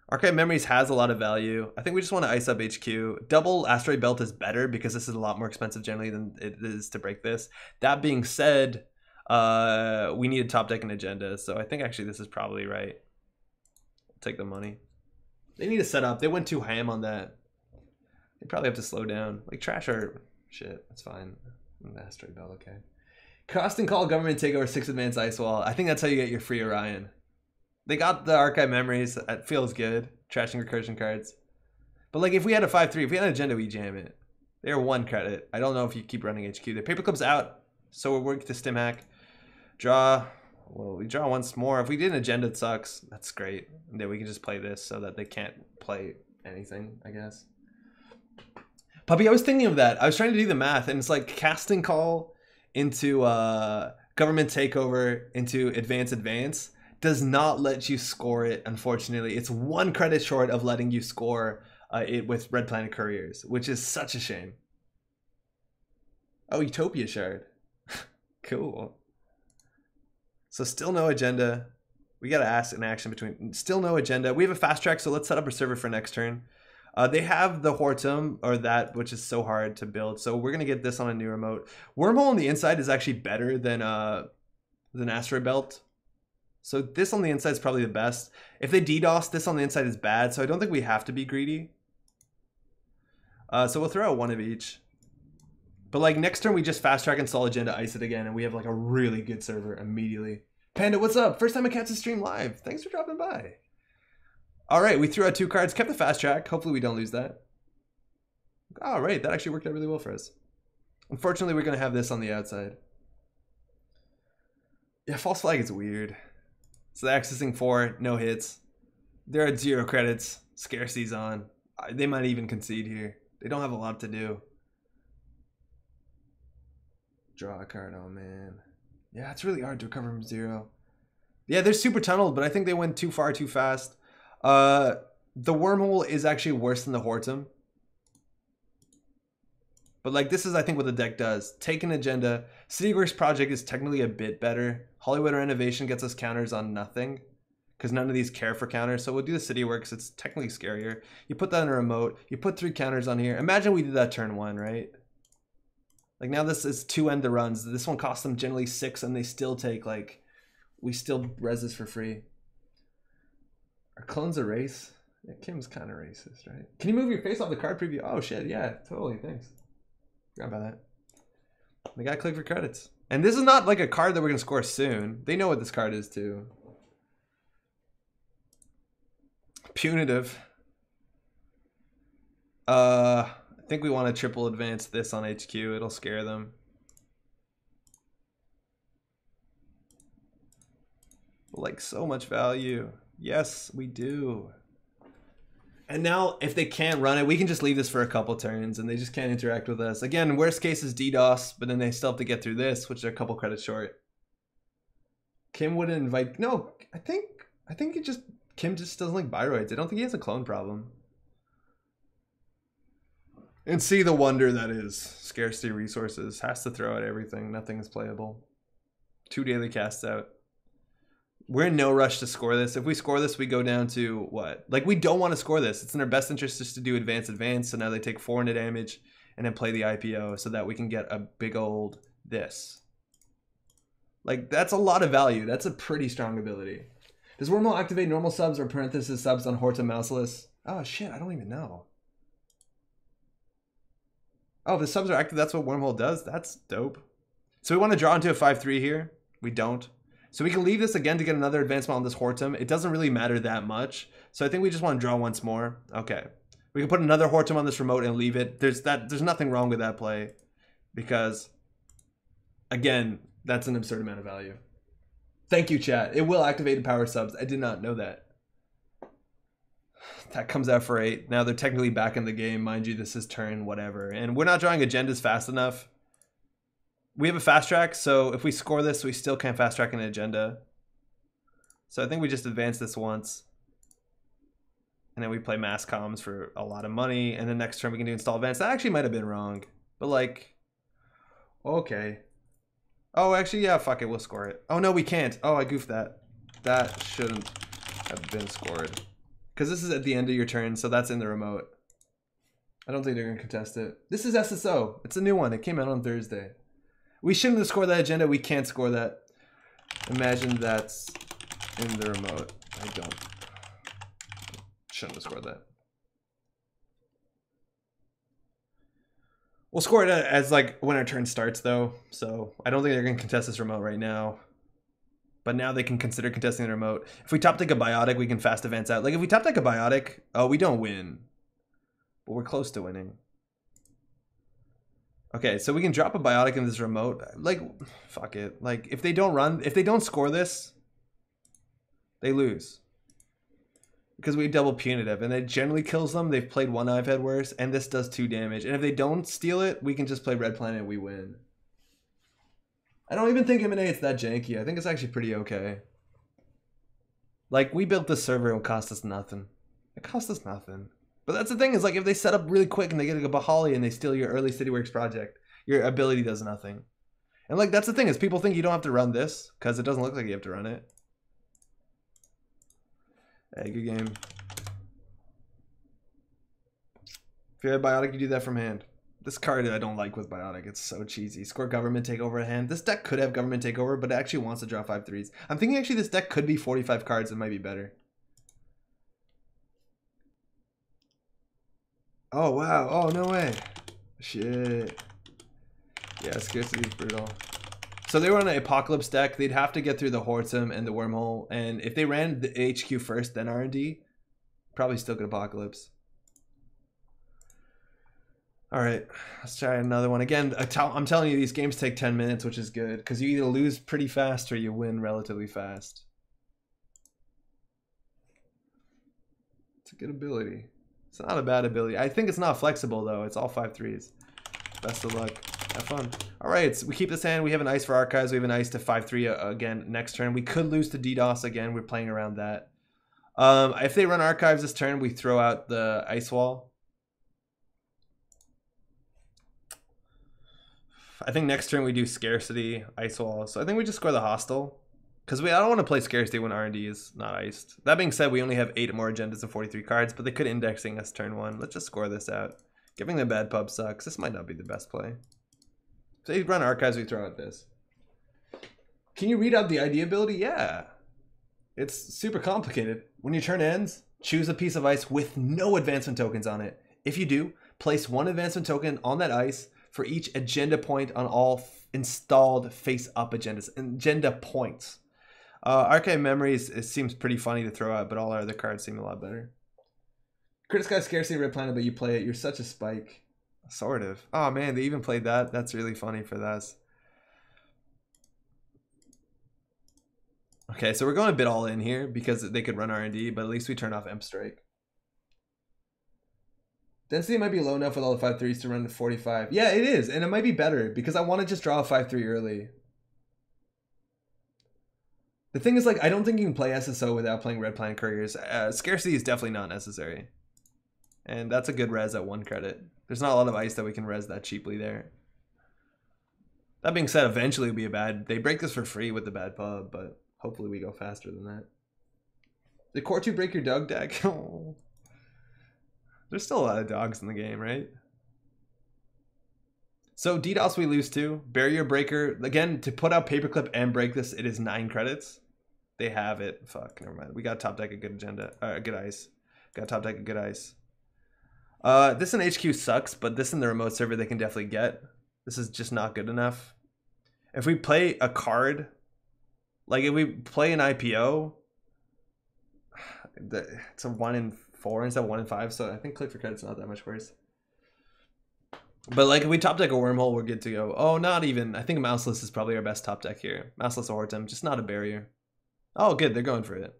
Archive Memories has a lot of value. I think we just want to ice up HQ. Double Asteroid Belt is better because this is a lot more expensive generally than it is to break this. That being said, we need a top deck and agenda, so I think actually this is probably right. Take the money. They need to set up. They went too ham on that. They probably have to slow down. Like trash our shit. That's fine. Asteroid Belt, okay. Cost and call government takeover 6 advanced ice wall. I think that's how you get your free Orion. They got the Archive Memories. That feels good. Trashing recursion cards. But like if we had a 5-3, if we had an agenda, we jam it. They're 1 credit. I don't know if you keep running HQ. The paperclip's out, so we're working to stim hack. Draw. Well, we draw once more. If we did an agenda, it sucks. That's great. And then we can just play this so that they can't play anything, I guess. Puppy, I was thinking of that. I was trying to do the math, and it's like casting call into government takeover into advance does not let you score it, unfortunately. It's 1 credit short of letting you score it with Red Planet Couriers, which is such a shame. Oh, Utopia Shard. Cool. So still no agenda. We got to ask an action between. Still no agenda. We have a fast track, so let's set up a server for next turn. They have the Hortum, or that, which is so hard to build. So we're going to get this on a new remote. Wormhole on the inside is actually better than Asteroid Belt. So this on the inside is probably the best. If they DDoS, this on the inside is bad. So I don't think we have to be greedy. So we'll throw out 1 of each. But like next turn, we just fast track install agenda, ice it again, and we have like a really good server immediately. Panda, what's up? First time I catch a stream live. Thanks for dropping by. All right, we threw out 2 cards, kept the fast track. Hopefully we don't lose that. All right, that actually worked out really well for us. Unfortunately, we're going to have this on the outside. Yeah, false flag is weird. So they're accessing 4, no hits. They're at 0 credits. Scarcity's on. They might even concede here. They don't have a lot to do. Draw a card, oh man. Yeah, it's really hard to recover from 0. Yeah, they're super tunneled, but I think they went too far too fast. The Wormhole is actually worse than the Hortum. But like this is I think what the deck does. Take an agenda. Cityworks Project is technically a bit better. Hollywood Renovation gets us counters on nothing. Because none of these care for counters. So we'll do the Cityworks. It's technically scarier. You put that in a remote. You put 3 counters on here. Imagine we did that turn 1, right? Like now this is 2 end the runs. This one costs them generally 6 and they still take like, we still res this for free. Are clones a race? Yeah, Kim's kind of racist, right? Can you move your face off the card preview? Oh shit, yeah, totally, thanks. Forgot about that. They gotta click for credits. And this is not like a card that we're gonna score soon. They know what this card is too. Punitive. I think we want to triple advance this on HQ. It'll scare them. Like so much value. Yes, we do. And now if they can't run it, we can just leave this for a couple turns and they just can't interact with us. Again, worst case is DDoS, but then they still have to get through this, which they're a couple credits short. Kim wouldn't invite... No, I think it just... Kim just doesn't like Biroids. I don't think he has a clone problem. And see the wonder that is. Scarcity resources. Has to throw out everything. Nothing is playable. 2 daily casts out. We're in no rush to score this. If we score this, we go down to what? Like, we don't want to score this. It's in our best interest just to do advance. So now they take 400 damage and then play the IPO so that we can get a big old this. Like, that's a lot of value. That's a pretty strong ability. Does Wormhole activate normal subs or parenthesis subs on Horta Mouseless? Oh, shit. I don't even know. Oh, if the subs are active, that's what Wormhole does? That's dope. So we want to draw into a 5-3 here. We don't. So we can leave this again to get another advancement on this Hortum. It doesn't really matter that much. So I think we just want to draw once more. Okay. We can put another Hortum on this remote and leave it. There's nothing wrong with that play. Because, again, that's an absurd amount of value. Thank you, chat. It will activate the power subs. I did not know that. That comes out for 8. Now they're technically back in the game. Mind you, this is turn whatever. And we're not drawing agendas fast enough. We have a fast track, so if we score this, we still can't fast track an agenda. So I think we just advance this once. And then we play mass comms for a lot of money. And then next turn we can do install advance. That actually might have been wrong. But like, okay. Oh, actually, yeah, fuck it, we'll score it. Oh, no, we can't. Oh, I goofed that. That shouldn't have been scored. Because this is at the end of your turn, so that's in the remote. I don't think they're going to contest it. This is SSO. It's a new one. It came out on Thursday. We shouldn't have scored that agenda. We can't score that. Imagine that's in the remote. I don't. Shouldn't have scored that. We'll score it as like when our turn starts though. So I don't think they're going to contest this remote right now. But now they can consider contesting the remote. If we top deck a Biotic, we can fast advance out. Like if we top deck a Biotic, oh, we don't win. But we're close to winning. Okay, so we can drop a Biotic in this remote. Like, fuck it. Like, if they don't score this, they lose. Because we double punitive, and it generally kills them. They've played one I've had worse, and this does 2 damage. And if they don't steal it, we can just play Red Planet and we win. I don't even think M&A is that janky. I think it's actually pretty okay. Like, we built this server and it cost us nothing. It cost us nothing. But that's the thing is like if they set up really quick and they get a Bahali and they steal your early CityWorks project, your ability does nothing. And like that's the thing is people think you don't have to run this because it doesn't look like you have to run it. Hey, good game. If you had Biotic, you do that from hand. This card I don't like with Biotic. It's so cheesy. Score Government Takeover at hand. This deck could have Government Takeover, but it actually wants to draw 5 3s. I'm thinking actually this deck could be 45 cards. It might be better. Oh, wow. Oh, no way. Shit. Yeah, Scarcity is brutal. So they were on an Apocalypse deck. They'd have to get through the Hortum and the Wormhole. And if they ran the HQ first, then R&D, probably still get Apocalypse. All right, let's try another one. Again, I'm telling you, these games take 10 minutes, which is good. Because you either lose pretty fast or you win relatively fast. It's a good ability. It's not a bad ability. I think it's not flexible, though. It's all 5 3s. Best of luck. Have fun. All right, so we keep this hand. We have an ice for archives. We have an ice to 5-3 again next turn. We could lose to DDoS again. We're playing around that. If they run archives this turn, we throw out the ice wall. I think next turn we do scarcity, ice wall. So I think we just score the hostile. Because I don't want to play scarcity when R&D is not iced. That being said, we only have 8 more agendas and 43 cards, but they could indexing us turn 1. Let's just score this out. Giving them bad pub sucks. This might not be the best play. So you run archives, we throw out this. Can you read out the ID ability? Yeah. It's super complicated. When your turn ends, choose a piece of ice with no advancement tokens on it. If you do, place 1 advancement token on that ice for each agenda point on all installed face-up agendas. Agenda points. Archive Memories, it seems pretty funny to throw out, but all our other cards seem a lot better. Chris got Scarcity Red Planet, but you play it. You're such a spike. Sort of. Oh man, they even played that. That's really funny for this. Okay, so we're going a bit all in here because they could run R&D, but at least we turn off Imp Strike. Density might be low enough with all the 5/3s to run to 45. Yeah, it is, and it might be better because I want to just draw a 5/3 early. The thing is, like, I don't think you can play SSO without playing Red Planet Couriers. Scarcity is definitely not necessary. And that's a good res at 1 credit. There's not a lot of ice that we can res that cheaply there. That being said, eventually it'll be a bad... They break this for free with the bad pub, but hopefully we go faster than that. Did Core 2 break your dog deck? Oh. There's still a lot of dogs in the game, right? So DDoS we lose too. Barrier Breaker. Again, to put out Paperclip and break this, it is 9 credits. They have it. Fuck, never mind. We got top deck a good agenda. Good ice. Got top deck a good ice. This in HQ sucks, but this in the remote server they can definitely get. This is just not good enough. If we play a card, like if we play an IPO, it's a 1 in 4 instead of 1 in 5, so I think click for credit's not that much worse. But like if we top deck a wormhole, we're good to go. Oh, not even. I think Mouseless is probably our best top deck here. Mouseless or Hortem, just not a barrier. Oh, good. They're going for it.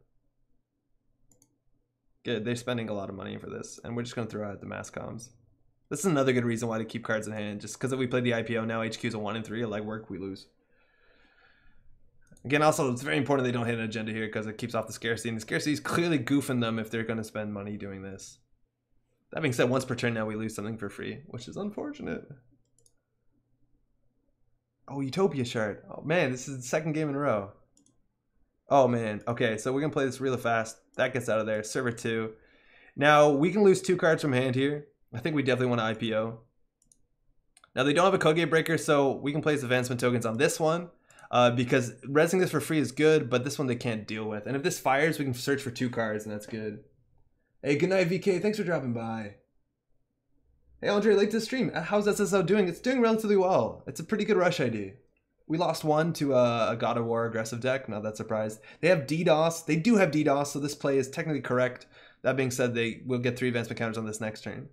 Good. They're spending a lot of money for this, and we're just going to throw out the mass comms. This is another good reason why to keep cards in hand. Just because if we play the IPO now, HQ's a 1 in 3. A legwork, we lose. Again, also, it's very important they don't hit an agenda here because it keeps off the scarcity, and the scarcity is clearly goofing them if they're going to spend money doing this. That being said, once per turn now we lose something for free, which is unfortunate. Oh, Utopia Shard. Oh man, this is the 2nd game in a row. Oh man, okay, so we're gonna play this really fast. That gets out of there. Server 2. Now, we can lose 2 cards from hand here. I think we definitely want to IPO. Now, they don't have a Code Gate Breaker, so we can place advancement tokens on this one. Because resing this for free is good, but this one they can't deal with. And if this fires, we can search for 2 cards, and that's good. Hey, good night, VK. Thanks for dropping by. Hey, Andre, late to the stream. How's SSO doing? It's doing relatively well. It's a pretty good rush ID. We lost 1 to a God of War aggressive deck. Not that surprised. They have DDoS. They do have DDoS, so this play is technically correct. That being said, they will get 3 advancement counters on this next turn.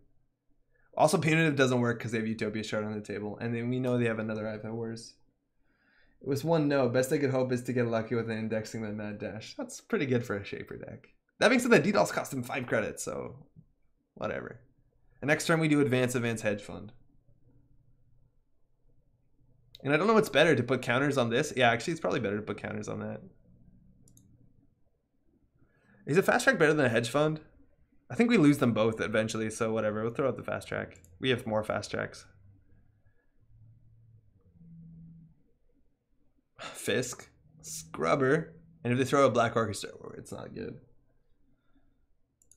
Also, Punitive doesn't work because they have Utopia Shard on the table. And then we know they have another IFO Wars. It was 1 no. Best I could hope is to get lucky with an indexing than Mad Dash. That's pretty good for a Shaper deck. That being said, the DDoS cost him 5 credits, so whatever. And next turn we do Advance Hedge Fund. And I don't know what's better, to put counters on this. Yeah, actually it's probably better to put counters on that. Is a Fast Track better than a Hedge Fund? I think we lose them both eventually, so whatever. We'll throw out the Fast Track. We have more Fast Tracks. Fisk. Scrubber. And if they throw a Black Orchestra, it's not good.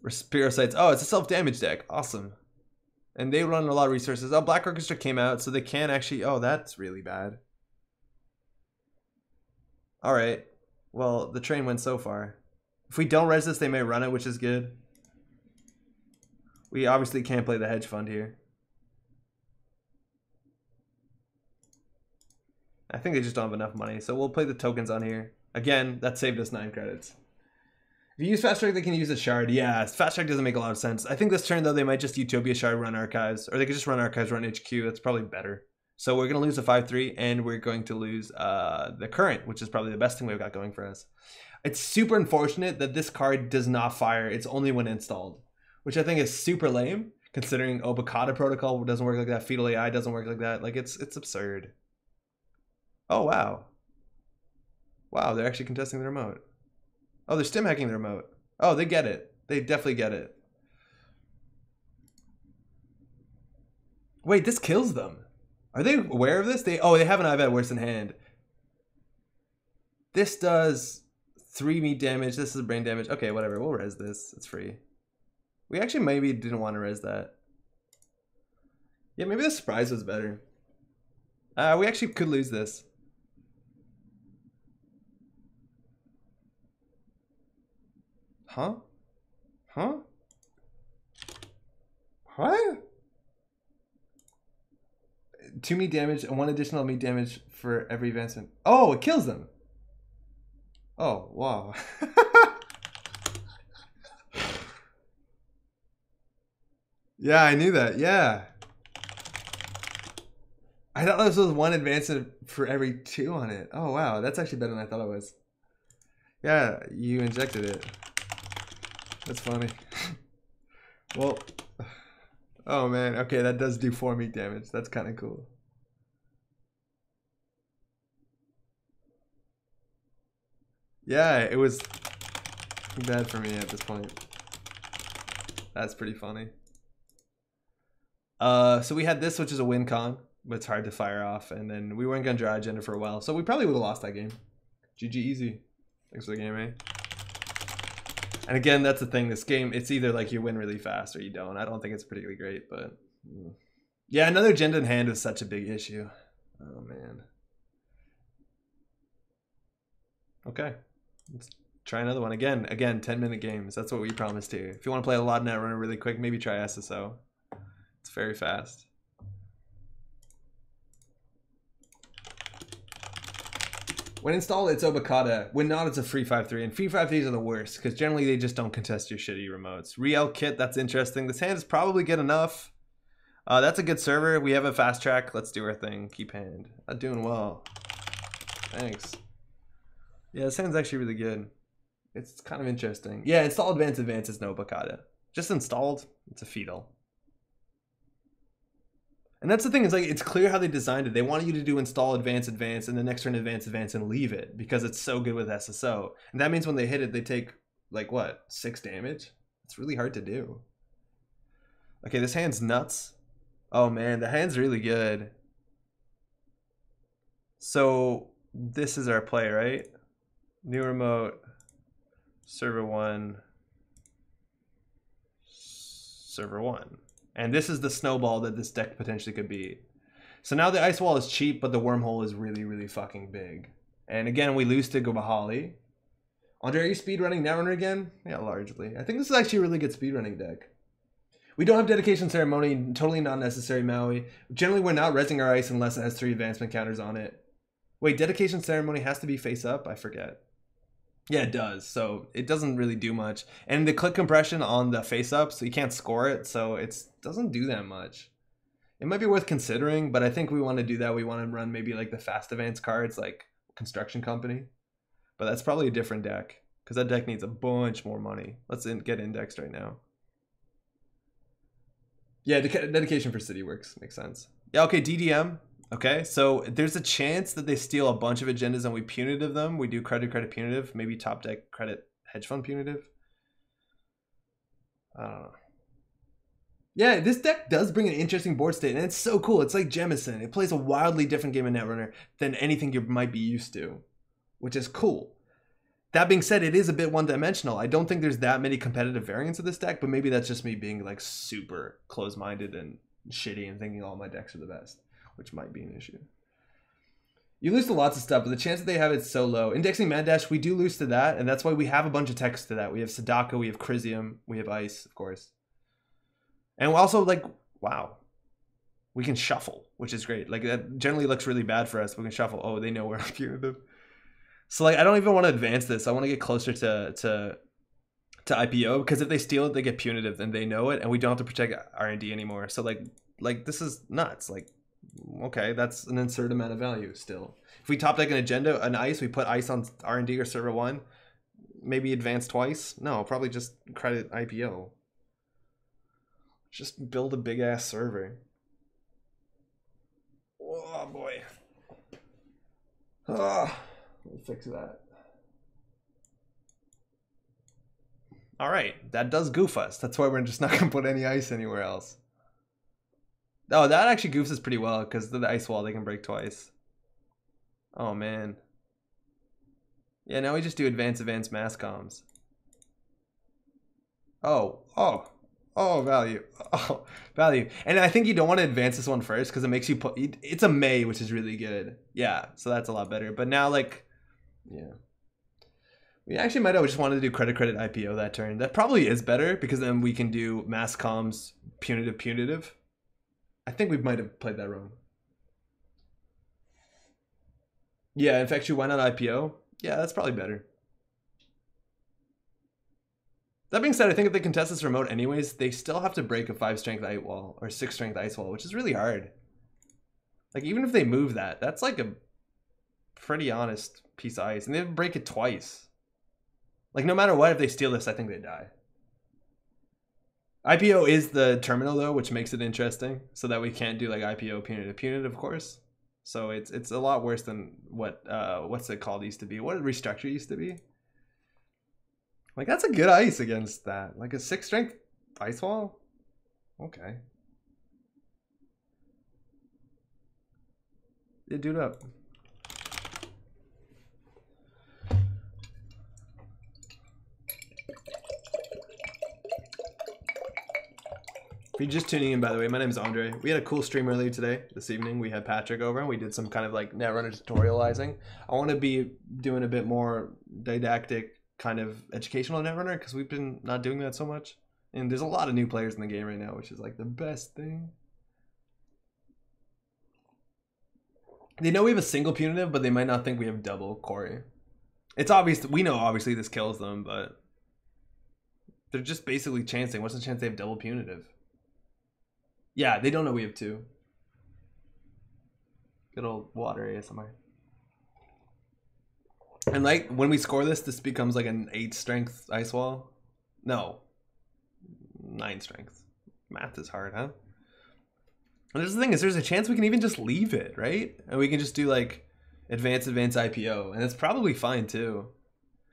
Spirocytes. Oh, it's a self-damage deck. Awesome. And they run a lot of resources. Oh, Black Orchestra came out, so they can actually... Oh, that's really bad. Alright. Well, the train went so far. If we don't res this, they may run it, which is good. We obviously can't play the Hedge Fund here. I think they just don't have enough money, so we'll play the tokens on here. Again, that saved us 9 credits. If you use Fast Track, they can use a Shard. Yeah, Fast Track doesn't make a lot of sense. I think this turn, though, they might just Utopia Shard, run Archives. Or they could just run Archives, run HQ. That's probably better. So we're going to lose a 5/3, and we're going to lose the Current, which is probably the best thing we've got going for us. It's super unfortunate that this card does not fire. It's only when installed, which I think is super lame, considering Obokata Protocol doesn't work like that. Fetal AI doesn't work like that. Like, it's absurd. Oh, wow. Wow, they're actually contesting the remote. Oh, they're stim hacking the remote. Oh, they get it. They definitely get it. Wait, this kills them. Are they aware of this? They have an IVAD worse in hand. This does 3 meat damage. This is brain damage. Okay, whatever. We'll res this. It's free. We actually maybe didn't want to res that. Yeah, maybe the surprise was better. We actually could lose this. Huh? Huh? What? 2 meat damage and 1 additional meat damage for every advancement. Oh, it kills them. Oh, wow. Yeah, I knew that. Yeah. I thought this was one advancement for every 2 on it. Oh, wow. That's actually better than I thought it was. Yeah, you injected it. That's funny. Well, oh man. Okay, that does do 4 meat damage. That's kind of cool. Yeah, it was bad for me at this point. That's pretty funny. So we had this, which is a win con, but it's hard to fire off, and then we weren't gonna draw agenda for a while, so we probably would have lost that game. GG easy. Thanks for the game, eh? And again, that's the thing. This game, it's either like you win really fast or you don't. I don't think it's particularly great, but yeah, another agenda in hand was such a big issue. Oh man. Okay, let's try another one again. 10-minute games. That's what we promised here. If you want to play a lot of Netrunner really quick, maybe try SSO. It's very fast. When installed, it's Obakata. When not, it's a free 5-3. And free 5-3s are the worst, because generally they just don't contest your shitty remotes. Riel Kit, that's interesting. This hand is probably good enough. That's a good server. We have a fast track. Let's do our thing. Keep hand. Doing well. Thanks. Yeah, this hand's actually really good. It's kind of interesting. Yeah, install advance is no Obakata. Just installed, it's a fetal. And that's the thing, is like, it's clear how they designed it. They wanted you to do install advance, and the next turn advance, and leave it, because it's so good with SSO. And that means when they hit it, they take, like, what, 6 damage? It's really hard to do. Okay, this hand's nuts. Oh man, the hand's really good. So, this is our play, right? New remote, server 1, server 1. And this is the snowball that this deck potentially could be. So now the ice wall is cheap, but the wormhole is really, really fucking big. And again, we lose to Gobahali. Andre, are you speedrunning Netrunner again? Yeah, largely. I think this is actually a really good speedrunning deck. We don't have dedication ceremony, totally not necessary, Maui. Generally, we're not resing our ice unless it has 3 advancement counters on it. Wait, dedication ceremony has to be face up? I forget. Yeah, it does. So it doesn't really do much. And the click compression on the face up, so you can't score it, so it doesn't do that much. It might be worth considering, but I think we want to do that. We want to run maybe like the fast advance cards, like Construction Company. But that's probably a different deck, because that deck needs a bunch more money. Let's get indexed right now. Yeah, dedication for city works. Makes sense. Yeah, okay, DDM. Okay, so there's a chance that they steal a bunch of agendas and we punitive them. We do credit punitive, maybe top deck credit hedge fund punitive. I don't know. Yeah, this deck does bring an interesting board state, and it's so cool. It's like Jemison. It plays a wildly different game of Netrunner than anything you might be used to, which is cool. That being said, it is a bit one-dimensional. I don't think there's that many competitive variants of this deck, but maybe that's just me being like super close-minded and shitty and thinking all my decks are the best, which might be an issue. You lose to lots of stuff, but the chance that they have it's so low. Indexing Mad Dash, we do lose to that, and that's why we have a bunch of text to that. We have Sadako, we have Chrysium, we have Ice, of course. And also, like, wow. We can shuffle, which is great. Like, that generally looks really bad for us. We can shuffle. Oh, they know we're punitive. So, like, I don't even want to advance this. I want to get closer to IPO, because if they steal it, they get punitive, and they know it, and we don't have to protect R&D anymore. So, like this is nuts. Like, okay, that's an insert amount of value still. If we top deck an agenda, an ice, we put ice on R&D or server 1, maybe advance twice. No, probably just credit IPO. Just build a big ass server. Oh boy. Oh, let me fix that. All right, that does goof us. That's why we're just not gonna put any ice anywhere else. Oh, that actually goofs us pretty well, because the ice wall they can break twice. Oh man. Yeah, now we just do advance mass comms. Oh, value. Oh, value. And I think you don't want to advance this one first, because it makes you put, it's a May, which is really good. Yeah, so that's a lot better. But now, like, yeah. We actually might have just wanted to do credit IPO that turn. That probably is better, because then we can do mass comms punitive. I think we might have played that wrong. Yeah, in fact, you went on IPO. Yeah, that's probably better. That being said, I think if they contest this remote anyways, they still have to break a 5 strength ice wall or 6 strength ice wall, which is really hard. Like, even if they move that, that's like a pretty honest piece of ice. And they have to break it twice. Like, no matter what, if they steal this, I think they die. IPO is the terminal, though, which makes it interesting. So that we can't do, like, IPO punitive. Punitive, of course. So it's a lot worse than what, what's it called used to be. What restructure used to be. Like, that's a good ice against that. Like, a 6 strength ice wall? Okay. Yeah, dude up. If you're just tuning in, by the way, my name is Andre. We had a cool stream earlier today, this evening. We had Patrick over and we did some kind of like Netrunner tutorializing. I want to be doing a bit more didactic kind of educational Netrunner because we've been not doing that so much. And there's a lot of new players in the game right now, which is like the best thing. They know we have a single punitive, but they might not think we have double Corey. It's obvious, we know obviously this kills them, but they're just basically chancing. What's the chance they have double punitive? Yeah, they don't know we have 2. Good old water ASMR. And like when we score this becomes like an 8 strength ice wall. No, 9 strength. Math is hard, huh? And there's the thing is there's a chance we can even just leave it, right? And we can just do like advance IPO, and it's probably fine too.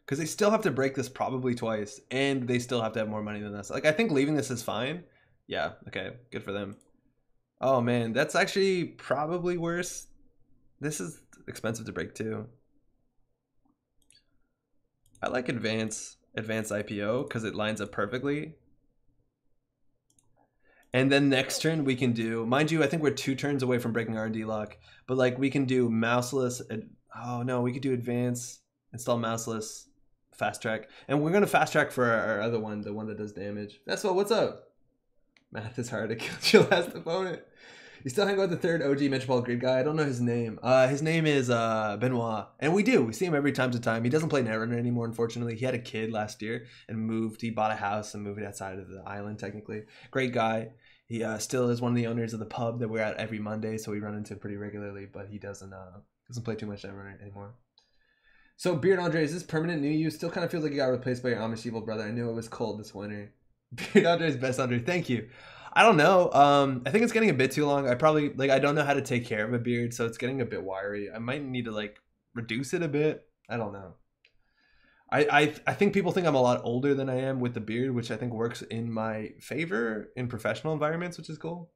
Because they still have to break this probably twice, and they still have to have more money than us. Like, I think leaving this is fine. Yeah, okay, good for them. Oh man, that's actually probably worse. This is expensive to break too. I like advance IPO because it lines up perfectly. And then next turn we can do, mind you, I think we're 2 turns away from breaking R&D lock, but like we can do mouseless. Oh no, we could do advance, install mouseless, fast track, and we're gonna fast track for our other one, the one that does damage. That's what's up. Math is hard to kill your last opponent. You still hang out with the 3rd OG Metropolitan Grid guy. I don't know his name. His name is Benoit. And we see him every time to time. He doesn't play Netrunner anymore, unfortunately. He had a kid last year and moved. He bought a house and moved outside of the island, technically. Great guy. He still is one of the owners of the pub that we're at every Monday, so we run into pretty regularly, but he doesn't play too much Netrunner anymore. So, Beard Andre, is this permanent new you? Still kind of feels like you got replaced by your Amish evil brother. I knew it was cold this winter. Beard Andre's best Andre. Thank you. I don't know. I think it's getting a bit too long. I don't know how to take care of a beard, so it's getting a bit wiry. I might need to like reduce it a bit. I don't know. I think people think I'm a lot older than I am with the beard, which I think works in my favor in professional environments, which is cool.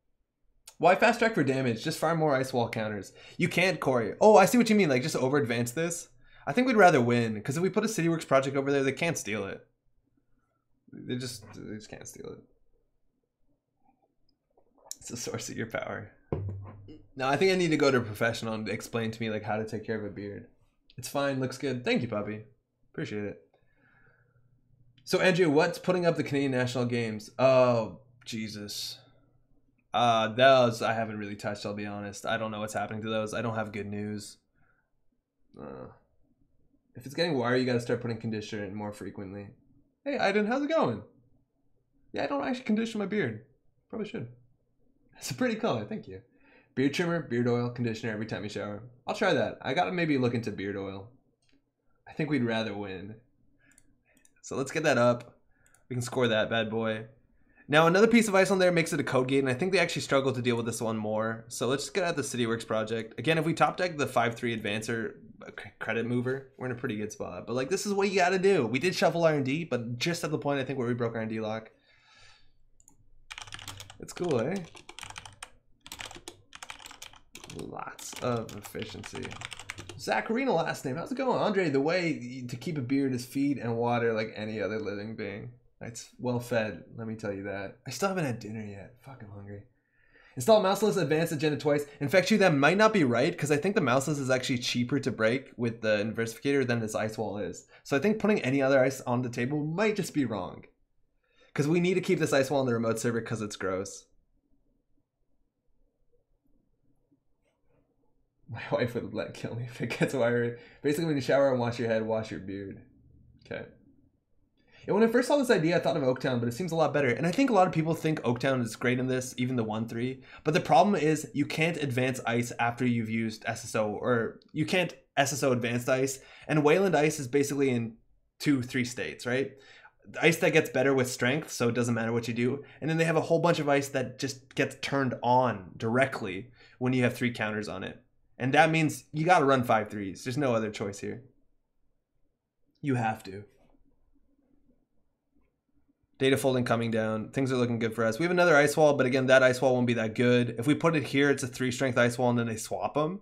Why fast track for damage? Just fire more ice wall counters. You can't, Corey. Oh, I see what you mean. Like just over advance this. I think we'd rather win because if we put a CityWorks project over there, they can't steal it. They just can't steal it. It's the source of your power. No, I think I need to go to a professional and explain to me like how to take care of a beard. It's fine, looks good. Thank you, puppy. Appreciate it. So Andrew, what's putting up the Canadian National Games? Oh, Jesus. Those I haven't really touched, I'll be honest. I don't know what's happening to those. I don't have good news. If it's getting wiry, you gotta start putting conditioner in more frequently. Hey, Aiden, how's it going? Yeah, I don't actually condition my beard. Probably should. It's a pretty color, thank you. Beard trimmer, beard oil, conditioner every time you shower. I'll try that. I gotta maybe look into beard oil. I think we'd rather win. So let's get that up. We can score that bad boy. Now another piece of ice on there makes it a code gate, and I think they actually struggle to deal with this one more. So let's just get out the CityWorks project. Again, if we top deck the 5-3 advancer credit mover, we're in a pretty good spot. But like this is what you gotta do. We did shuffle R&D, but just at the point I think where we broke R&D lock. It's cool, eh? Lots of efficiency. Zacharina last name. How's it going? Andre, the way to keep a beard is feed and water like any other living being. It's well fed, let me tell you that. I still haven't had dinner yet. Fucking hungry. Install mouseless advanced agenda twice. In fact, that might not be right because I think the mouseless is actually cheaper to break with the inversificator than this ice wall is. So I think putting any other ice on the table might just be wrong. Because we need to keep this ice wall on the remote server because it's gross. My wife would kill me if it gets wiry. Basically, when you shower and wash your head, wash your beard. Okay. And when I first saw this idea, I thought of Oaktown, but it seems a lot better. And I think a lot of people think Oaktown is great in this, even the 1-3. But the problem is you can't advance ice after you've used SSO, or you can't SSO advanced ice. And Wayland ice is basically in 2-3 states, right? Ice that gets better with strength, so it doesn't matter what you do. And then they have a whole bunch of ice that just gets turned on directly when you have 3 counters on it. And that means you got to run 5-3s. There's no other choice here. You have to. Data folding coming down. Things are looking good for us. We have another ice wall, but again, that ice wall won't be that good. If we put it here, it's a 3-strength ice wall, and then they swap them,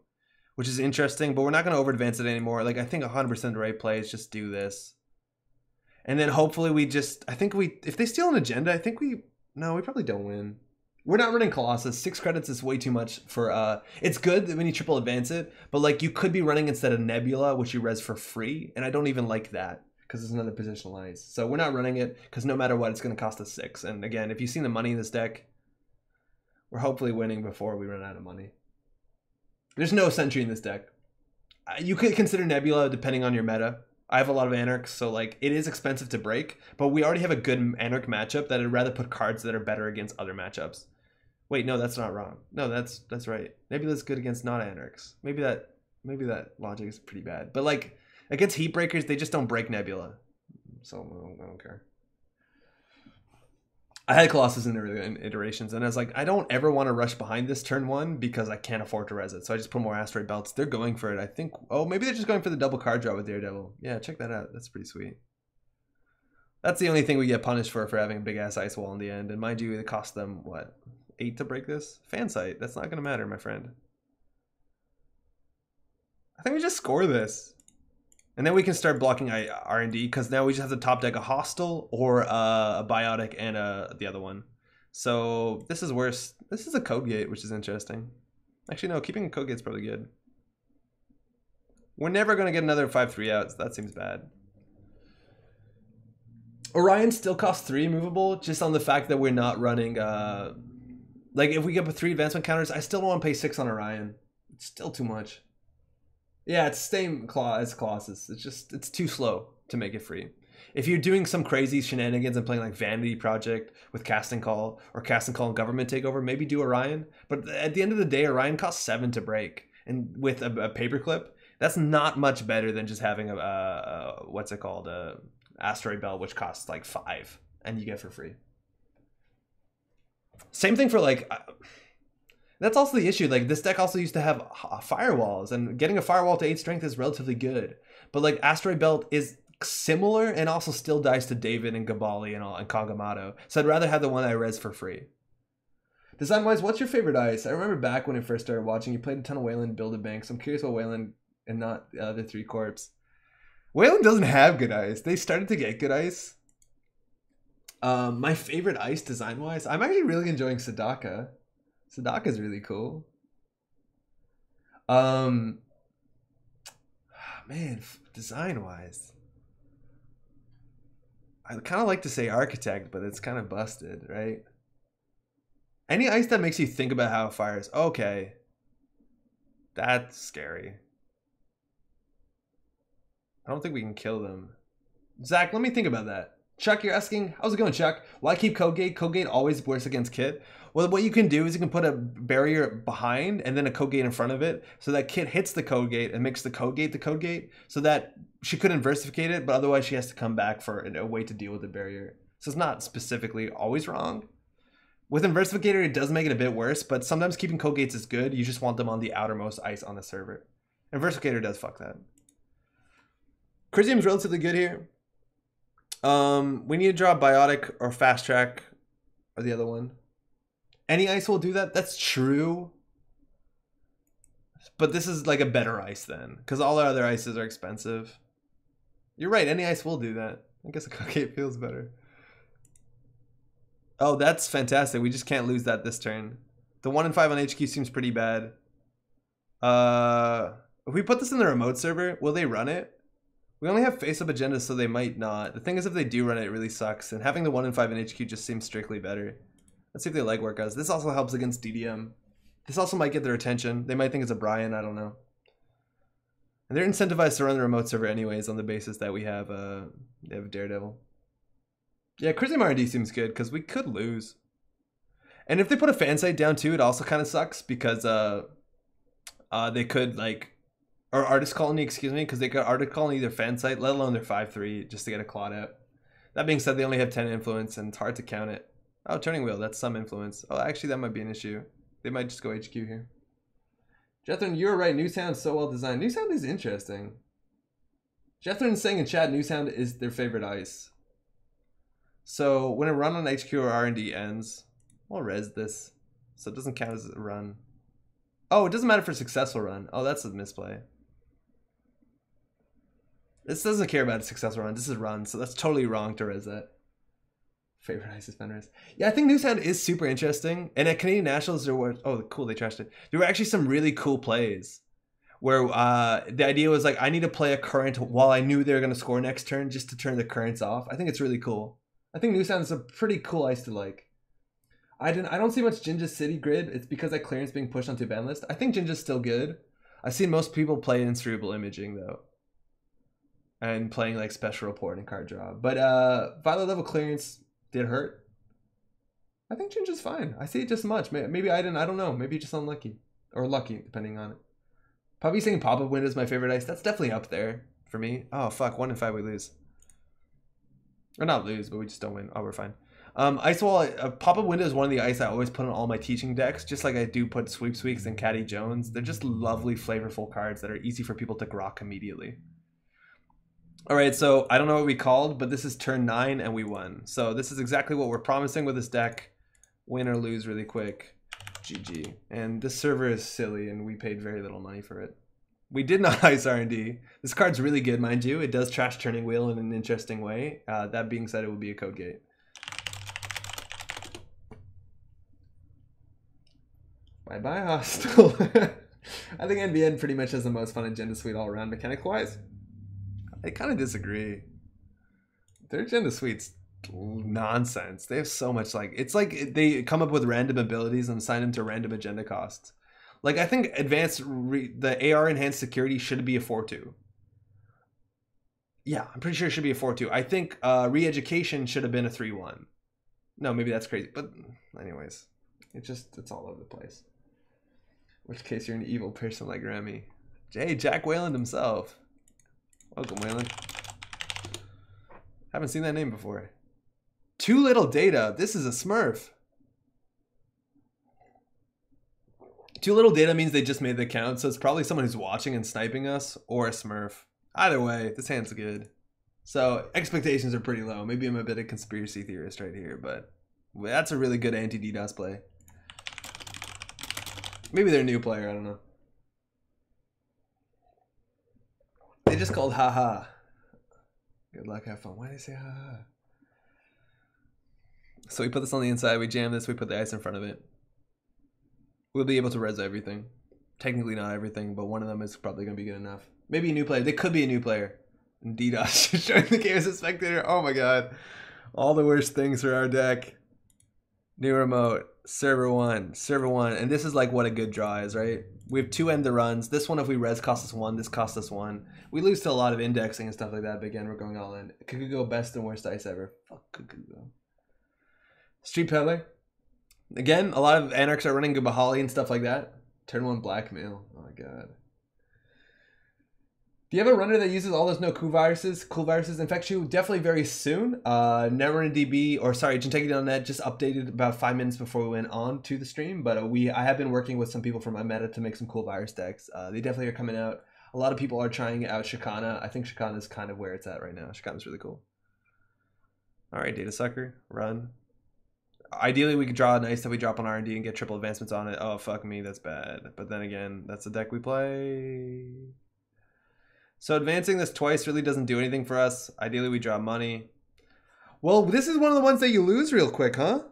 which is interesting, but we're not going to over advance it anymore. Like, I think 100% the right play is just do this. And then hopefully we just, if they steal an agenda, no, we probably don't win. We're not running Colossus. 6 credits is way too much for, it's good when you triple advance it, but like you could be running instead of Nebula, which you res for free. And I don't even like that because it's another positional ice. So we're not running it because no matter what, it's going to cost us 6. And again, if you've seen the money in this deck, we're hopefully winning before we run out of money. There's no Sentry in this deck. You could consider Nebula depending on your meta. I have a lot of Anarchs, so like it is expensive to break, but we already have a good Anarch matchup that I'd rather put cards that are better against other matchups. Wait, no, that's not wrong. No, that's right. Nebula's good against not Anarchs. Maybe that logic is pretty bad. But like against Heat Breakers, they just don't break Nebula. So I don't care. I had Colossus in the early iterations, and I was like, I don't ever want to rush behind this turn 1 because I can't afford to res it. So I just put more Asteroid Belts. They're going for it. I think, oh, maybe they're just going for the double card draw with Daredevil. Yeah, check that out. That's pretty sweet. That's the only thing we get punished for having a big-ass ice wall in the end. And mind you, it cost them, what, 8 to break this? Fan site. That's not going to matter, my friend. I think we just score this. And then we can start blocking R&D because now we just have to top deck a Hostile or a Biotic and the other one. So this is worse. This is a Code Gate, which is interesting. Actually, no, keeping a Code Gate is probably good. We're never going to get another 5-3 out, so that seems bad. Orion still costs 3 movable, just on the fact that we're not running... like, if we get 3 advancement counters, I still don't want to pay 6 on Orion. It's still too much. Yeah, it's the same as Colossus. It's too slow to make it free. If you're doing some crazy shenanigans and playing like Vanity Project with Casting Call or Casting Call and Government Takeover, maybe do Orion. But at the end of the day, Orion costs 7 to break. And with a paperclip, that's not much better than just having what's it called? Asteroid Belt, which costs like 5 and you get for free. Same thing for like... That's also the issue. Like this deck also used to have firewalls, and getting a firewall to 8 strength is relatively good. But like Asteroid Belt is similar and also still dies to David and Gabali and Kangamato. So I'd rather have the one I res for free. Design wise, what's your favorite ice? I remember back when I first started watching, you played a ton of Wayland Build a Bank. So I'm curious about Wayland and not the other 3 corps. Wayland doesn't have good ice. They started to get good ice. My favorite ice design wise, I'm actually really enjoying Sadaka. Sadaka's really cool. Man, design-wise, I kind of like to say Architect, but it's kind of busted, right? Any ice that makes you think about how it fires. Okay. That's scary. I don't think we can kill them. Zach, let me think about that. Chuck, you're asking, how's it going, Chuck? Why keep Code Gate? Code Gate always works against Kit. Well, what you can do is you can put a barrier behind and then a Code Gate in front of it so that Kit hits the Code Gate and makes the Code Gate so that she could inversificate it, but otherwise she has to come back for a way to deal with the barrier. So it's not specifically always wrong. With Inversificator, it does make it a bit worse, but sometimes keeping Code Gates is good. You just want them on the outermost ice on the server. Inversificator does fuck that. Crisium's relatively good here. We need to draw Biotic or Fast Track or the other one. Any ice will do that. That's true. But this is like a better ice then, because all our other ices are expensive. You're right. Any ice will do that. I guess a Code Gate feels better. Oh, that's fantastic. We just can't lose that this turn. The 1 and 5 on HQ seems pretty bad. If we put this in the remote server, will they run it? We only have face-up agendas, so they might not. The thing is, if they do run it, it really sucks. And having the 1 and 5 in HQ just seems strictly better. Let's see if they legwork us. This also helps against DDM. This also might get their attention. They might think it's a Brian. I don't know. And they're incentivized to run the remote server anyways on the basis that we have Daredevil. Yeah, Christian R&D seems good because we could lose. And if they put a fan site down too, it also kind of sucks because they could like, or artist colony, excuse me, because they could artist colony their fan site, let alone their 5/3 just to get a clot out. That being said, they only have 10 influence and it's hard to count it. Oh, turning wheel, that's some influence. Oh, actually that might be an issue. They might just go HQ here. Jethron, you're right. New Sound's so well designed. New Sound is interesting. Jethron's saying in chat, New Sound is their favorite ice. So when a run on HQ or R&D ends, we'll res this. So it doesn't count as a run. Oh, it doesn't matter for a successful run. Oh, that's a misplay. This doesn't care about a successful run. This is run, so that's totally wrong to res that. Favorite ice suspenders. Yeah, I think New Sound is super interesting. And at Canadian Nationals, there were... Oh, cool, they trashed it. There were actually some really cool plays where the idea was like, I need to play a current while I knew they were going to score next turn just to turn the currents off. I think it's really cool. I think New Sound is a pretty cool ice to like. I don't see much Jinja City grid. It's because that clearance being pushed onto ban list. I think Jinja's still good. I've seen most people play in cerebral imaging though. And playing like special report and card draw. But violet level clearance did hurt. I think Jinja's fine. I see it just much. Maybe I don't know. Maybe just unlucky. Or lucky, depending on it. Probably saying pop-up window is my favorite ice. That's definitely up there for me. Oh fuck, 1 in 5 we lose. Or not lose, but we just don't win. Oh, we're fine. Ice Wall, pop-up window is one of the ice I always put on all my teaching decks, just like I do put Sweep Sweeps and Caddy Jones. They're just lovely, flavorful cards that are easy for people to grok immediately. All right, so I don't know what we called, but this is turn 9 and we won. So this is exactly what we're promising with this deck. Win or lose really quick. GG. And this server is silly and we paid very little money for it. We did not ice R&D. This card's really good, mind you. It does trash turning wheel in an interesting way. That being said, it would be a code gate. Bye-bye, Hostile. I think NBN pretty much has the most fun Agenda Suite all around mechanic-wise. I kind of disagree. Their Agenda Suite's nonsense. They have so much like... It's like they come up with random abilities and assign them to random agenda costs. Like, I think the AR enhanced security should be a 4/2. Yeah, I'm pretty sure it should be a 4/2. I think re-education should have been a 3/1. No, maybe that's crazy. But anyways, it's all over the place. In which case you're an evil person like Remy. Hey, Jack Wayland himself. Welcome, Wayland. Haven't seen that name before. Too little data. This is a smurf. Too little data means they just made the account, so it's probably someone who's watching and sniping us, or a smurf. Either way, this hand's good. So expectations are pretty low. Maybe I'm a bit of a conspiracy theorist right here, but that's a really good anti-DDoS play. Maybe they're a new player, I don't know. They just called haha. Good luck, have fun. Why did they say haha? So we put this on the inside, we jam this, we put the ice in front of it. We'll be able to res everything. Technically not everything, but one of them is probably going to be good enough. Maybe a new player. They could be a new player. And DDoS showing the game as a spectator. Oh my god. All the worst things for our deck. New remote. Server 1. Server 1. And this is like what a good draw is, right? We have 2 end the runs. This one, if we res, costs us 1. This costs us 1. We lose to a lot of indexing and stuff like that, but again, we're going all in. Could go best and worst ice ever. Fuck, could go. Street Peddler. Again, a lot of Anarchs are running Gubahali and stuff like that. Turn 1 blackmail. Oh my god. Do you have a runner that uses all those no cool viruses? Cool viruses infect you? Definitely very soon. Netrunner DB, or sorry, Jinteki.net just updated about 5 minutes before we went on to the stream. But I have been working with some people from iMeta to make some cool virus decks. They definitely are coming out. A lot of people are trying out Shikana. I think Shikana is kind of where it's at right now. Shikana's really cool. All right, Data Sucker, run. Ideally, we could draw a nice that we drop on R&D and get triple advancements on it. Oh, fuck me, that's bad. But then again, that's the deck we play. So advancing this twice really doesn't do anything for us. Ideally, we draw money. Well, this is one of the ones that you lose real quick, huh?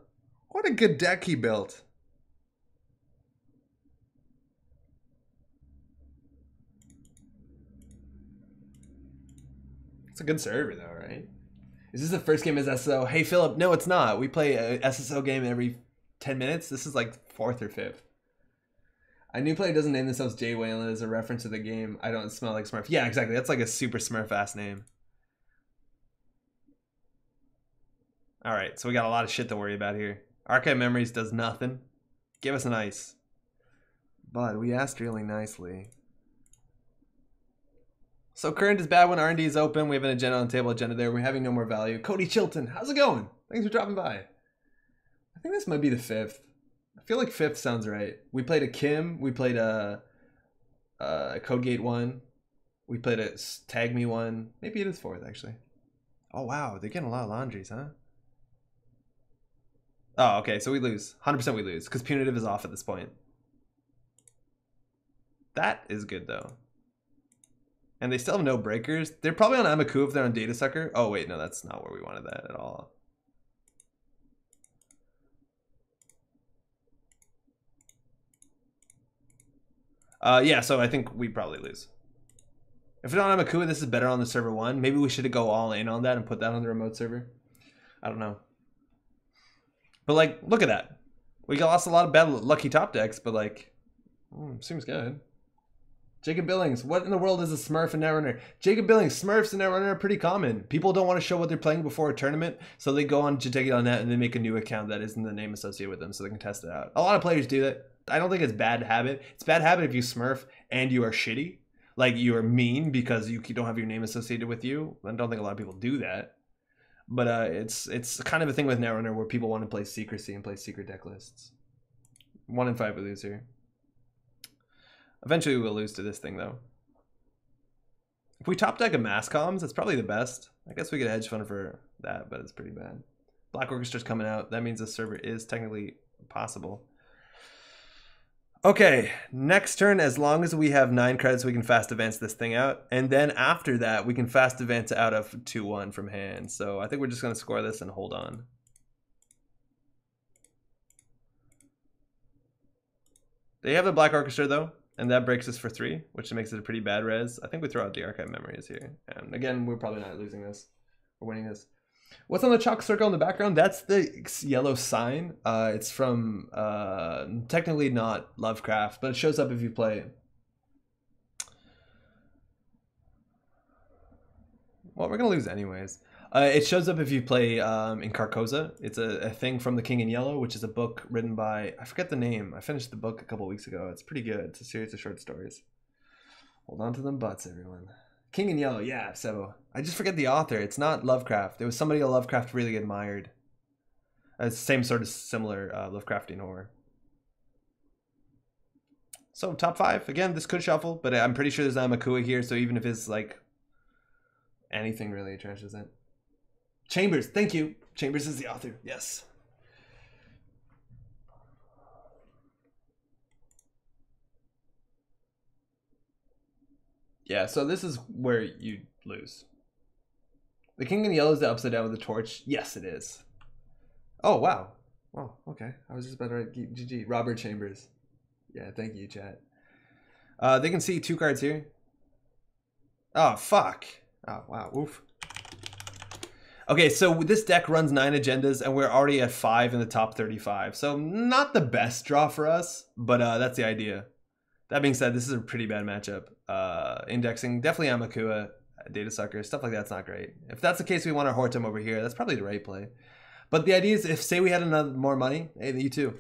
What a good deck he built. It's a good server, though, right? Is this the first game as SSO? Hey, Philip, no, it's not. We play a SSO game every 10 minutes. This is like 4th or 5th. A new player doesn't name themselves Jay Whalen as a reference to the game. I don't smell like Smurf. Yeah, exactly. That's like a super Smurf-ass name. All right, so we got a lot of shit to worry about here. Archive Memories does nothing. Give us an ice. But we asked really nicely. So current is bad when R&D is open. We have an agenda on the table, agenda there. We're having no more value. Cody Chilton, how's it going? Thanks for dropping by. I think this might be the 5th. I feel like 5th sounds right. We played a Kim. We played a Codegate one. We played a Tag Me one. Maybe it is 4th, actually. Oh, wow. They're getting a lot of laundries, huh? Oh, okay. So we lose. 100% we lose because Punitive is off at this point. That is good, though. And they still have no breakers. They're probably on Amaku if they're on Data Sucker. Oh, wait. No, that's not where we wanted that at all. Yeah, so I think we probably lose. If we're on Amaku, this is better on the server 1. Maybe we should go all in on that and put that on the remote server. I don't know. But, like, look at that. We lost a lot of bad lucky top decks, but, like, seems good. Jacob Billings, what in the world is a Smurf and Netrunner? Jacob Billings, Smurfs and Netrunner are pretty common. People don't want to show what they're playing before a tournament, so they go on Jiteki.net and they make a new account that isn't the name associated with them so they can test it out. A lot of players do that. I don't think it's bad habit. It's bad habit if you Smurf and you are shitty. Like, you are mean because you don't have your name associated with you. I don't think a lot of people do that. But it's kind of a thing with Netrunner where people want to play secrecy and play secret deck lists. 1 in 5 we lose here. Eventually we'll lose to this thing, though. If we top deck a mass comms, that's probably the best. I guess we get a hedge fund for that, but it's pretty bad. Black Orchestra's coming out. That means the server is technically possible. Okay, next turn, as long as we have 9 credits, we can fast advance this thing out. And then after that, we can fast advance out of 2-1 from hand. So I think we're just going to score this and hold on. They have the Black Orchestra, though. And that breaks us for 3, which makes it a pretty bad res. I think we throw out the Archive Memories here. And again, we're probably not losing this. We're winning this. What's on the chalk circle in the background? That's the yellow sign. It's from, technically not Lovecraft, but it shows up if you play it. Well, we're going to lose anyways. It shows up if you play in Carcosa. It's a thing from The King in Yellow, which is a book written by, I forget the name. I finished the book a couple weeks ago. It's pretty good. It's a series of short stories. Hold on to them butts, everyone. King in Yellow, yeah. So I just forget the author. It's not Lovecraft. It was somebody Lovecraft really admired. It's the same sort of similar Lovecraftian horror. So top 5. Again, this could shuffle, but I'm pretty sure there's not Makua here. So even if it's like anything really, it trashes it. Chambers, thank you. Chambers is the author, yes. Yeah, so this is where you lose. The King in Yellow is the upside down with the torch. Yes, it is. Oh, wow. Oh, okay. I was just about to write GG. Robert Chambers. Yeah, thank you, chat. They can see 2 cards here. Oh, fuck. Oh, wow. Oof. Okay, so this deck runs 9 agendas, and we're already at 5 in the top 35. So not the best draw for us, but that's the idea. That being said, this is a pretty bad matchup. Indexing, definitely Amakua, Data Sucker, stuff like that's not great. If that's the case, we want our Hortum over here. That's probably the right play. But the idea is, if say we had more money, hey, you too.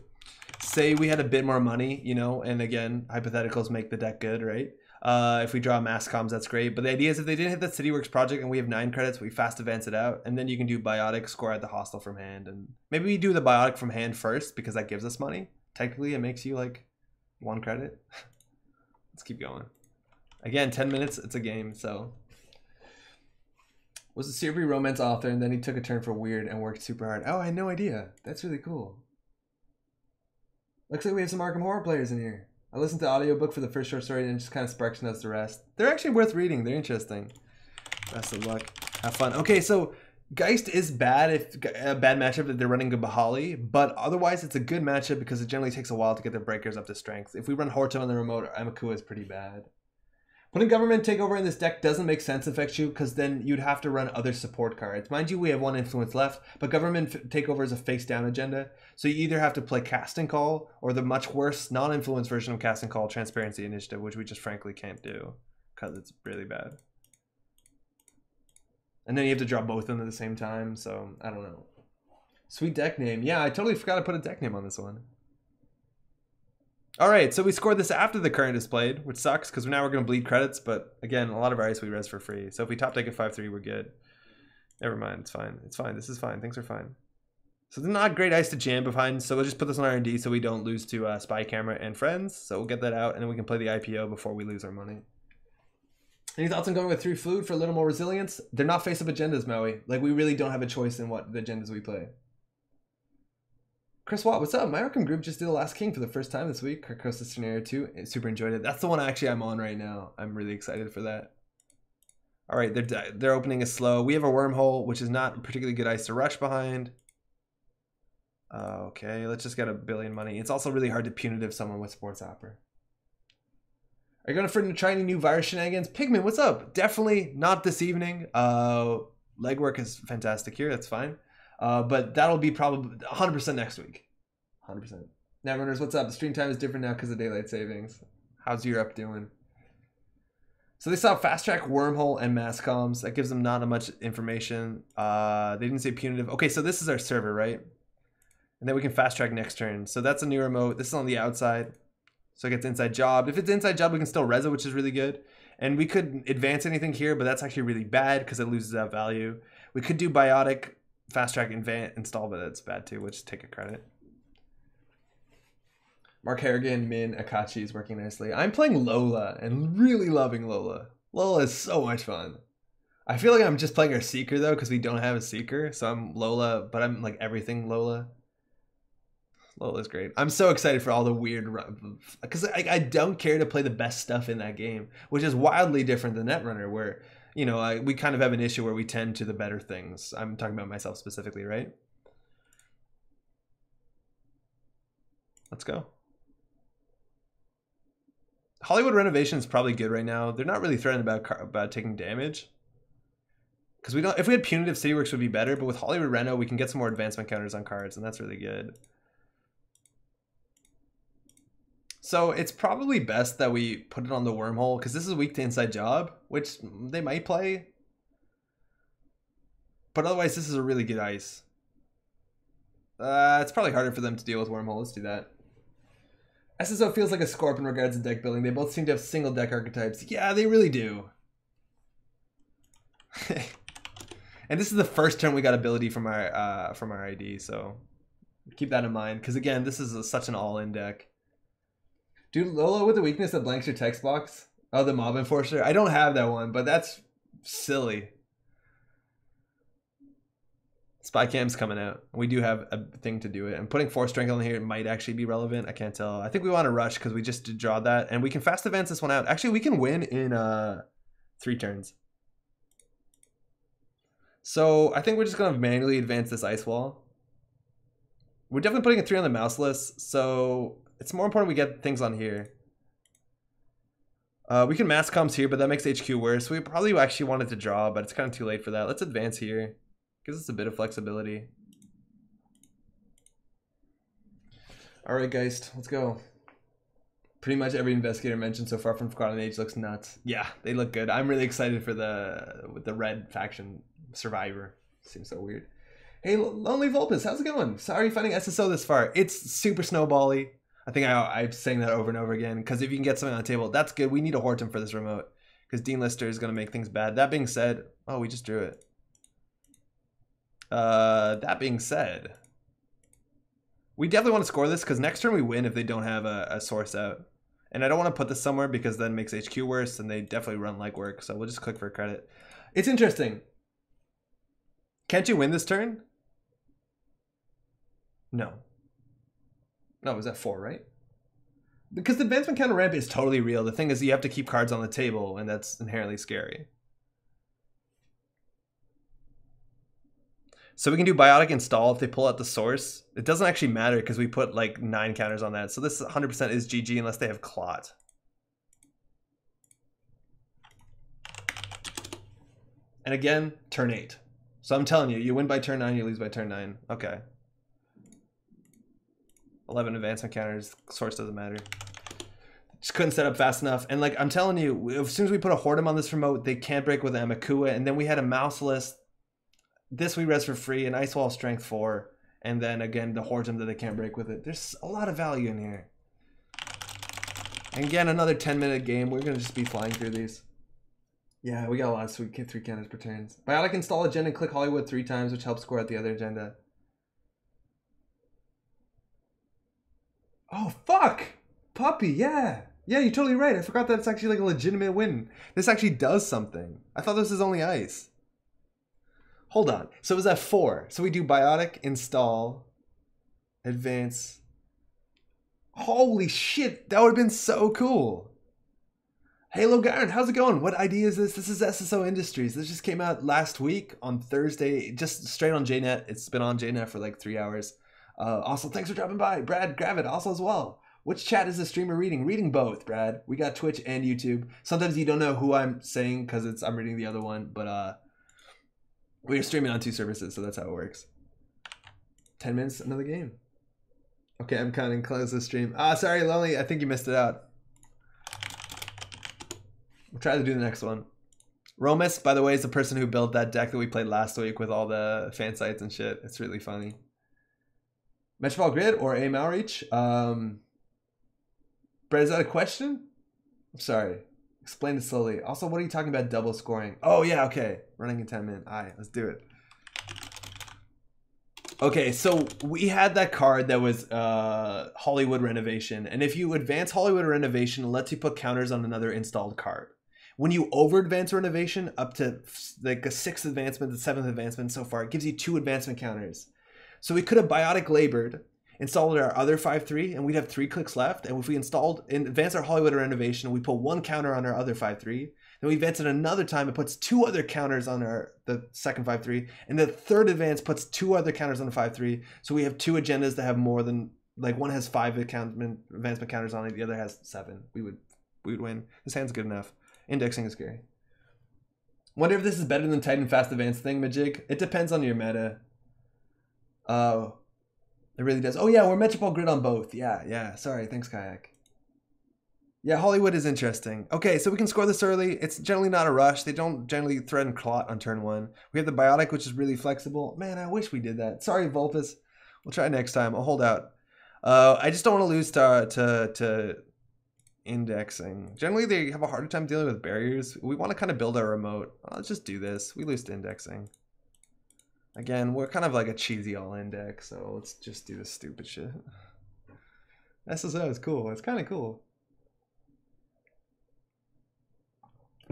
Say we had a bit more money, you know, and again, hypotheticals make the deck good, right? If we draw mass comms, that's great. But the idea is if they didn't hit the CityWorks project and we have 9 credits, we fast advance it out. And then you can do Biotic, score at the hostile from hand. And maybe we do the Biotic from hand first because that gives us money. Technically, it makes you like 1 credit. Let's keep going. Again, 10 minutes, it's a game, so. Was a Siri romance author and then he took a turn for weird and worked super hard. Oh, I had no idea. That's really cool. Looks like we have some Arkham Horror players in here. I listened to the audiobook for the first short story and it just kind of sparks notes the rest. They're actually worth reading. They're interesting. Best of luck. Have fun. Okay, so Geist is bad if a bad matchup that they're running a Bahali, but otherwise it's a good matchup because it generally takes a while to get their breakers up to strength. If we run Horton on the remote, Amakua is pretty bad. Putting Government Takeover in this deck doesn't make sense in Fetchu because then you'd have to run other support cards. Mind you, we have 1 influence left, but Government Takeover is a face-down agenda. So you either have to play Casting Call or the much worse non-influence version of Casting Call, Transparency Initiative, which we just frankly can't do because it's really bad. And then you have to draw both of them at the same time, so I don't know. Sweet deck name. Yeah, I totally forgot to put a deck name on this one. All right, so we scored this after the current is played, which sucks because now we're going to bleed credits. But again, a lot of our ice we res for free. So if we top deck at 5-3, we're good. Never mind. It's fine. It's fine. This is fine. Things are fine. So they're not great ice to jam behind. So we'll just put this on R&D so we don't lose to Spy Camera and Friends. So we'll get that out and then we can play the IPO before we lose our money. Any thoughts on going with 3 food for a little more resilience? They're not face-up agendas, Maui. Like, we really don't have a choice in what the agendas we play. Chris Watt, what's up? My Arkham group just did the Last King for the first time this week. Carcosa Scenario 2. Super enjoyed it. That's the one actually I'm on right now. I'm really excited for that. All right, they're opening is slow. We have a wormhole, which is not particularly good ice to rush behind. Okay, let's just get a billion money. It's also really hard to punitive someone with Sports Opera. Are you going to try any new virus shenanigans? Pigman, what's up? Definitely not this evening. Legwork is fantastic here. That's fine. But that'll be probably 100% next week. 100%. Netrunners, what's up? The stream time is different now because of daylight savings. How's Europe doing? So they saw Fast Track, Wormhole, and Mass Comms. That gives them not much information. They didn't say punitive. Okay, so this is our server, right? And then we can Fast Track next turn. So that's a new remote. This is on the outside. So it gets inside job. If it's inside job, we can still res it, which is really good. And we could advance anything here, but that's actually really bad because it loses that value. We could do Biotic, Fast Track, install, but that's bad too. We'll just take a credit. Mark Harrigan, Min, Akachi is working nicely. I'm playing Lola and really loving Lola. Lola is so much fun. I feel like I'm just playing our Seeker though because we don't have a Seeker. So I'm Lola, but I'm like everything Lola. Lola's great. I'm so excited for all the weird... Because I don't care to play the best stuff in that game, which is wildly different than Netrunner, where, you know, we kind of have an issue where we tend to the better things. I'm talking about myself specifically, right? Let's go. Hollywood Renovation is probably good right now. They're not really threatened about taking damage. Because we don't... If we had Punitive, Cityworks would be better, but with Hollywood Reno, we can get some more advancement counters on cards, and that's really good. So it's probably best that we put it on the Wormhole because this is weak to Inside Job, which they might play. But otherwise, this is a really good ice. It's probably harder for them to deal with Wormhole. Let's do that. SSO feels like a Scorp in regards to deck building. They both seem to have single deck archetypes. Yeah, they really do. And this is the first turn we got ability from our ID, so keep that in mind. Because again, this is such an all-in deck. Dude, Lola with the weakness that blanks your text box. Oh, the Mob Enforcer. I don't have that one, but that's silly. Spy Cam's coming out. We do have a thing to do it. And putting 4 strength on here might actually be relevant. I can't tell. I think we want to rush because we just draw that. And we can fast advance this one out. Actually, we can win in 3 turns. So I think we're just going to manually advance this Ice Wall. We're definitely putting a 3 on the mouse list. So... it's more important we get things on here. We can mass comms here, but that makes HQ worse. We probably actually wanted to draw, but it's kind of too late for that. Let's advance here. Gives us a bit of flexibility. All right, Geist, let's go. Pretty much every investigator mentioned so far from Forgotten Age looks nuts. Yeah, they look good. I'm really excited for the red faction Survivor. Seems so weird. Hey, Lonely Vulpus, how's it going? Sorry finding SSO this far. It's super snowbally. I think I'm saying that over and over again because if you can get something on the table, that's good. We need a Horton for this remote because Dean Lister is going to make things bad. That being said, oh, we just drew it. That being said, we definitely want to score this because next turn we win if they don't have a source out. And I don't want to put this somewhere because then it makes HQ worse and they definitely run legwork. So we'll just click for a credit. It's interesting. Can't you win this turn? No. No, it was at 4, right? Because the advancement counter ramp is totally real. The thing is you have to keep cards on the table, and that's inherently scary. So we can do Biotic Install if they pull out the source. It doesn't actually matter because we put like 9 counters on that. So this 100% is GG unless they have Clot. And again, turn 8. So I'm telling you, you win by turn 9, you lose by turn 9. Okay. 11 advancement counters, source doesn't matter. Just couldn't set up fast enough. And like I'm telling you, as soon as we put a Hortum on this remote, they can't break with Amakua. And then we had a mouse list. This we res for free, an Ice Wall strength 4. And then again, the Hortum that they can't break with it. There's a lot of value in here. And again, another 10-minute game. We're going to just be flying through these. Yeah, we got a lot of sweet 3 counters per turns. Biotic install agenda and click Hollywood 3 times, which helps score out the other agenda. Oh, fuck! Puppy, yeah. Yeah, you're totally right. I forgot that it's actually like a legitimate win. This actually does something. I thought this was only ice. Hold on. So it was at 4. So we do Biotic, install, advance. Holy shit, that would have been so cool. Halo Garn, how's it going? What ID is this? This is SSO Industries. This just came out last week on Thursday, just straight on JNet. It's been on JNet for like 3 hours. Also, thanks for dropping by. Brad Gravitt also as well. Which chat is the streamer reading? Reading both, Brad. We got Twitch and YouTube. Sometimes you don't know who I'm saying because I'm reading the other one, but we're streaming on 2 services, so that's how it works. 10 minutes, another game. Okay, I'm counting. Close the stream. Sorry, Lonely. I think you missed it out. We'll try to do the next one. Romus, by the way, is the person who built that deck that we played last week with all the fan sites and shit. It's really funny. Metropole Grid or AIM Outreach? Brett, is that a question? I'm sorry. Explain it slowly. Also, what are you talking about double scoring? Oh, yeah, okay. Running in 10 minutes. All right, let's do it. Okay, so we had that card that was Hollywood Renovation. And if you advance Hollywood Renovation, it lets you put counters on another installed card. When you over advance Renovation up to like a 6th advancement, the 7th advancement so far, it gives you 2 advancement counters. So we could have Biotic Labored, installed our other 5-3, and we'd have 3 clicks left. And if we installed and advance our Hollywood Renovation, we put 1 counter on our other 5-3. Then we advance it another time, it puts 2 other counters on the second 5-3. And the third advance puts 2 other counters on the 5-3. So we have 2 agendas that have more than, like one has 5 advancement counters on it, the other has 7. We would win. This hand's good enough. Indexing is scary. Wonder if this is better than Titan Fast Advance thing, Majig. It depends on your meta. It really does. Oh yeah, we're Metropole Grid on both. Yeah. Sorry, thanks, Kayak. Yeah, Hollywood is interesting. Okay, so we can score this early. It's generally not a rush. They don't generally threaten Clot on turn 1. We have the Biotic, which is really flexible. Man, I wish we did that. Sorry, Vulpus. We'll try next time. I'll hold out. I just don't want to lose to indexing. Generally, they have a harder time dealing with barriers. We want to kind of build our remote. Let's just do this. We lose to indexing. Again, we're kind of like a cheesy all-in deck, so let's just do this stupid shit. SSO is cool. It's kind of cool.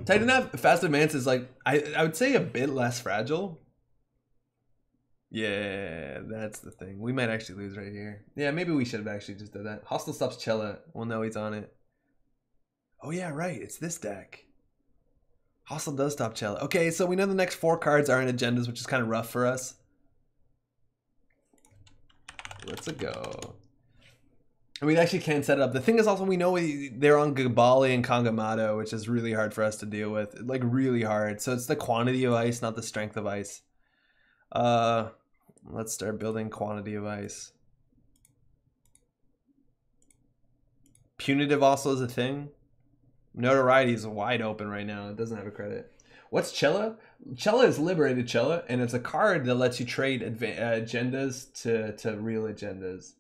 Titan Fast Advance is like, I would say a bit less fragile. Yeah, that's the thing. We might actually lose right here. Yeah, maybe we should have actually just done that. Hostile stops Chella. We'll know he's on it. Oh yeah, right. It's this deck. Hostile does stop Chella. Okay, so we know the next 4 cards are in agendas, which is kind of rough for us. Let's go. And we actually can set it up. The thing is also we know they're on Gabali and Kangamato, which is really hard for us to deal with. Like really hard. So it's the quantity of ice, not the strength of ice. Let's start building quantity of ice. Punitive also is a thing. Notoriety is wide open right now. It doesn't have a credit. What's Chella? Chella is Liberated Chella, and it's a card that lets you trade agendas to real agendas.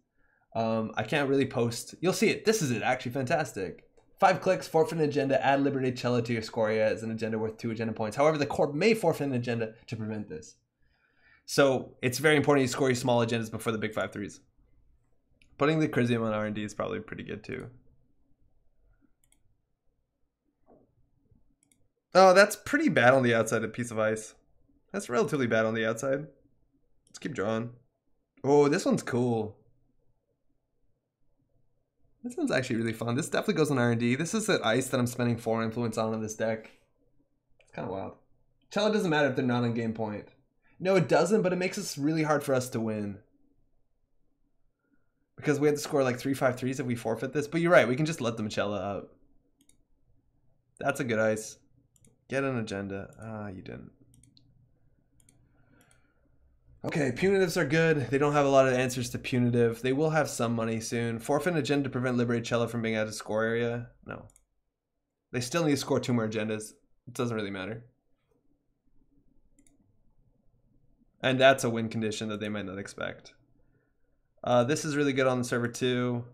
I can't really post. You'll see it. This is it. Actually, fantastic. 5 clicks, forfeit an agenda, add Liberated Chella to your Scoria as an agenda worth 2 agenda points. However, the corp may forfeit an agenda to prevent this. So it's very important you score your small agendas before the big 5-3s. Putting the Crisium on R&D is probably pretty good too. Oh, that's pretty bad on the outside, a piece of ice. That's relatively bad on the outside. Let's keep drawing. Oh, this one's cool. This one's actually really fun. This definitely goes on R&D. This is the ice that I'm spending 4 influence on in this deck. It's kind of wild. Chella doesn't matter if they're not on game point. No, it doesn't, but it makes it really hard for us to win. Because we have to score like 3 5-3s if we forfeit this. But you're right, we can just let them Chella up. That's a good ice. Get an agenda. Ah, you didn't. Okay, punitives are good. They don't have a lot of answers to punitive. They will have some money soon. Forfeit an agenda to prevent Liberate Chella from being out of score area. No. They still need to score 2 more agendas. It doesn't really matter. And that's a win condition that they might not expect. This is really good on the server too.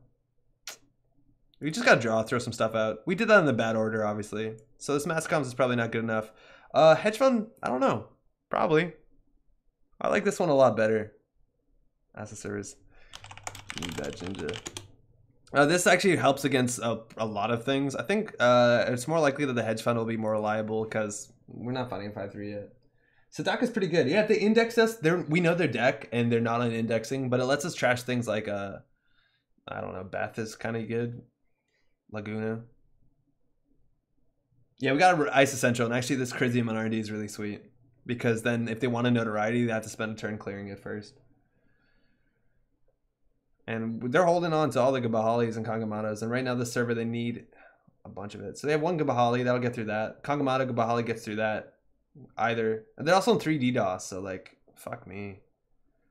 We just gotta draw, throw some stuff out. We did that in the bad order, obviously. So this mass comms is probably not good enough. Hedge fund, I don't know. Probably. I like this one a lot better. As a service. Need that ginger. This actually helps against a lot of things. I think it's more likely that the hedge fund will be more reliable because we're not fighting 5-3 yet. Sadaka's pretty good. Yeah, if they index us, we know their deck and they're not on indexing, but it lets us trash things like I don't know, Beth is kind of good. Laguna. Yeah, we got Ice Essential, and actually this Crisium on R&D is really sweet. Because then if they want a notoriety, they have to spend a turn clearing it first. And they're holding on to all the Gabahalis and Kangamatos, and right now this server, they need a bunch of it. So they have one Gabahali, that'll get through that. Kangamato, Gabahali gets through that. Either. And they're also in 3 DDoS, so like, fuck me.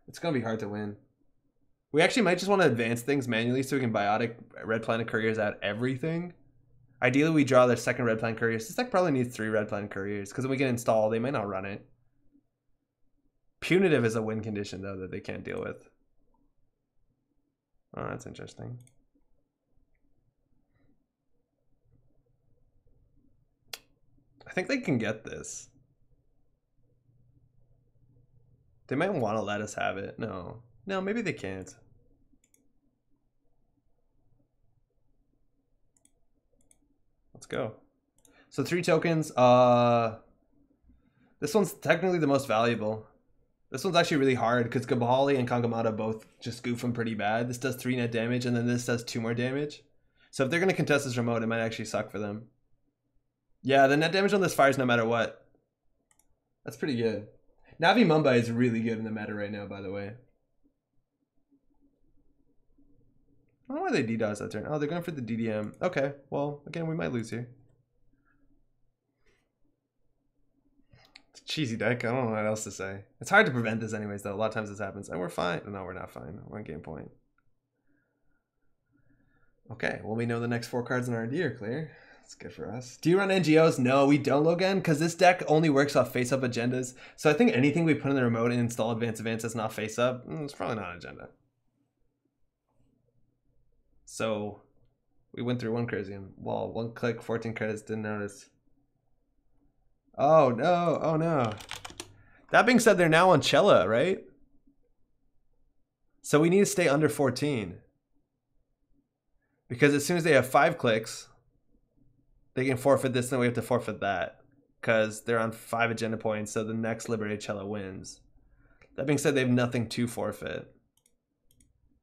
It's gonna be hard to win. We actually might just want to advance things manually so we can biotic Red Planet Couriers out everything. Ideally, we draw their second Red Planet Couriers. This deck probably needs 3 Red Planet Couriers because when we can install, they might not run it. Punitive is a win condition, though, that they can't deal with. Oh, that's interesting. I think they can get this. They might want to let us have it. No. No, maybe they can't. Let's go. So 3 tokens. This one's technically the most valuable. This one's actually really hard because Gabahali and Kangamato both just goof them pretty bad. This does 3 net damage and then this does 2 more damage. So if they're going to contest this remote, it might actually suck for them. Yeah, the net damage on this fires no matter what. That's pretty good. Navi Mumbai is really good in the meta right now, by the way. I don't know why they DDoS that turn. Oh, they're going for the DDM. Okay, well, again, we might lose here. It's a cheesy deck. I don't know what else to say. It's hard to prevent this anyways, though. A lot of times this happens. And we're fine. No, we're not fine. We're on game point. Okay, well, we know the next 4 cards in R&D are clear. That's good for us. Do you run NGOs? No, we don't, Logan, because this deck only works off face-up agendas. So I think anything we put in the remote and install advance that's not face-up, it's probably not an agenda. So we went through 1 Crisium. Well, 1 click, 14 credits, didn't notice. Oh no, oh no. That being said, they're now on Cella, right? So we need to stay under 14. Because as soon as they have 5 clicks, they can forfeit this, then we have to forfeit that. Because they're on 5 agenda points, so the next Liberated Cella wins. That being said, they have nothing to forfeit.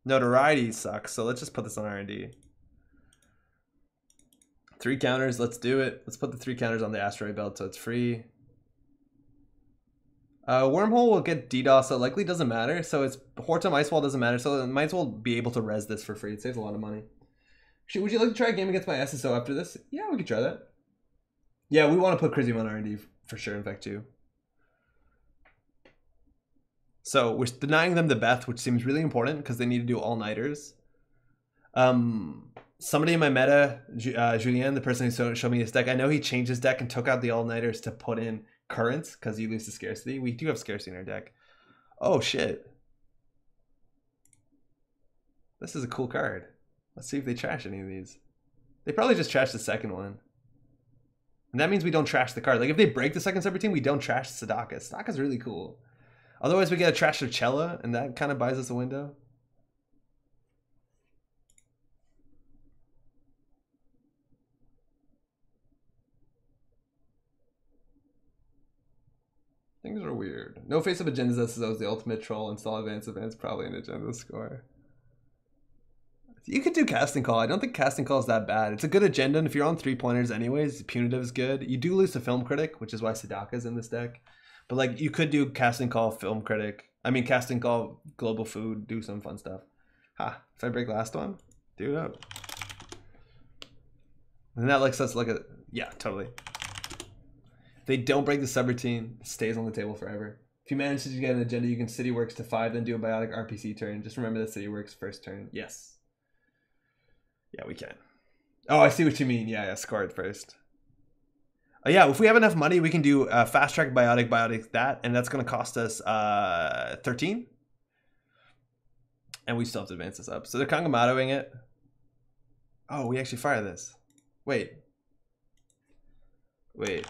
Notoriety sucks, so let's just put this on R&D. 3 counters, let's do it. Let's put the 3 counters on the asteroid belt so it's free. Wormhole will get DDoS, so it likely doesn't matter. So it's Hortum Icewall doesn't matter, so it might as well be able to res this for free. It saves a lot of money. Would you like to try a game against my SSO after this? Yeah, we could try that. Yeah, we want to put Crisium on R&D for sure, in fact, too. So we're denying them the Beth, which seems really important because they need to do all-nighters. Somebody in my meta, Julien, the person who showed me his deck, I know he changed his deck and took out the all-nighters to put in currents because you lose the scarcity. We do have scarcity in our deck. Oh, shit. This is a cool card. Let's see if they trash any of these. They probably just trash the second one. And that means we don't trash the card. Like, if they break the second subroutine, we don't trash Sadaka. Sadaka's really cool. Otherwise, we get a trash of Cella, and that kind of buys us a window. Things are weird. No face-up agendas, SSO is the ultimate troll. Install advance, probably an agenda score. You could do casting call. I don't think casting call is that bad. It's a good agenda, and if you're on 3-pointers anyways, punitive is good. You do lose to film critic, which is why Sadaka's in this deck. But like, you could do casting call, film critic. I mean, casting call, global food, do some fun stuff. Ha, if I break last one, do it up. And that lets us look at, yeah, totally. If they don't break the subroutine, it stays on the table forever. If you manage to get an agenda, you can City Works to 5, then do a biotic RPC turn. Just remember that City Works first turn. Yes. Yeah, we can. Oh, I see what you mean. Yeah, score it first. Yeah, if we have enough money, we can do fast track biotic that, and that's going to cost us 13. And we still have to advance this up. So they're Kangamadoing it. Oh, we actually fire this. Wait. Wait.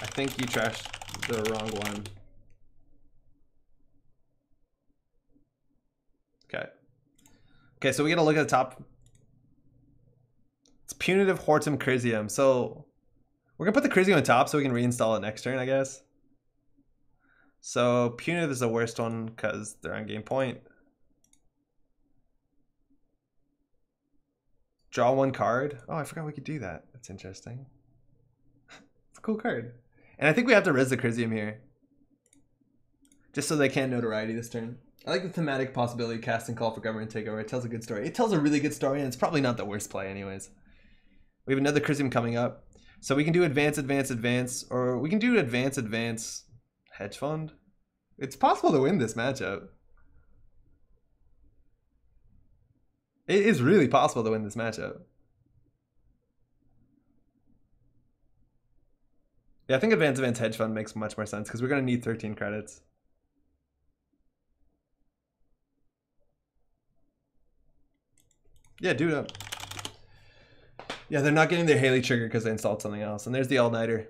I think you trashed the wrong one. Okay. Okay, so we gotta look at the top. It's Punitive Hortum Crisium. So we're gonna put the Crisium on top so we can reinstall it next turn, I guess. So Punitive is the worst one because they're on game point. Draw one card. Oh, I forgot we could do that. That's interesting. It's a cool card. And I think we have to res the Crisium here. Just so they can't notoriety this turn. I like the thematic possibility casting call for government takeover. It tells a good story. It tells a really good story, and it's probably not the worst play anyways. We have another Crisium coming up. So we can do advance, advance, advance, or we can do advance, advance, hedge fund. It's possible to win this matchup. It is really possible to win this matchup. Yeah, I think advance, advance, hedge fund makes much more sense because we're going to need 13 credits. Yeah, do it up. Yeah, they're not getting their Haley trigger because they installed something else. And there's the all-nighter.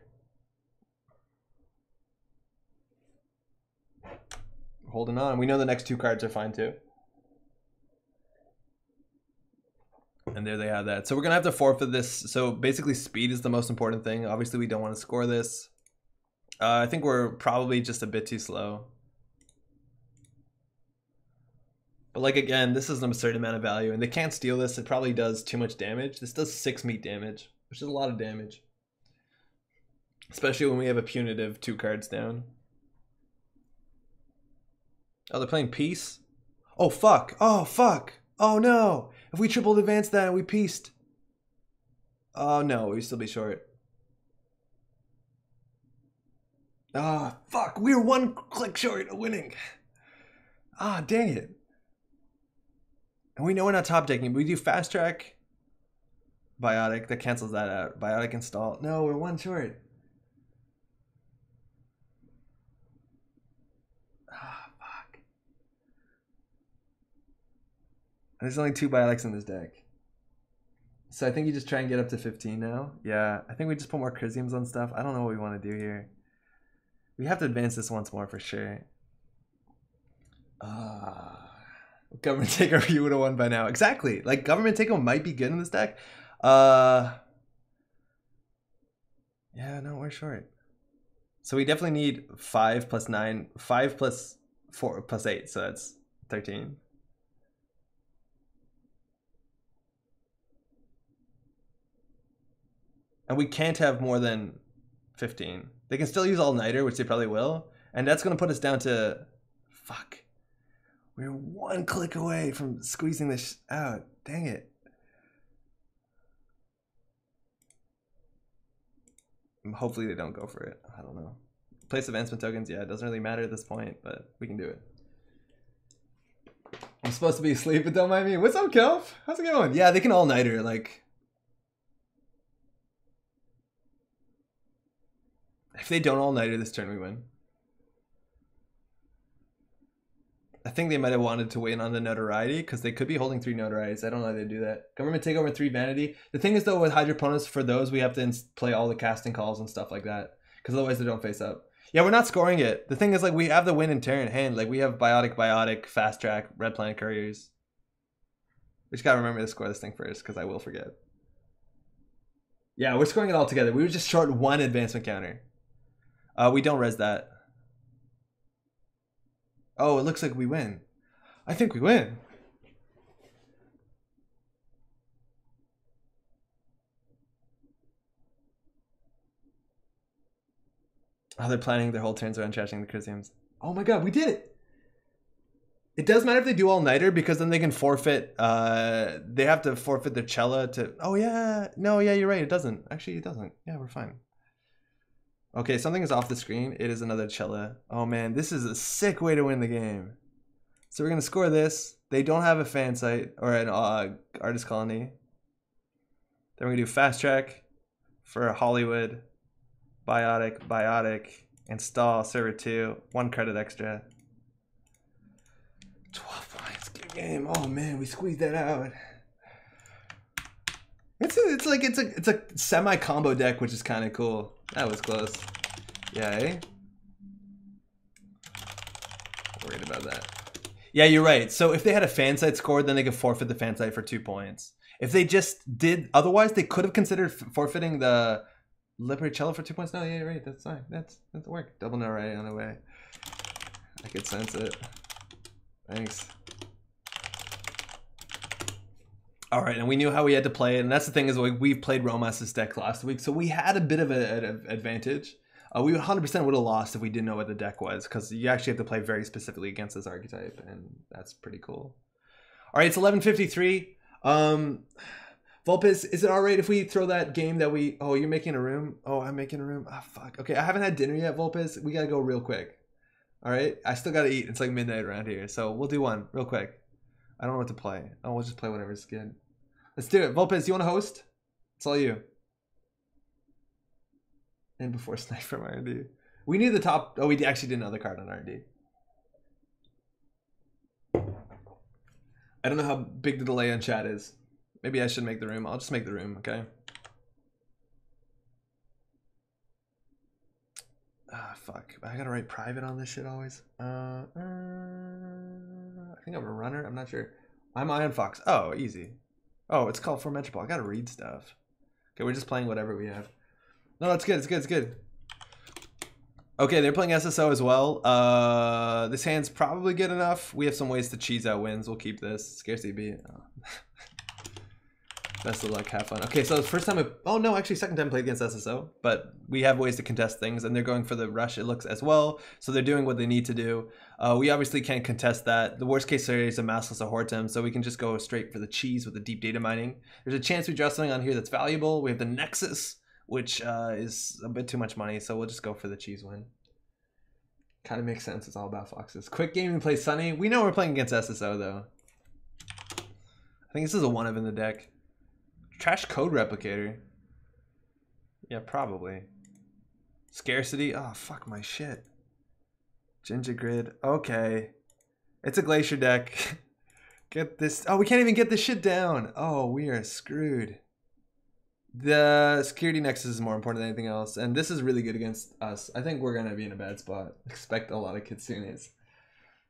Holding on. We know the next two cards are fine too. And there they have that. So we're going to have to forfeit this. So basically speed is the most important thing. Obviously we don't want to score this. I think we're probably just a bit too slow. But like again, this is an absurd amount of value. And they can't steal this. It probably does too much damage. This does 6 meat damage, which is a lot of damage. Especially when we have a punitive 2 cards down. Oh, they're playing peace? Oh, fuck. Oh, fuck. Oh, no. If we tripled advance that and we pieced. Oh, no. We'd still be short. Ah, oh, fuck. We're 1 click short of winning. Ah, dang it. And we know we're not top decking, but we do fast track. Biotic. That cancels that out. Biotic install. No, we're 1 short. There's only 2 biotics in this deck. So I think you just try and get up to 15 now. Yeah, I think we just put more Crisiums on stuff. I don't know what we want to do here. We have to advance this once more for sure. Government Takeover you would have won by now. Exactly. Like, Government Takeover might be good in this deck. Yeah, no, we're short. So we definitely need 5 plus 9. 5 plus 4 plus 8. So that's 13. And we can't have more than 15. They can still use all-nighter, which they probably will. And that's going to put us down to... Fuck. We're 1 click away from squeezing this out. Dang it. Hopefully they don't go for it. I don't know. Place advancement tokens, yeah, it doesn't really matter at this point, but we can do it. I'm supposed to be asleep, but don't mind me. What's up, Kelp? How's it going? Yeah, they can all-nighter, like... If they don't all-nighter this turn, we win. I think they might have wanted to win on the notoriety because they could be holding 3 notorieties. I don't know how they do that. Government Takeover 3 vanity. The thing is though with hydroponics, for those we have to play all the casting calls and stuff like that because otherwise they don't face up. Yeah, we're not scoring it. The thing is like we have the win in turn hand. Like we have Biotic, Fast Track, Red Planet Couriers. We just gotta remember to score this thing first because I will forget. Yeah, we're scoring it all together. We were just short 1 advancement counter. We don't res that. Oh, it looks like we win. I think we win. Oh, they're planning their whole turns around trashing the Crisiums. Oh my god, we did it! It does matter if they do all-nighter because then they can forfeit. They have to forfeit their Cella to... Oh yeah, no, yeah, you're right, it doesn't. Actually, it doesn't. Yeah, we're fine. Okay, something is off the screen. It is another Cella. Oh man, this is a sick way to win the game. So we're going to score this. They don't have a fan site or an artist colony. Then we're going to do fast track for Hollywood, Biotic, install server 2, 1 credit extra. 12 points, give game. Oh man, we squeezed that out. It's a semi combo deck, which is kind of cool. That was close. Yeah, eh? Worried about that. Yeah, you're right. So if they had a fan site score, then they could forfeit the fan site for 2 points. If they just did otherwise, they could have considered forfeiting the Libricello for 2 points. No, yeah, you're right. That's fine. That's work. Double no array on the way. I could sense it. Thanks. All right, and we knew how we had to play it, and that's the thing is we've played Romas's deck last week, so we had a bit of an advantage. We 100% would have lost if we didn't know what the deck was, because you actually have to play very specifically against this archetype, and that's pretty cool. All right, it's 11:53. Vulpes, is it all right if we throw that game that we... Oh, you're making a room? Oh, I'm making a room? Ah, fuck. Okay, I haven't had dinner yet, Vulpes. We got to go real quick. All right? I still got to eat. It's like midnight around here, so we'll do one real quick. I don't know what to play. Oh, we'll just play whatever's good. Let's do it. Vulpes, you want to host? It's all you. And before Snipe from R&D. We need the top... Oh, we actually did another card on R&D. I don't know how big the delay on chat is. Maybe I should make the room. I'll just make the room, okay? Ah, fuck. I gotta write private on this shit always. I think I'm a runner. I'm not sure. I'm Iron Fox. Oh, easy. Oh, it's called Formentable. I gotta read stuff. Okay, we're just playing whatever we have. No, it's good. It's good. It's good. Okay, they're playing SSO as well. This hand's probably good enough. We have some ways to cheese out wins. We'll keep this. Scarcity beat. Oh. Best of luck. Have fun. Okay, so the first time... Oh, no, actually, second time I played against SSO. But we have ways to contest things, and they're going for the rush, it looks, as well. So they're doing what they need to do. We obviously can't contest that. The worst case scenario is a Maskless Hortem, so we can just go straight for the cheese with the deep data mining. There's a chance we draw something on here that's valuable. We have the Nexus, which is a bit too much money, so we'll just go for the cheese win. Kind of makes sense. It's all about foxes. Quick game and play Sunny. We know we're playing against SSO, though. I think this is a one of in the deck. Trash Code Replicator. Yeah, probably. Scarcity. Oh, fuck my shit. Ginger Grid. Okay. It's a Glacier deck. Get this. Oh, we can't even get this shit down. Oh, we are screwed. The Security Nexus is more important than anything else. And this is really good against us. I think we're going to be in a bad spot. Expect a lot of Kitsunes.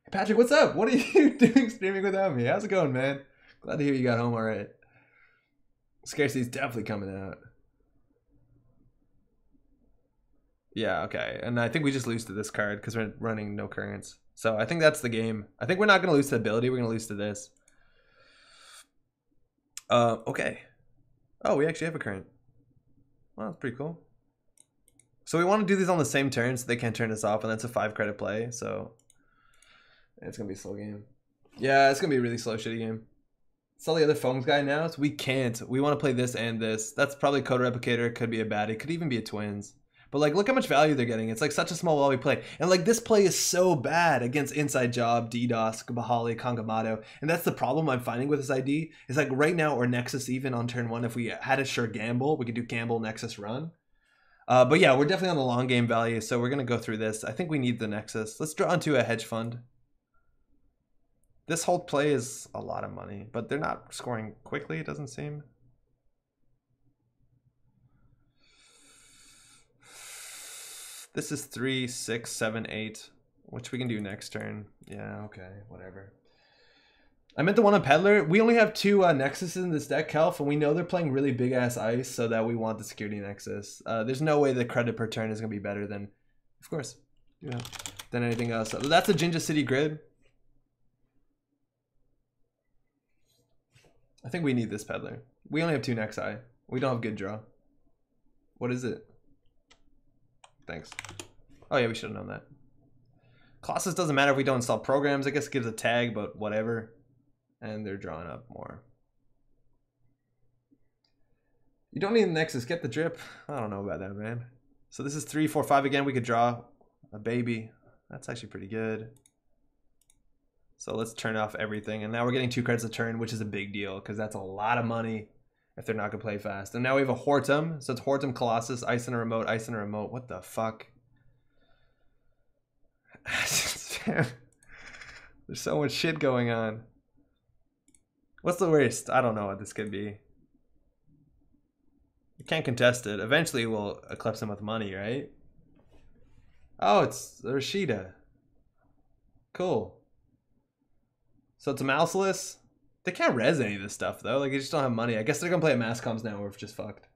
Hey, Patrick, what's up? What are you doing streaming without me? How's it going, man? Glad to hear you got home all right. Scarcity's definitely coming out. Yeah, okay. And I think we just lose to this card because we're running no currents. So I think that's the game. I think we're not going to lose to ability. We're going to lose to this. Okay. Oh, we actually have a current. Well, that's pretty cool. So we want to do these on the same turn so they can't turn us off, and that's a 5 credit play. So it's going to be a slow game. Yeah, it's going to be a really slow, shitty game. It's all the other foams guy now, so we can't. We want to play this and this. That's probably Code Replicator. Could be a baddie. Could even be a twins. But like, look how much value they're getting. It's like such a small wall we play. And like, this play is so bad against Inside Job, DDoS, Bahali, Kangamato. And that's the problem I'm finding with this ID. Is like right now, or Nexus even on turn 1, if we had a sure gamble, we could do gamble, Nexus, run. But yeah, we're definitely on the long game value, so we're going to go through this. I think we need the Nexus. Let's draw into a hedge fund. This whole play is a lot of money, but they're not scoring quickly, it doesn't seem. This is 3, 6, 7, 8, which we can do next turn. Yeah, okay, whatever. I meant the one on Peddler. We only have 2 Nexuses in this deck, Kelf, and we know they're playing really big-ass ice, so that we want the Security Nexus. There's no way the credit per turn is going to be better than, of course, you know, than anything else. That's a Jinja City grid. I think we need this Peddler. We only have 2 Nexi. We don't have good draw. What is it? Thanks. Oh yeah, we should have known that. Colossus doesn't matter if we don't install programs. I guess it gives a tag, but whatever. And they're drawing up more. You don't need the Nexus. Get the drip. I don't know about that, man. So this is 3, 4, 5 again. We could draw a baby. That's actually pretty good. So let's turn off everything. And now we're getting 2 credits a turn, which is a big deal because that's a lot of money if they're not going to play fast. And now we have a Hortem. So it's Hortem, Colossus, Ice and a Remote, Ice and a Remote. What the fuck? There's so much shit going on. What's the worst? I don't know what this could be. You can't contest it. Eventually we'll eclipse him with money, right? Oh, it's Rashida. Cool. So it's a mouseless. They can't res any of this stuff though. Like they just don't have money. I guess they're gonna play at mass comms now. We're just fucked.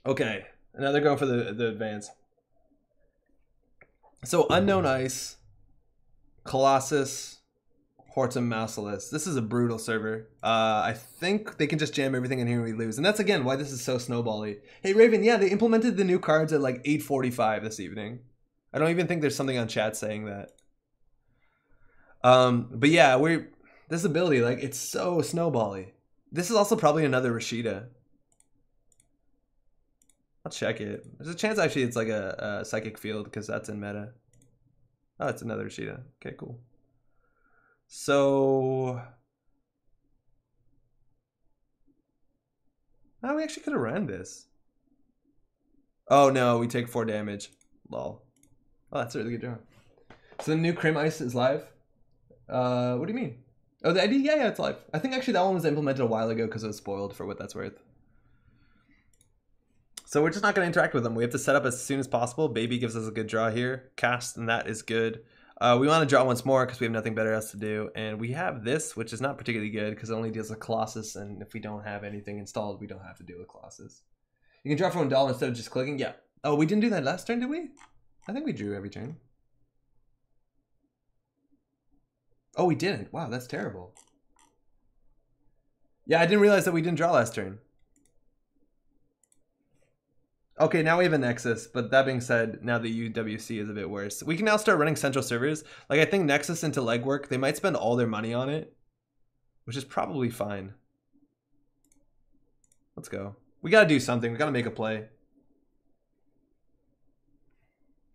Okay, and now they're going for the advance. So unknown ice, Colossus, Hortum, Mouseless. This is a brutal server. I think they can just jam everything in here and we lose. And that's again why this is so snowbally. Hey Raven, yeah, they implemented the new cards at like 8:45 this evening. I don't even think there's something on chat saying that. But yeah, this ability, like it's so snowbally. This is also probably another Rashida. I'll check it. There's a chance actually it's like a psychic field because that's in meta. Oh, it's another Rashida. Okay, cool. So oh, we actually could have ran this. Oh no, we take 4 damage. Lol. Oh, that's a really good job. So the new Crim Ice is live. What do you mean? Oh, the ID? Yeah, it's live. I think actually that one was implemented a while ago because it was spoiled for what that's worth. So we're just not going to interact with them. We have to set up as soon as possible. Baby gives us a good draw here. Cast, and that is good. We want to draw once more because we have nothing better else to do. And we have this, which is not particularly good because it only deals with Colossus. And if we don't have anything installed, we don't have to deal with Colossus. You can draw for $1 instead of just clicking. Yeah. Oh, we didn't do that last turn, did we? I think we drew every turn. Oh, we didn't. Wow, that's terrible. Yeah, I didn't realize that we didn't draw last turn. Okay, now we have a Nexus, but that being said, now the UWC is a bit worse. We can now start running central servers. Like, I think Nexus into legwork, they might spend all their money on it, which is probably fine. Let's go. We gotta do something. We gotta make a play.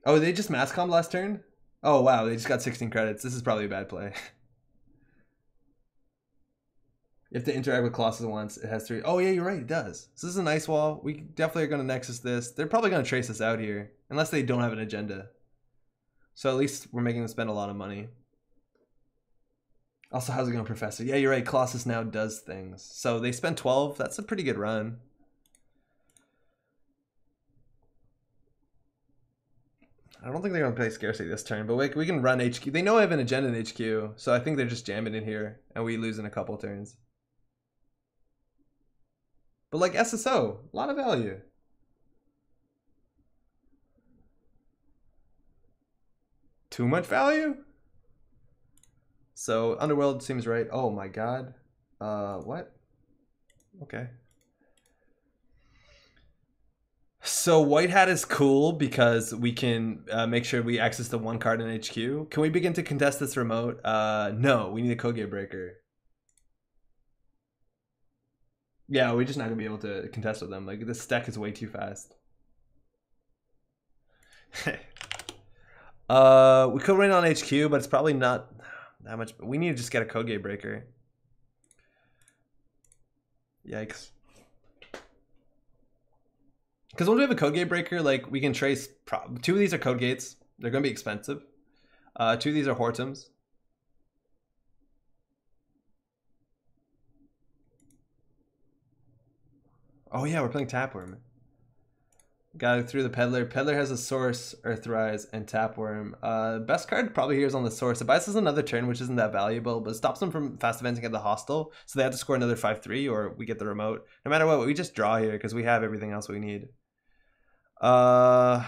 Oh, they just mass commed last turn? Oh, wow, they just got 16 credits. This is probably a bad play. You have to interact with Colossus once. It has 3. Oh, yeah, you're right. It does. So this is a nice wall. We definitely are going to Nexus this. They're probably going to trace us out here. Unless they don't have an agenda. So at least we're making them spend a lot of money. Also, how's it going, Professor? Yeah, you're right. Colossus now does things. So they spent 12. That's a pretty good run. I don't think they're going to play Scarcity this turn. But we can run HQ. They know I have an agenda in HQ. So I think they're just jamming in here. And we lose in a couple turns. But like SSO, a lot of value. Too much value? So Underworld seems right. Oh my god. What? Okay. So White Hat is cool because we can make sure we access the 1 card in HQ. Can we begin to contest this remote? No, we need a Code Gate Breaker. Yeah, we're just not gonna be able to contest with them. Like, this deck is way too fast. We could win on HQ, but it's probably not that much. We need to just get a Code Gate Breaker. Yikes. Because when we have a Code Gate Breaker, like, we can trace... 2 of these are Code Gates. They're going to be expensive. 2 of these are Hortums. Oh yeah, we're playing Tapworm. Got it through the Peddler. Peddler has a Source, Earthrise, and Tapworm. Best card probably here is on the Source. It buys us another turn, which isn't that valuable, but it stops them from fast advancing at the hostile, so they have to score another 5-3, or we get the remote. No matter what, we just draw here, because we have everything else we need. Wait,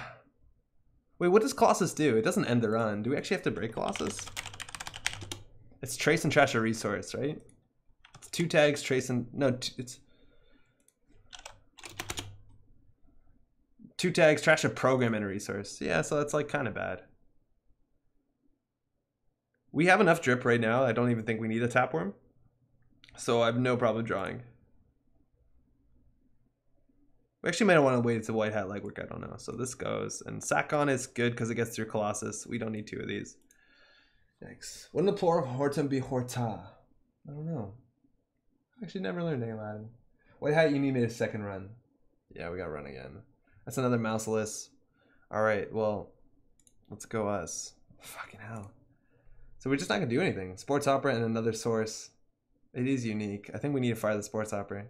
what does Colossus do? It doesn't end the run. Do we actually have to break Colossus? It's trace and trash a resource, right? It's 2 tags, trace and... No, it's... 2 tags, trash a program and a resource. Yeah, so that's like kind of bad. We have enough drip right now. I don't even think we need a Tapworm. So I have no problem drawing. We actually might want to wait until White Hat legwork. I don't know. So this goes. And Sakon is good because it gets through Colossus. We don't need 2 of these. Yikes. Wouldn't the plural of Hortum be Horta? I don't know. I actually never learned any Latin. White Hat, you need me a second run. Yeah, we got to run again. That's another mouseless. Alright, well, let's go us. Fucking hell. So we're just not gonna do anything. Sports Opera and another source. It is unique. I think we need to fire the Sports Opera.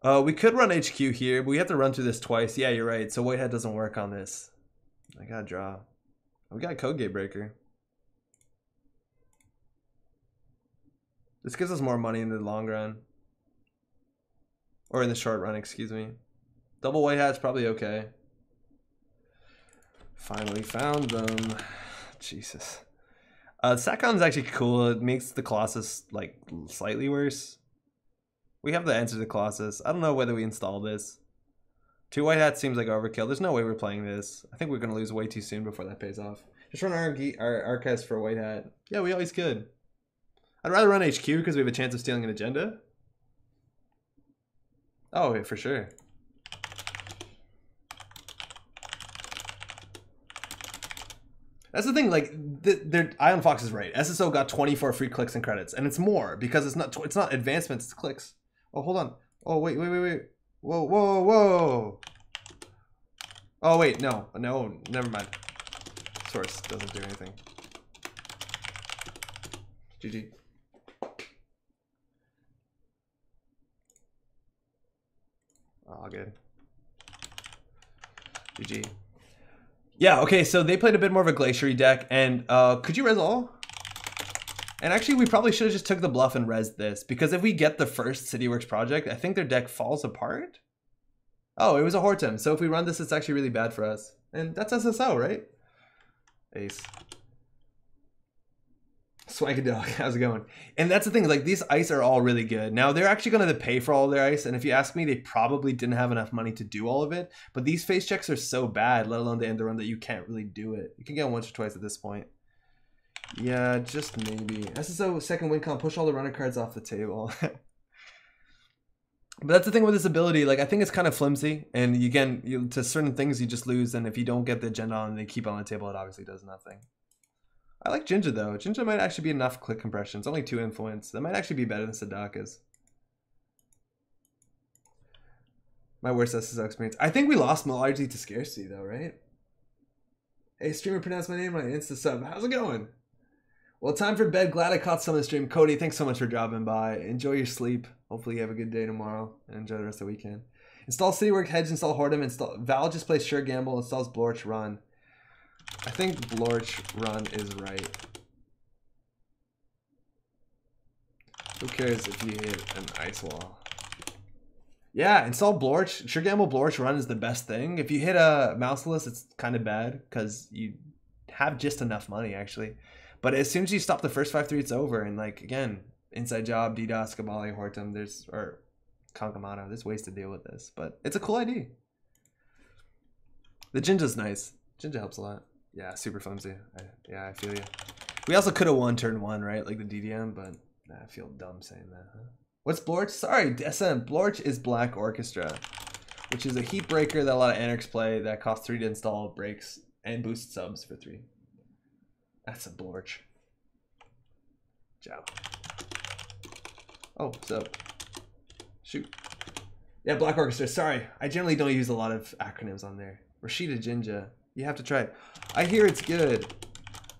We could run HQ here, but we have to run through this twice. Yeah, you're right. So Whitehead doesn't work on this. I gotta draw. We got a Code Gate Breaker. This gives us more money in the long run. Or in the short run, excuse me. Double Whitehat's probably okay. Finally found them. Jesus. Satcon's actually cool. It makes the Colossus like slightly worse. We have the answer to the Colossus. I don't know whether we install this. 2 white hats seems like overkill. There's no way we're playing this. I think we're going to lose way too soon before that pays off. Just run our Arcast for white hat. Yeah, we always could. I'd rather run HQ because we have a chance of stealing an agenda. Oh, yeah, for sure. That's the thing, like, Ion Fox is right. SSO got 24 free clicks and credits, and it's more because it's not advancements, it's clicks. Oh, hold on. Oh, wait. Whoa. Oh, wait, no, never mind. Source doesn't do anything. GG. Oh, good. GG. Yeah, okay, so they played a bit more of a Glacier deck, and could you res all? And actually, we probably should have just took the bluff and res this, because if we get the first CityWorks project, I think their deck falls apart. Oh, it was a Hortem, so if we run this, it's actually really bad for us. And that's SSO, right? Ace. Swankadelic, how's it going? And that's the thing, like, these ice are all really good. Now, they're actually going to pay for all their ice, and if you ask me, they probably didn't have enough money to do all of it, but these face checks are so bad, let alone the end run, that you can't really do it. You can get once or twice at this point. Yeah, just maybe. SSO second win con, push all the runner cards off the table. But that's the thing with this ability, like, I think it's kind of flimsy, and again, to certain things you just lose, and if you don't get the agenda on and they keep it on the table, it obviously does nothing. I like Jinja though. Jinja might actually be enough click compression. It's only 2 influence. That might actually be better than Sadaka's. My worst SSO experience. I think we lost largely to scarcity though, right? Hey, streamer, pronounce my name right. Insta sub. How's it going? Well, time for bed. Glad I caught some of the stream. Cody, thanks so much for dropping by. Enjoy your sleep. Hopefully you have a good day tomorrow and enjoy the rest of the weekend. Install CityWorks, Hedge, install Hortem, install Val just plays Sure Gamble, installs Blorch Run. I think Blorch Run is right. Who cares if you hit an ice wall? Yeah, install Blorch. Sure Gamble Blorch Run is the best thing. If you hit a Mouseless, it's kind of bad because you have just enough money actually. But as soon as you stop the first 5-3, it's over. And like, again, Inside Job, DDoS, Kabali, Hortem, or Kankamana, there's ways to deal with this. But it's a cool ID. The Jinja's nice. Jinja helps a lot. Yeah, super flimsy. I feel you. We also could have won turn 1, right? Like the DDM, but I feel dumb saying that. Huh? What's Blorch? Sorry, SM. Blorch is Black Orchestra, which is a heat breaker that a lot of Anarchs play that costs 3 to install, breaks, and boosts subs for 3. That's a Blorch. Ciao. Oh, so. Shoot. Yeah, Black Orchestra. Sorry. I generally don't use a lot of acronyms on there. Rashida Jinja. You have to try it. I hear it's good.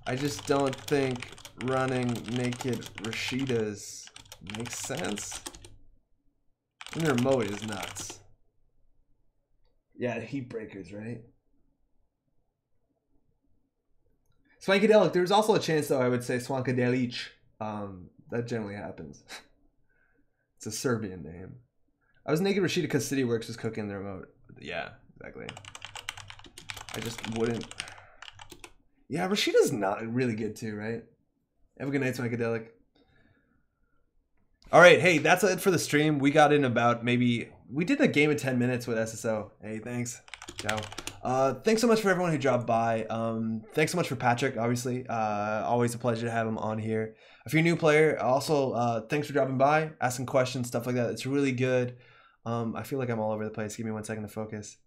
I just don't think running naked Rashidas makes sense. And the remote is nuts. Yeah, heat breakers, right? Swankadelic. There's also a chance, though, I would say Swankadelic. That generally happens. It's a Serbian name. I was naked Rashida because CityWorks was cooking the remote. Yeah, exactly. I just wouldn't. Yeah, Rashida's not really good too, right? Have a good night, Swankadelic. All right, hey, that's it for the stream. We got in about we did a game of 10 minutes with SSO. Hey, thanks. Ciao. Thanks so much for everyone who dropped by. Thanks so much for Patrick, obviously. Always a pleasure to have him on here. If you're a new player, also, thanks for dropping by, asking questions, stuff like that. It's really good. I feel like I'm all over the place. Give me 1 second to focus.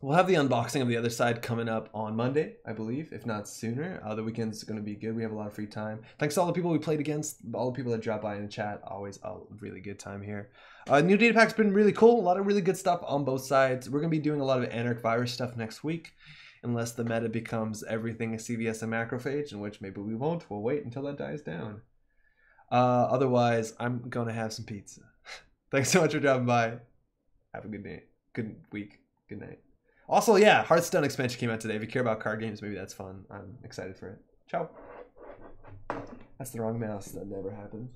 We'll have the unboxing of the other side coming up on Monday, I believe, if not sooner. The weekend's going to be good. We have a lot of free time. Thanks to all the people we played against, all the people that dropped by in the chat. Always a really good time here. New data pack's been really cool. A lot of really good stuff on both sides. We're going to be doing a lot of Anarch virus stuff next week. unless the meta becomes everything a CVS and macrophage, in which maybe we won't. We'll wait until that dies down. Otherwise, I'm going to have some pizza. Thanks so much for dropping by. Have a good day. Good week. Good night. Also, yeah, Hearthstone expansion came out today. If you care about card games, maybe that's fun. I'm excited for it. Ciao. That's the wrong mouse. That never happens.